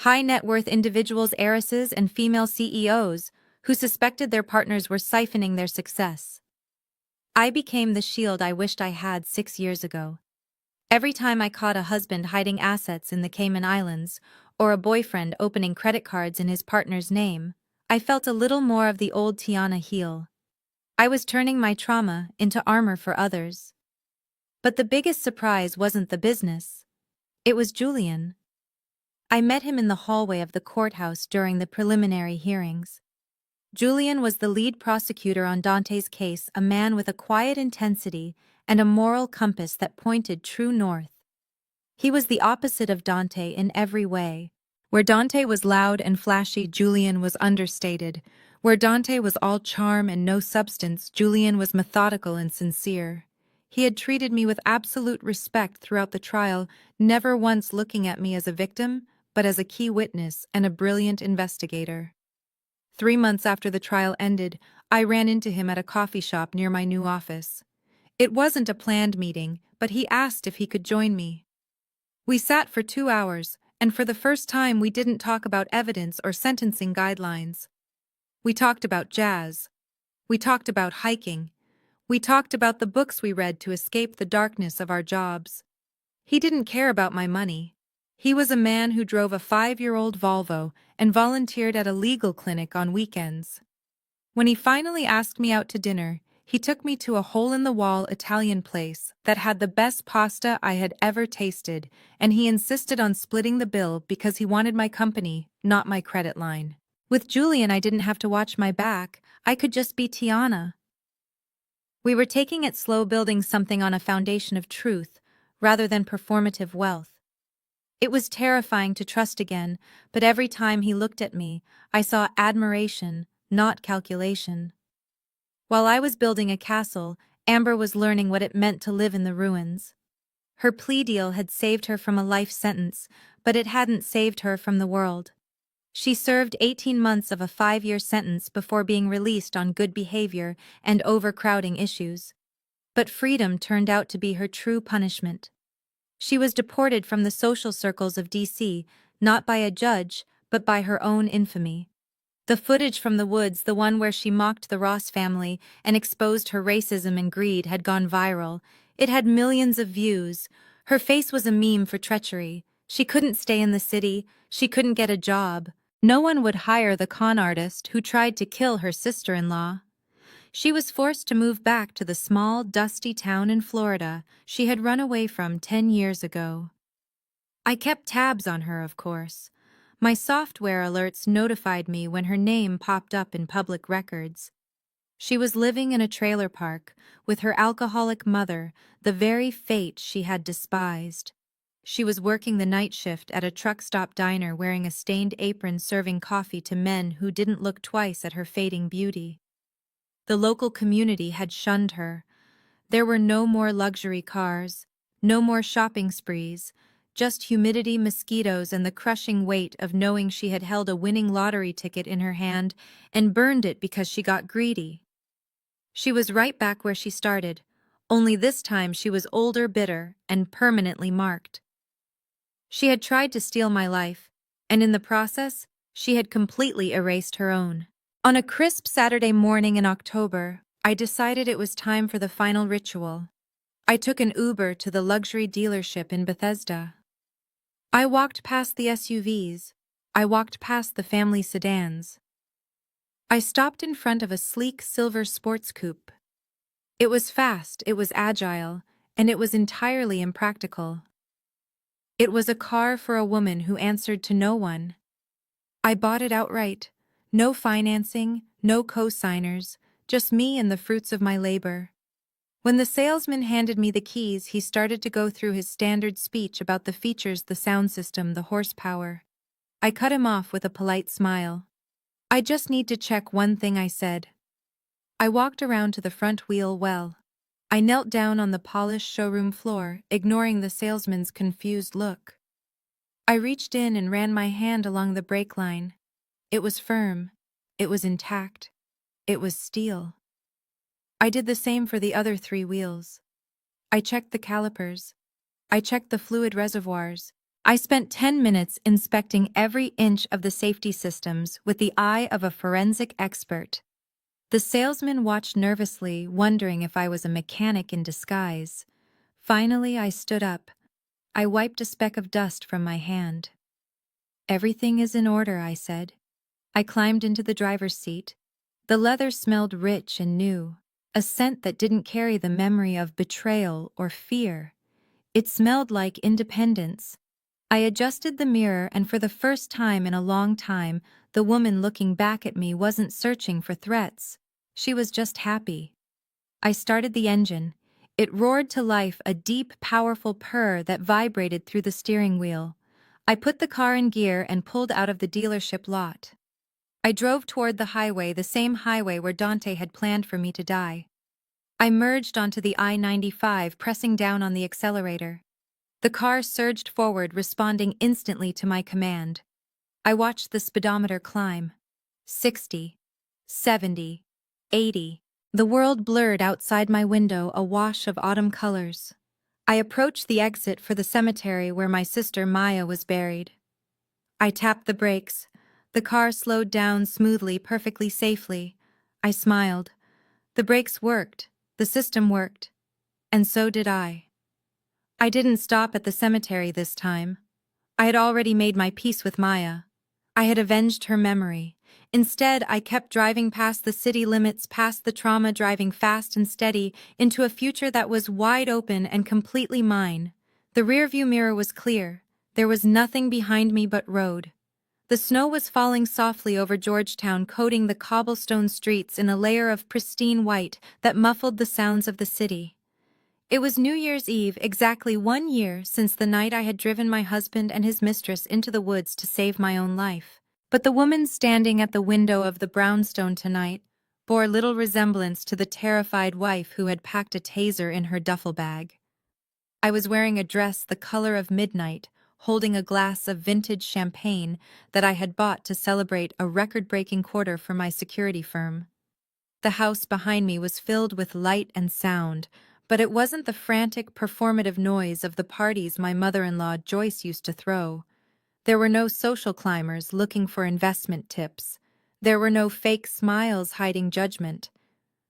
High-net-worth individuals, heiresses, and female CEOs who suspected their partners were siphoning their success. I became the shield I wished I had 6 years ago. Every time I caught a husband hiding assets in the Cayman Islands, or a boyfriend opening credit cards in his partner's name, I felt a little more of the old Tiana heal. I was turning my trauma into armor for others. But the biggest surprise wasn't the business. It was Julian. I met him in the hallway of the courthouse during the preliminary hearings. Julian was the lead prosecutor on Dante's case, a man with a quiet intensity and a moral compass that pointed true north. He was the opposite of Dante in every way. Where Dante was loud and flashy, Julian was understated. Where Dante was all charm and no substance, Julian was methodical and sincere. He had treated me with absolute respect throughout the trial, never once looking at me as a victim, but as a key witness and a brilliant investigator. 3 months after the trial ended, I ran into him at a coffee shop near my new office. It wasn't a planned meeting, but he asked if he could join me. We sat for 2 hours, and for the first time we didn't talk about evidence or sentencing guidelines. We talked about jazz. We talked about hiking. We talked about the books we read to escape the darkness of our jobs. He didn't care about my money. He was a man who drove a 5-year-old Volvo and volunteered at a legal clinic on weekends. When he finally asked me out to dinner, he took me to a hole-in-the-wall Italian place that had the best pasta I had ever tasted, and he insisted on splitting the bill because he wanted my company, not my credit line. With Julian, I didn't have to watch my back. I could just be Tiana. We were taking it slow, building something on a foundation of truth, rather than performative wealth. It was terrifying to trust again, but every time he looked at me, I saw admiration, not calculation. While I was building a castle, Amber was learning what it meant to live in the ruins. Her plea deal had saved her from a life sentence, but it hadn't saved her from the world. She served 18 months of a 5-year sentence before being released on good behavior and overcrowding issues. But freedom turned out to be her true punishment. She was deported from the social circles of DC, not by a judge, but by her own infamy. The footage from the woods, the one where she mocked the Ross family and exposed her racism and greed, had gone viral. It had millions of views. Her face was a meme for treachery. She couldn't stay in the city. She couldn't get a job. No one would hire the con artist who tried to kill her sister-in-law. She was forced to move back to the small, dusty town in Florida she had run away from 10 years ago. I kept tabs on her, of course. My software alerts notified me when her name popped up in public records. She was living in a trailer park with her alcoholic mother, the very fate she had despised. She was working the night shift at a truck stop diner wearing a stained apron serving coffee to men who didn't look twice at her fading beauty. The local community had shunned her. There were no more luxury cars, no more shopping sprees, just humidity, mosquitoes, and the crushing weight of knowing she had held a winning lottery ticket in her hand and burned it because she got greedy. She was right back where she started, only this time she was older, bitter, and permanently marked. She had tried to steal my life, and in the process, she had completely erased her own. On a crisp Saturday morning in October, I decided it was time for the final ritual. I took an Uber to the luxury dealership in Bethesda. I walked past the SUVs. I walked past the family sedans. I stopped in front of a sleek silver sports coupe. It was fast, it was agile, and it was entirely impractical. It was a car for a woman who answered to no one. I bought it outright. No financing, no co-signers, just me and the fruits of my labor. When the salesman handed me the keys, he started to go through his standard speech about the features, the sound system, the horsepower. I cut him off with a polite smile. "I just need to check one thing," I said. I walked around to the front wheel well. I knelt down on the polished showroom floor, ignoring the salesman's confused look. I reached in and ran my hand along the brake line. It was firm. It was intact. It was steel. I did the same for the other 3 wheels. I checked the calipers. I checked the fluid reservoirs. I spent 10 minutes inspecting every inch of the safety systems with the eye of a forensic expert. The salesman watched nervously, wondering if I was a mechanic in disguise. Finally, I stood up. I wiped a speck of dust from my hand. "Everything is in order," I said. I climbed into the driver's seat. The leather smelled rich and new, a scent that didn't carry the memory of betrayal or fear. It smelled like independence. I adjusted the mirror, and for the first time in a long time, the woman looking back at me wasn't searching for threats. She was just happy. I started the engine. It roared to life, a deep, powerful purr that vibrated through the steering wheel. I put the car in gear and pulled out of the dealership lot. I drove toward the highway, the same highway where Dante had planned for me to die. I merged onto the I-95, pressing down on the accelerator. The car surged forward, responding instantly to my command. I watched the speedometer climb. 60, 70, 80. The world blurred outside my window, a wash of autumn colors. I approached the exit for the cemetery where my sister Maya was buried. I tapped the brakes. The car slowed down smoothly, perfectly safely. I smiled. The brakes worked. The system worked. And so did I. I didn't stop at the cemetery this time. I had already made my peace with Maya. I had avenged her memory. Instead, I kept driving past the city limits, past the trauma, driving fast and steady into a future that was wide open and completely mine. The rearview mirror was clear. There was nothing behind me but road. The snow was falling softly over Georgetown, coating the cobblestone streets in a layer of pristine white that muffled the sounds of the city. It was New Year's Eve, exactly 1 year since the night I had driven my husband and his mistress into the woods to save my own life. But the woman standing at the window of the brownstone tonight bore little resemblance to the terrified wife who had packed a taser in her duffel bag. I was wearing a dress the color of midnight, holding a glass of vintage champagne that I had bought to celebrate a record-breaking quarter for my security firm. The house behind me was filled with light and sound, but it wasn't the frantic, performative noise of the parties my mother-in-law Joyce used to throw. There were no social climbers looking for investment tips. There were no fake smiles hiding judgment.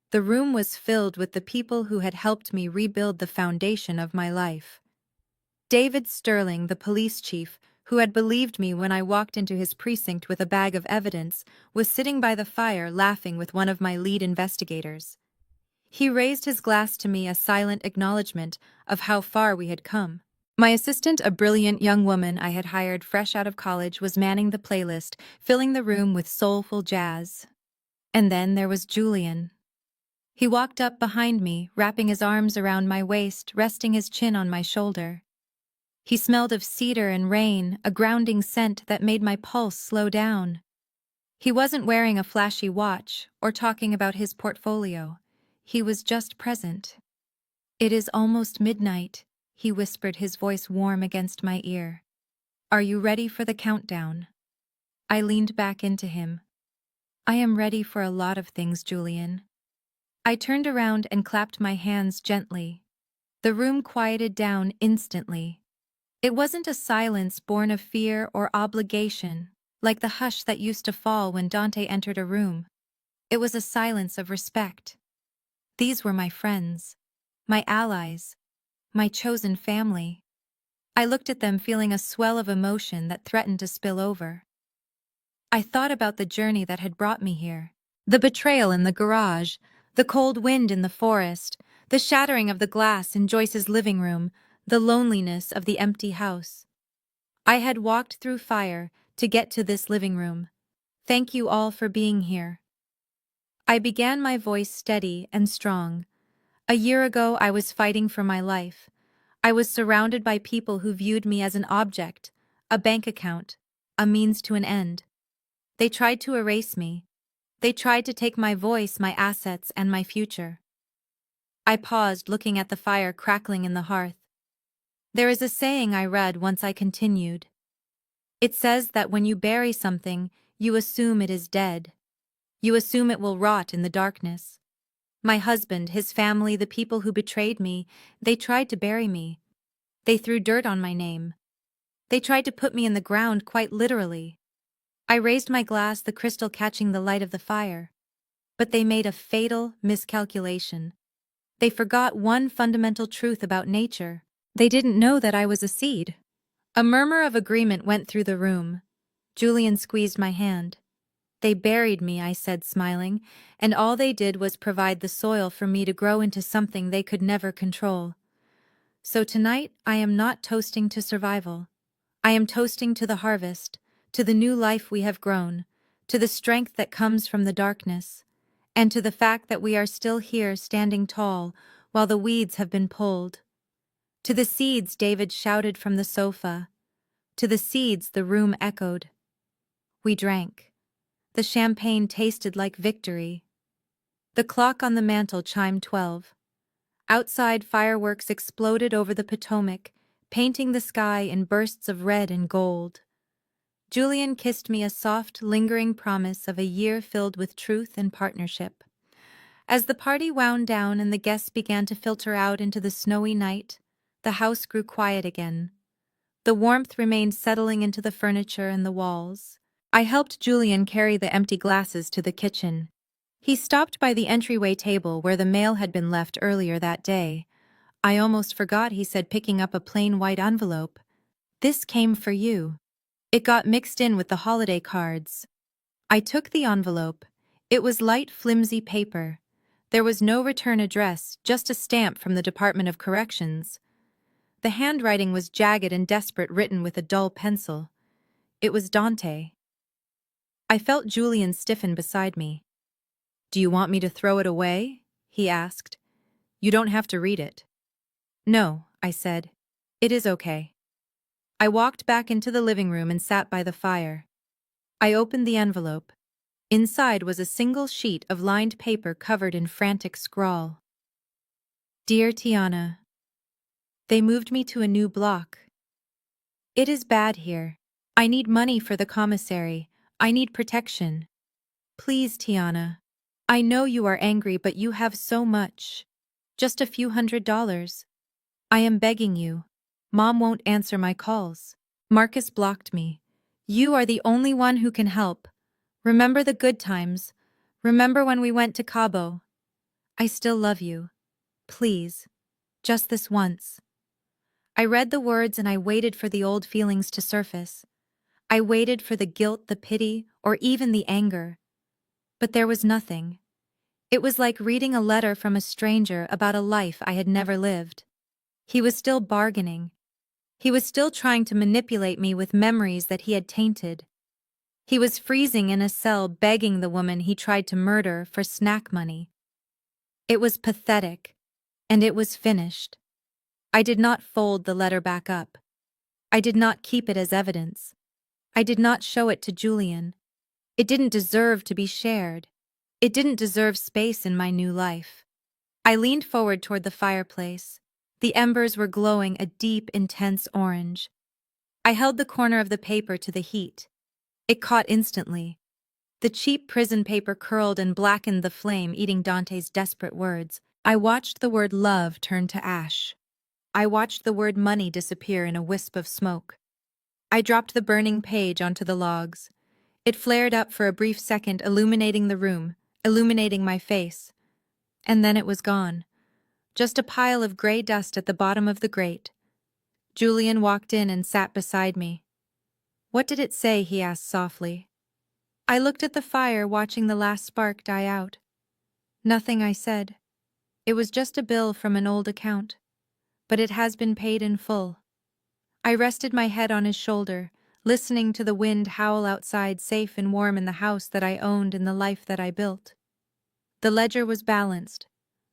The room was filled with the people who had helped me rebuild the foundation of my life. David Sterling, the police chief, who had believed me when I walked into his precinct with a bag of evidence, was sitting by the fire laughing with one of my lead investigators. He raised his glass to me, a silent acknowledgement of how far we had come. My assistant, a brilliant young woman I had hired fresh out of college, was manning the playlist, filling the room with soulful jazz. And then there was Julian. He walked up behind me, wrapping his arms around my waist, resting his chin on my shoulder. He smelled of cedar and rain, a grounding scent that made my pulse slow down. He wasn't wearing a flashy watch or talking about his portfolio. He was just present. "It is almost midnight," he whispered, his voice warm against my ear. "Are you ready for the countdown?" I leaned back into him. "I am ready for a lot of things, Julian." I turned around and clapped my hands gently. The room quieted down instantly. It wasn't a silence born of fear or obligation, like the hush that used to fall when Dante entered a room. It was a silence of respect. These were my friends, my allies, my chosen family. I looked at them, feeling a swell of emotion that threatened to spill over. I thought about the journey that had brought me here. The betrayal in the garage, the cold wind in the forest, the shattering of the glass in Joyce's living room, the loneliness of the empty house. I had walked through fire to get to this living room. Thank you all for being here. I began, my voice steady and strong. A year ago, I was fighting for my life. I was surrounded by people who viewed me as an object, a bank account, a means to an end. They tried to erase me. They tried to take my voice, my assets, and my future. I paused, looking at the fire crackling in the hearth. There is a saying I read once. I continued. It says that when you bury something, you assume it is dead. You assume it will rot in the darkness. My husband, his family, the people who betrayed me, they tried to bury me. They threw dirt on my name. They tried to put me in the ground, quite literally. I raised my glass, the crystal catching the light of the fire. But they made a fatal miscalculation. They forgot one fundamental truth about nature. They didn't know that I was a seed. A murmur of agreement went through the room. Julian squeezed my hand. "They buried me," I said, smiling, "and all they did was provide the soil for me to grow into something they could never control. So tonight, I am not toasting to survival. I am toasting to the harvest, to the new life we have grown, to the strength that comes from the darkness, and to the fact that we are still here standing tall while the weeds have been pulled. To the seeds," David shouted from the sofa. To the seeds, the room echoed. We drank. The champagne tasted like victory. The clock on the mantel chimed 12. Outside, fireworks exploded over the Potomac, painting the sky in bursts of red and gold. Julian kissed me, a soft, lingering promise of a year filled with truth and partnership. As the party wound down and the guests began to filter out into the snowy night, the house grew quiet again. The warmth remained settling into the furniture and the walls. I helped Julian carry the empty glasses to the kitchen. He stopped by the entryway table where the mail had been left earlier that day. "I almost forgot," he said, picking up a plain white envelope. "This came for you." It got mixed in with the holiday cards. I took the envelope. It was light, flimsy paper. There was no return address, just a stamp from the Department of Corrections. The handwriting was jagged and desperate, written with a dull pencil. It was Dante. I felt Julian stiffen beside me. "Do you want me to throw it away?" he asked. "You don't have to read it." No, I said. It is okay. I walked back into the living room and sat by the fire. I opened the envelope. Inside was a single sheet of lined paper covered in frantic scrawl. Dear Tiana, they moved me to a new block. It is bad here. I need money for the commissary. I need protection. Please, Tiana. I know you are angry, but you have so much. Just a few $100s. I am begging you. Mom won't answer my calls. Marcus blocked me. You are the only one who can help. Remember the good times. Remember when we went to Cabo. I still love you. Please. Just this once. I read the words and I waited for the old feelings to surface. I waited for the guilt, the pity, or even the anger. But there was nothing. It was like reading a letter from a stranger about a life I had never lived. He was still bargaining. He was still trying to manipulate me with memories that he had tainted. He was freezing in a cell begging the woman he tried to murder for snack money. It was pathetic, and it was finished. I did not fold the letter back up. I did not keep it as evidence. I did not show it to Julian. It didn't deserve to be shared. It didn't deserve space in my new life. I leaned forward toward the fireplace. The embers were glowing a deep, intense orange. I held the corner of the paper to the heat. It caught instantly. The cheap prison paper curled and blackened the flame, eating Dante's desperate words. I watched the word love turn to ash. I watched the word money disappear in a wisp of smoke. I dropped the burning page onto the logs. It flared up for a brief second, illuminating the room, illuminating my face. And then it was gone. Just a pile of gray dust at the bottom of the grate. Julian walked in and sat beside me. What did it say? He asked softly. I looked at the fire, watching the last spark die out. Nothing, I said. It was just a bill from an old account. But it has been paid in full. I rested my head on his shoulder, listening to the wind howl outside, safe and warm in the house that I owned and the life that I built. The ledger was balanced.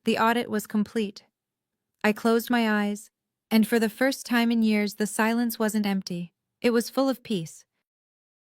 The audit was complete. I closed my eyes, and for the first time in years the silence wasn't empty. It was full of peace.